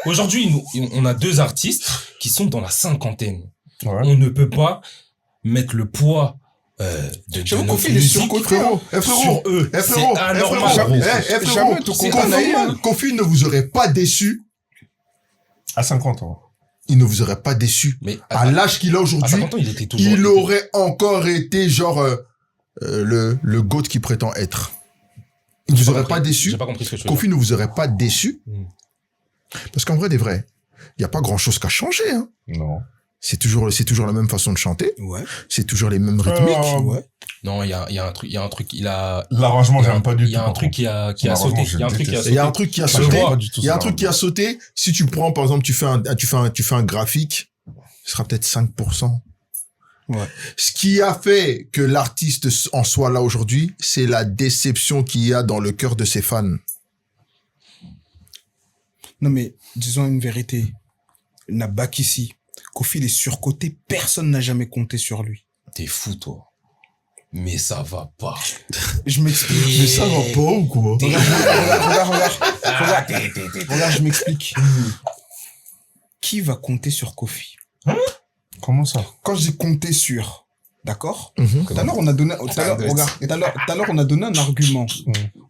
Aujourd'hui, on a 2 artistes qui sont dans la cinquantaine. Ouais. On ne peut pas mettre le poids de notre musique sur eux. C'est anormal. Kofi ne vous aurait pas déçu à 50 ans. Il ne vous aurait pas déçu. Mais à l'âge qu'il a aujourd'hui, il aurait encore été genre le GOAT qu'il prétend être. Il ne vous aurait pas déçu. J'ai pas compris ce que tu veux dire. Kofi ne vous aurait pas déçu. Parce qu'en vrai des vrais, il n'y a pas grand chose qu'à changer, hein. Non. C'est toujours la même façon de chanter. Ouais. C'est toujours les mêmes rythmiques. Ouais. Non, il y a un truc, l'arrangement, j'aime pas du tout. Il y a un truc qui a sauté. Il y a un truc qui a sauté. Si tu prends, par exemple, tu fais un graphique, ce sera peut-être 5%. Ouais. Ce qui a fait que l'artiste en soit là aujourd'hui, c'est la déception qu'il y a dans le cœur de ses fans. Non, mais disons une vérité. Nabakissi, Kofi, il est surcoté. Personne n'a jamais compté sur lui. T'es fou, toi. Mais ça va pas. Je m'explique. Mais ça va pas ou quoi? Regarde, je m'explique. Qui va compter sur Kofi? Hein? Comment ça? Quand j'ai compté sur, d'accord? Tout à l'heure, on a donné, tout à l'heure, on a donné un argument.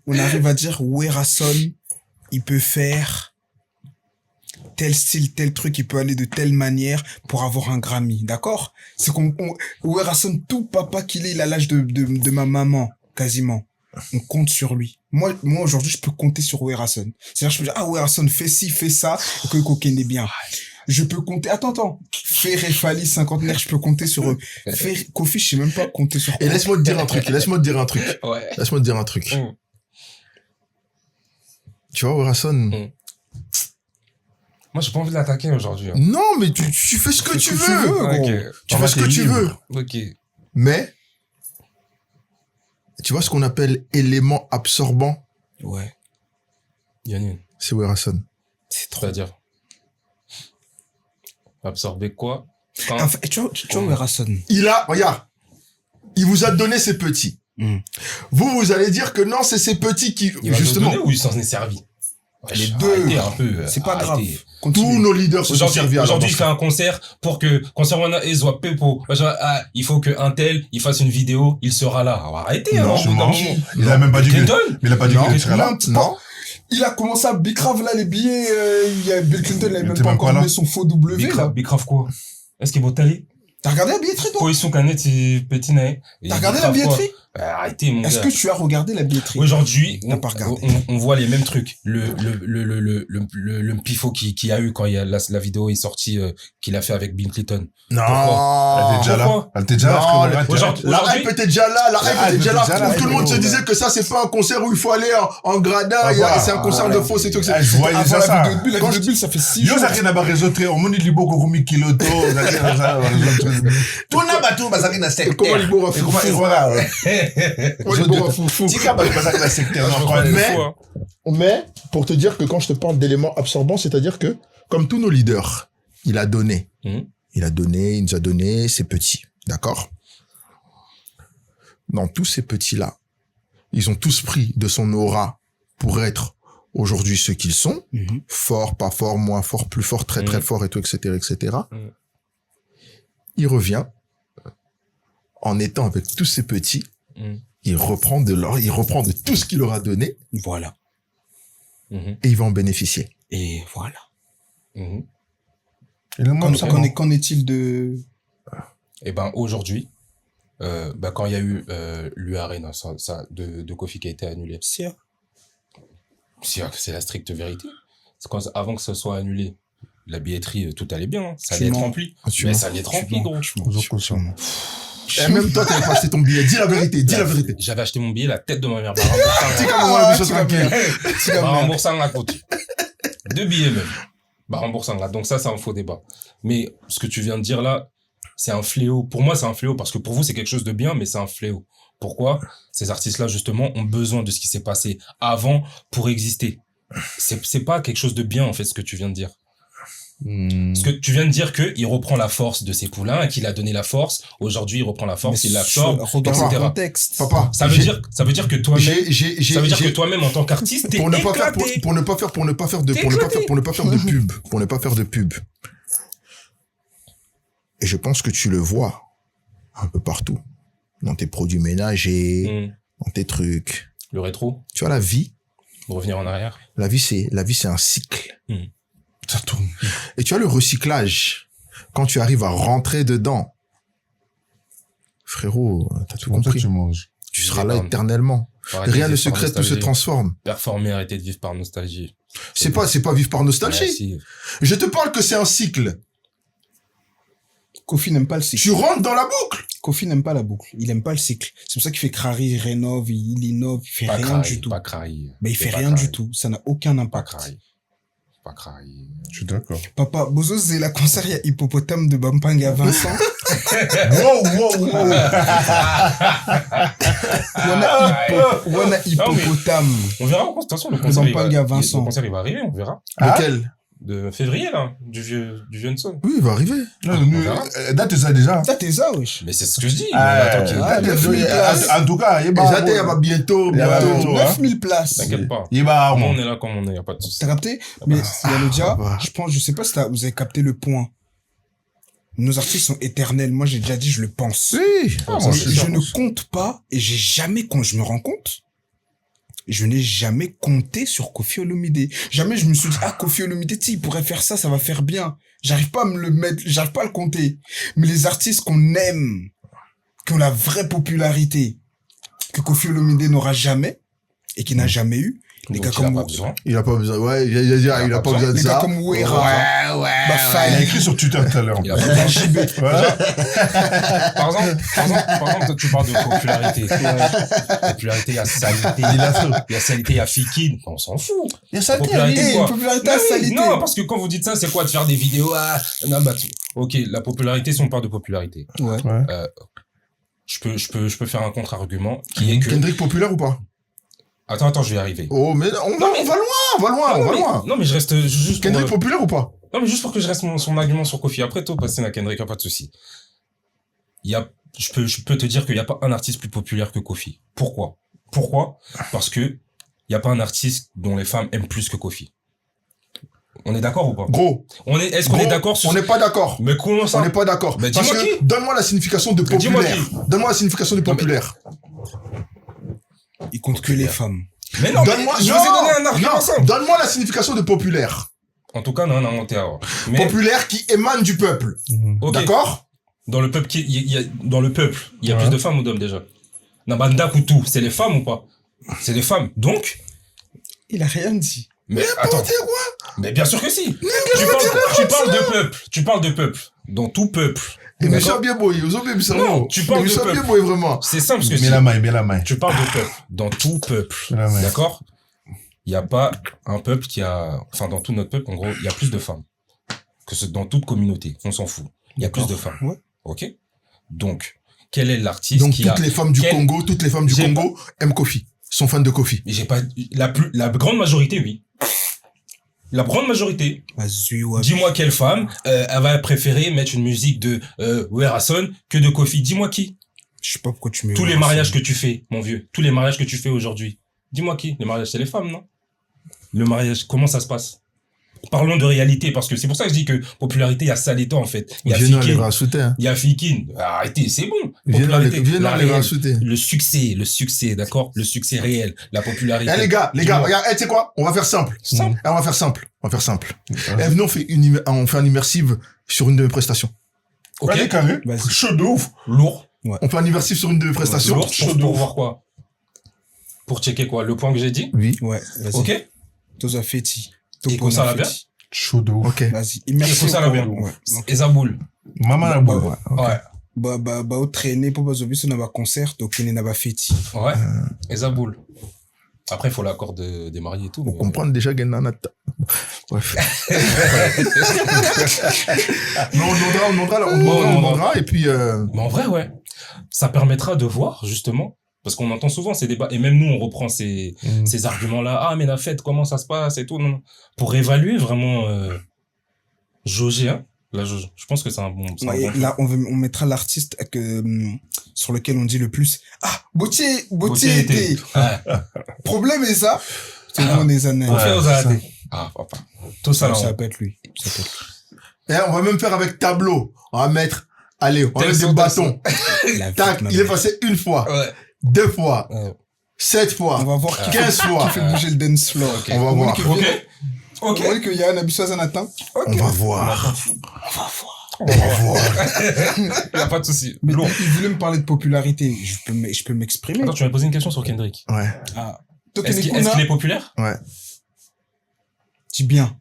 On arrive à dire, Werason, il peut faire tel style, tel truc, il peut aller de telle manière pour avoir un Grammy, d'accord? C'est Werason, tout papa qu'il est, il a l'âge de ma maman, quasiment. On compte sur lui. Moi, aujourd'hui, je peux compter sur Werason. C'est-à-dire, je peux dire, Werason, fais ci, fais ça, que Coquin est bien. Je peux compter, attends. Ferré, Fali, cinquantenaire, je peux compter sur eux. Kofi, je sais même pas compter sur Et laisse-moi te dire un truc. Ouais. Laisse-moi te dire un truc. Tu vois, Werason. Moi, j'ai pas envie de l'attaquer aujourd'hui. Hein. Non, mais tu fais ce que tu veux, gros. Okay. Tu fais ce que tu veux. Ok. Mais, tu vois ce qu'on appelle élément absorbant? Ouais. Yannin. C'est Werason. C'est trop. C'est-à-dire? Absorber quoi? En fait, tu vois Werason. Regarde. Il vous a donné ses petits. Vous allez dire que non, c'est ces petits qui, il justement. Ou il s'en est servi? Les deux. Un peu. C'est pas grave. Tous nos leaders se sont servis. Aujourd'hui, il fait un concert pour que concert et soit Pepo. Il faut que un tel, il fasse une vidéo, il sera là. Arrêtez, non, il a même pas dit Clinton. Il a pas dit qu'il serait là. Non. Il a commencé à Bicrave, là, les billets, Bill Clinton, il avait même pas encore mis son faux W, là. Bicrave quoi? Est-ce qu'il va t'aller? T'as regardé la billetterie, toi? Position canette, c'est pétiné. T'as regardé la billetterie? Arrêtez, mon gars. Est-ce que tu as regardé la billetterie? Aujourd'hui, T'as pas regardé. on voit les mêmes trucs. Le pifo qui a eu quand la vidéo est sortie, qu'il a fait avec Bill Clinton. Non. Elle était déjà là. Elle était déjà là. La hype était déjà là. La hype était déjà là. Tout le monde se disait que ça, c'est pas un concert où il faut aller en gradin. C'est un concert de faux, c'est tout. Je voyais Avant ça. la vidéo de Bill, ça fait 6 jours. Yo, ça rien à résoudre. On m'a dit libo kokumi kiloto. Tout n'a pas tout, bah ça rien à secteur. Comment il boit fou? Mais, pour te dire que quand je te parle d'éléments absorbants, c'est-à-dire que, comme tous nos leaders, il a donné. Il nous a donné ses petits. D'accord? Dans tous ces petits-là, ils ont tous pris de son aura pour être aujourd'hui ceux qu'ils sont. Fort, pas fort, moins fort, plus fort, très très fort et tout, etc., etc. Il revient en étant avec tous ces petits. Il reprend de tout ce qu'il leur a donné. Voilà. Et il va en bénéficier. Et voilà. Qu'en est-il de... Eh ben, aujourd'hui, quand il y a eu l'U-Arena de Kofi qui a été annulé. C'est la stricte vérité. Avant que ça soit annulé, la billetterie, tout allait bien. Ça allait être rempli. Mais ça allait être rempli, gros. Et même toi, t'avais pas acheté ton billet. Dis la vérité, dis la vérité. J'avais acheté mon billet, la tête de ma mère. Remboursant la côté. 2 billets même. Remboursant là. Donc ça, c'est un faux débat. Mais ce que tu viens de dire là, c'est un fléau. Pour moi, c'est un fléau parce que pour vous, c'est quelque chose de bien, mais c'est un fléau. Pourquoi? Ces artistes-là, justement, ont besoin de ce qui s'est passé avant pour exister. C'est pas quelque chose de bien, en fait, ce que tu viens de dire. Parce que tu viens de dire qu'il reprend la force de ses poulains, qu'il a donné la force. Aujourd'hui, il reprend la force, il l'absorbe, etc. Papa, ça veut dire que toi-même, en tant qu'artiste, t'es éclaté. Pour ne pas faire de pub. Et je pense que tu le vois un peu partout. Dans tes produits ménagers, dans tes trucs. Le rétro. Tu vois, la vie. Revenir en arrière. La vie, c'est un cycle. Ça tourne. Et tu as le recyclage. Quand tu arrives à rentrer dedans, frérot, t'as tout compris. Tu seras là éternellement. Rien ne se crée, tout se transforme. Performer, arrêter de vivre par nostalgie. C'est pas vivre par nostalgie. Si. Je te parle que c'est un cycle. Kofi n'aime pas le cycle. Tu rentres dans la boucle. Kofi n'aime pas la boucle. Il aime pas le cycle. C'est pour ça qu'il fait crari, il rénove, il innove, il fait rien du tout. Mais il fait rien du tout. Ça n'a aucun impact. Pas crari. Je suis d'accord. Papa, Bozo, c'est la concert, il y a Hippopotame de Bampanga Vincent. Wow. Wana Hippopotame. On verra, de toute façon, le concert, il va arriver, on verra. Lequel? De février, là, du vieux Nson. Oui, il va arriver. Date ça déjà. Date ça, wesh. Mais c'est ce que je dis. En tout cas, il va bientôt. 9000 places. T'inquiète pas. On est là comme on est, y a pas de souci. T'as capté? Mais Yanodia, je sais pas si vous avez capté le point. Nos artistes sont éternels. Moi, j'ai déjà dit, je le pense. Oui. Je ne compte pas, et j'ai jamais, quand je me rends compte, je n'ai jamais compté sur Kofi Olomide. Jamais je me suis dit, Kofi Olomide, il pourrait faire ça, ça va faire bien. J'arrive pas à me le mettre, j'arrive pas à le compter. Mais les artistes qu'on aime, qui ont la vraie popularité, que Kofi Olomide n'aura jamais, et qui n'a jamais eu, les gars comme... Il a pas besoin. Ouais, il a pas besoin de ça. Les gars comme Ouera. Ouais. Il a écrit sur Twitter tout à l'heure. Il a pas besoin de Par exemple, toi, tu parles de popularité. Popularité, il y a salité. Il y a salité, il y a Fikid. On s'en fout. Il y a salité. Popularité à salité. Non, parce que quand vous dites ça, c'est quoi de faire des vidéos? Ok, la popularité, si on parle de popularité. Ouais. Je peux faire un contre-argument qui est que... Kendrick populaire ou pas? Attends, je vais y arriver. Oh, mais on va loin. Non, mais je reste juste... Kendrick populaire ou pas? Non, mais juste pour que je reste son argument sur Kofi. Après, toi, passer à Kendrick, y a pas de souci. Je peux te dire qu'il y a pas un artiste plus populaire que Kofi. Pourquoi? Parce que y a pas un artiste dont les femmes aiment plus que Kofi. On est d'accord ou pas? Gros. Est-ce qu'on est d'accord sur... On n'est pas d'accord. Mais comment ça? On n'est pas d'accord. Bah, parce que, donne-moi la signification de populaire. Donne-moi la signification de populaire. Il compte que les femmes. Mais non, je vous ai donné un argument simple. Donne-moi la signification de populaire. En tout cas, non, Populaire qui émane du peuple. Okay. D'accord? Dans le peuple, il y a plus de femmes ou d'hommes déjà? Nabanda Koutou, c'est les femmes ou pas? C'est les femmes. Donc, il a rien dit. Mais attends. Mais bien sûr que si. Tu parles de peuple. Tu parles de peuple. Dans tout peuple. Et mais ça bien boy, non, tu parles de peuple. Bien boy, vraiment. C'est simple parce que bien la main. Tu parles de peuple. Dans tout peuple. D'accord? Il n'y a pas un peuple qui a, enfin, dans tout notre peuple, en gros, il y a plus de femmes. Que dans toute communauté. On s'en fout. Il y a plus de femmes. Ouais. Ok? Donc, quel est l'artiste donc, qui toutes les femmes du Congo aiment Kofi. Sont fans de Kofi. Mais j'ai pas, la grande majorité, oui. La grande majorité. Dis-moi quelle femme, elle va préférer mettre une musique de, Werason que de Kofi. Dis-moi qui. Je sais pas pourquoi tu mets. Tous les mariages que tu fais, mon vieux. Tous les mariages que tu fais aujourd'hui. Dis-moi qui. Les mariages, c'est les femmes, non? Le mariage, comment ça se passe? Parlons de réalité, parce que c'est pour ça que je dis que popularité, il y a ça d'état, en fait. Il y a Fikin. Il y a Fikin. Arrêtez, c'est bon. Popularité. Le succès, d'accord? Le succès réel. La popularité. Eh, les gars, regarde, tu sais quoi? On va faire simple. On va faire simple. Venez, on fait un immersive sur une de mes prestations. Ok. Allez, carré. Chaud de ouf. Lourd. Ouais. On fait un immersif sur une de mes prestations. Lourd, pour voir quoi? Pour checker quoi? Le point que j'ai dit? Oui. Ouais, vas-y. Ok. Toza Feti. Et quoi ça la bien? Chaud de ouf. Ok. Vas-y. Immersif. Et ça la bien. Et Zaboul. Maman la boule. Ouais. Au traîner pour bazobi sur un concert, donc il n'a pas Feti. Ouais. Et Zaboul. Après, il faut l'accord des mariés et tout. Pour comprendre déjà qu'il y a un bref. On demandera, et puis, Mais en vrai, ouais. Ça permettra de voir, justement, parce qu'on entend souvent ces débats, et même nous, on reprend ces arguments-là. Ah, mais la fête, comment ça se passe et tout. Non. Pour évaluer vraiment, jauger, hein. La jauge. Je pense que c'est un bon. Là, on mettra l'artiste sur lequel on dit le plus. Ah, Boutier était. Problème est ça. C'est bon, des années. Ah, papa. Tout ça, ça peut être lui. Et on va même faire avec tableau. On va mettre des bâtons. Tac, il est passé une fois. Ouais. 2 fois. 7 fois. On va voir 15 fois. Qui fait bouger le dance floor. On va voir. Ok. On va qu'il y a un abussoise en atteint. On va voir. Il n'y a pas de souci. Mais il voulait me parler de popularité. Je peux m'exprimer. Attends, tu m'as posé une question sur Kendrick. Ouais. Ah. Est-ce qu'il est populaire? Ouais. Dis bien.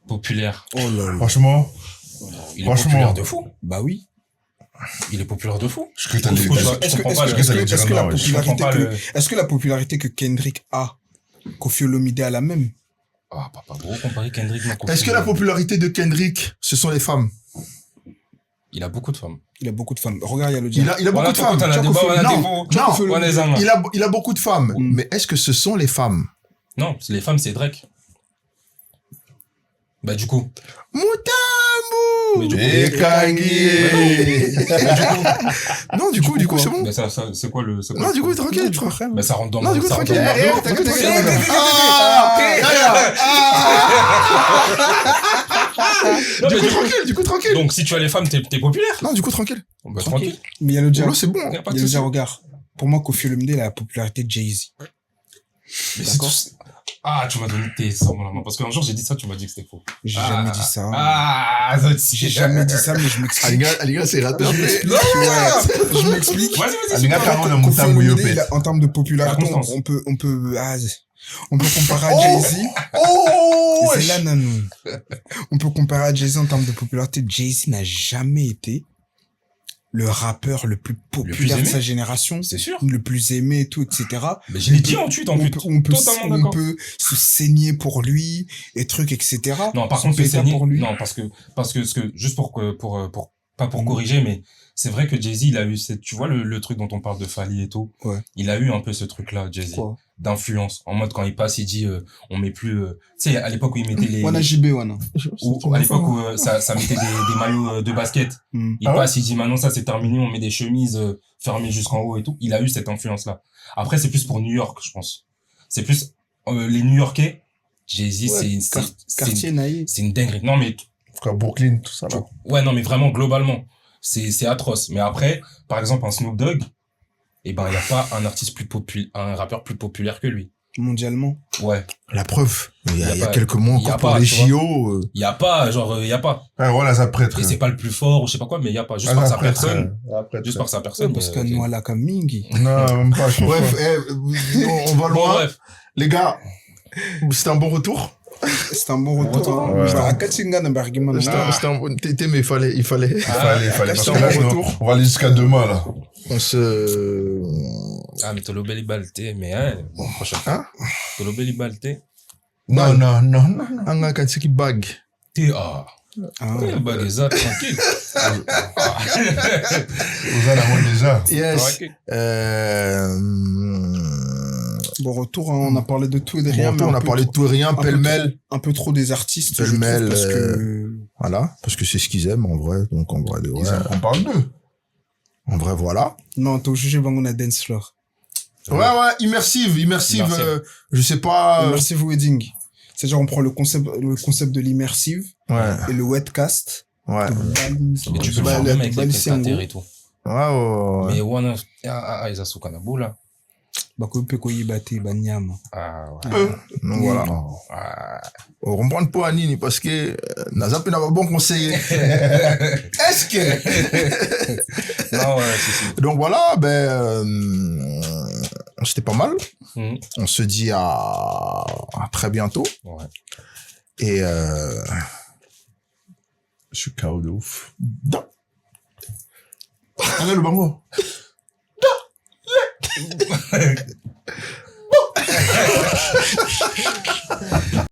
Populaire. Oh là là. Franchement. Il est populaire de fou. Bah oui. Il est populaire de fou. Est-ce que la popularité que Kendrick a, Koffi Olomide a la même? Ah, papa, gros, comparer Kendrick à Koffi. Est-ce que la popularité de Kendrick, ce sont les femmes? Il a beaucoup de femmes. Regarde, il y a le diable. Il a beaucoup de femmes. Il a beaucoup de femmes. Mais est-ce que ce sont les femmes? Non, les femmes, c'est Drake. Bah, du coup. Mutambu! Non, du coup, c'est bon. Mais ça, c'est quoi le, non, du coup, tranquille, frère. Mais ça rentre dans non, du coup, tranquille. Du coup, tranquille. Donc, si tu as les femmes, t'es populaire. Non, du coup, tranquille. Bah, tranquille. Mais il y a le diable. C'est bon. Il y a le diable, regarde. Pour moi, Koffi Olomide a la popularité de Jay-Z. Mais c'est tout. Ah, tu m'as donné tes sangs dans la main. Parce qu'un jour, j'ai dit ça, tu m'as dit que c'était faux. J'ai jamais dit ça. J'ai jamais dit ça, mais je m'explique. Aliga, c'est raté. Je m'explique. En termes de popularité, on peut comparer à Jay-Z. C'est là, non. On peut comparer à Jay-Z en termes de popularité. Jay-Z n'a jamais été le rappeur le plus populaire de sa génération. C'est sûr. Le plus aimé et tout, etc. Mais je l'ai dit en tweet, en plus. On peut se saigner pour lui, et trucs, etc. Non, par contre, se saigner pour lui. Non, parce que, juste pas pour corriger, mais c'est vrai que Jay-Z, il a eu tu vois le truc dont on parle de Fally et tout. Ouais. Il a eu un peu ce truc-là, Jay-Z. Quoi? D'influence. En mode, quand il passe, il dit, on met plus, tu sais, à l'époque où il mettait les... Wana JB, Wana. Ou à l'époque où ça mettait des maillots de basket. Il passe, il dit, maintenant ça c'est terminé, on met des chemises fermées jusqu'en haut et tout. Il a eu cette influence-là. Après, c'est plus pour New York, je pense. C'est plus, les New-Yorkais, Jay-Z, c'est une dinguerie. Non, mais... Brooklyn, tout ça, là. Ouais, non, mais vraiment, globalement, c'est atroce. Mais après, par exemple, un Snoop Dogg, eh ben, il n'y a pas un artiste un rappeur plus populaire que lui. mondialement. Ouais. La preuve, il y a pas- quelques mois il y a encore pour pas, les tu vois. JO. Il y a pas, genre, il y a pas. Ah, voilà, ça prêtre. Et c'est pas le plus fort ou je sais pas quoi, mais il y a pas. Juste Ah, par ça sa prêtre, personne. ça prêtre. Juste par sa personne. Parce que ok. nous, la Kamingi. Non, même pas, je pense Bref, pas. on va Bon, loin. bref. Les gars, c'était un bon retour. C'est un bon retour. Hein. Ouais. À Katsinga, Bergman. C'était un bon... T'étais, mais il fallait. Il fallait, parce c'était que un là, bon sinon, retour. on va aller jusqu'à demain, là. On se... Ah, mais Tolo Belibalte, mais hein, bon, prochaine fois. Hein? Tolo Belibalte. Non, non, non, non. Anga Katsiki Bag. Ah. Ah. Bah, les autres, tranquille. Vous allez avoir déjà. Yes. Tranquille. Bon retour, hein, on a parlé de tout et de Bon rien. retour, mais on a parlé de tout et rien, peu pêle-mêle. Un peu trop des artistes, je Pêle-mêle, trouve, parce que... Voilà, parce que c'est ce qu'ils aiment en vrai. Donc en vrai, Ils aiment qu'on parle d'eux. en vrai, voilà. Non, t'as jugé Bangona Dance Floor. Ouais, immersive. Immersive. Je sais pas. Immersive Wedding. C'est-à-dire, on prend le concept de l'immersive Ouais, et le wetcast. ouais. Et tu peux le Bah, faire même avec bah, les c'est un prestataires gros. et tout. Ouais. Mais Wana, Isasu Kanabula. Bako pe koyi bate banyama. Ah, ouais. Donc voilà. Ah. On reprend pas à Nini parce que Nazap n'a pas bon conseiller. Est-ce que Non, ouais, si. donc voilà, c'était pas mal. Mhm. On se dit à très bientôt. Ouais. Et Je suis KO de ouf. allez le bango.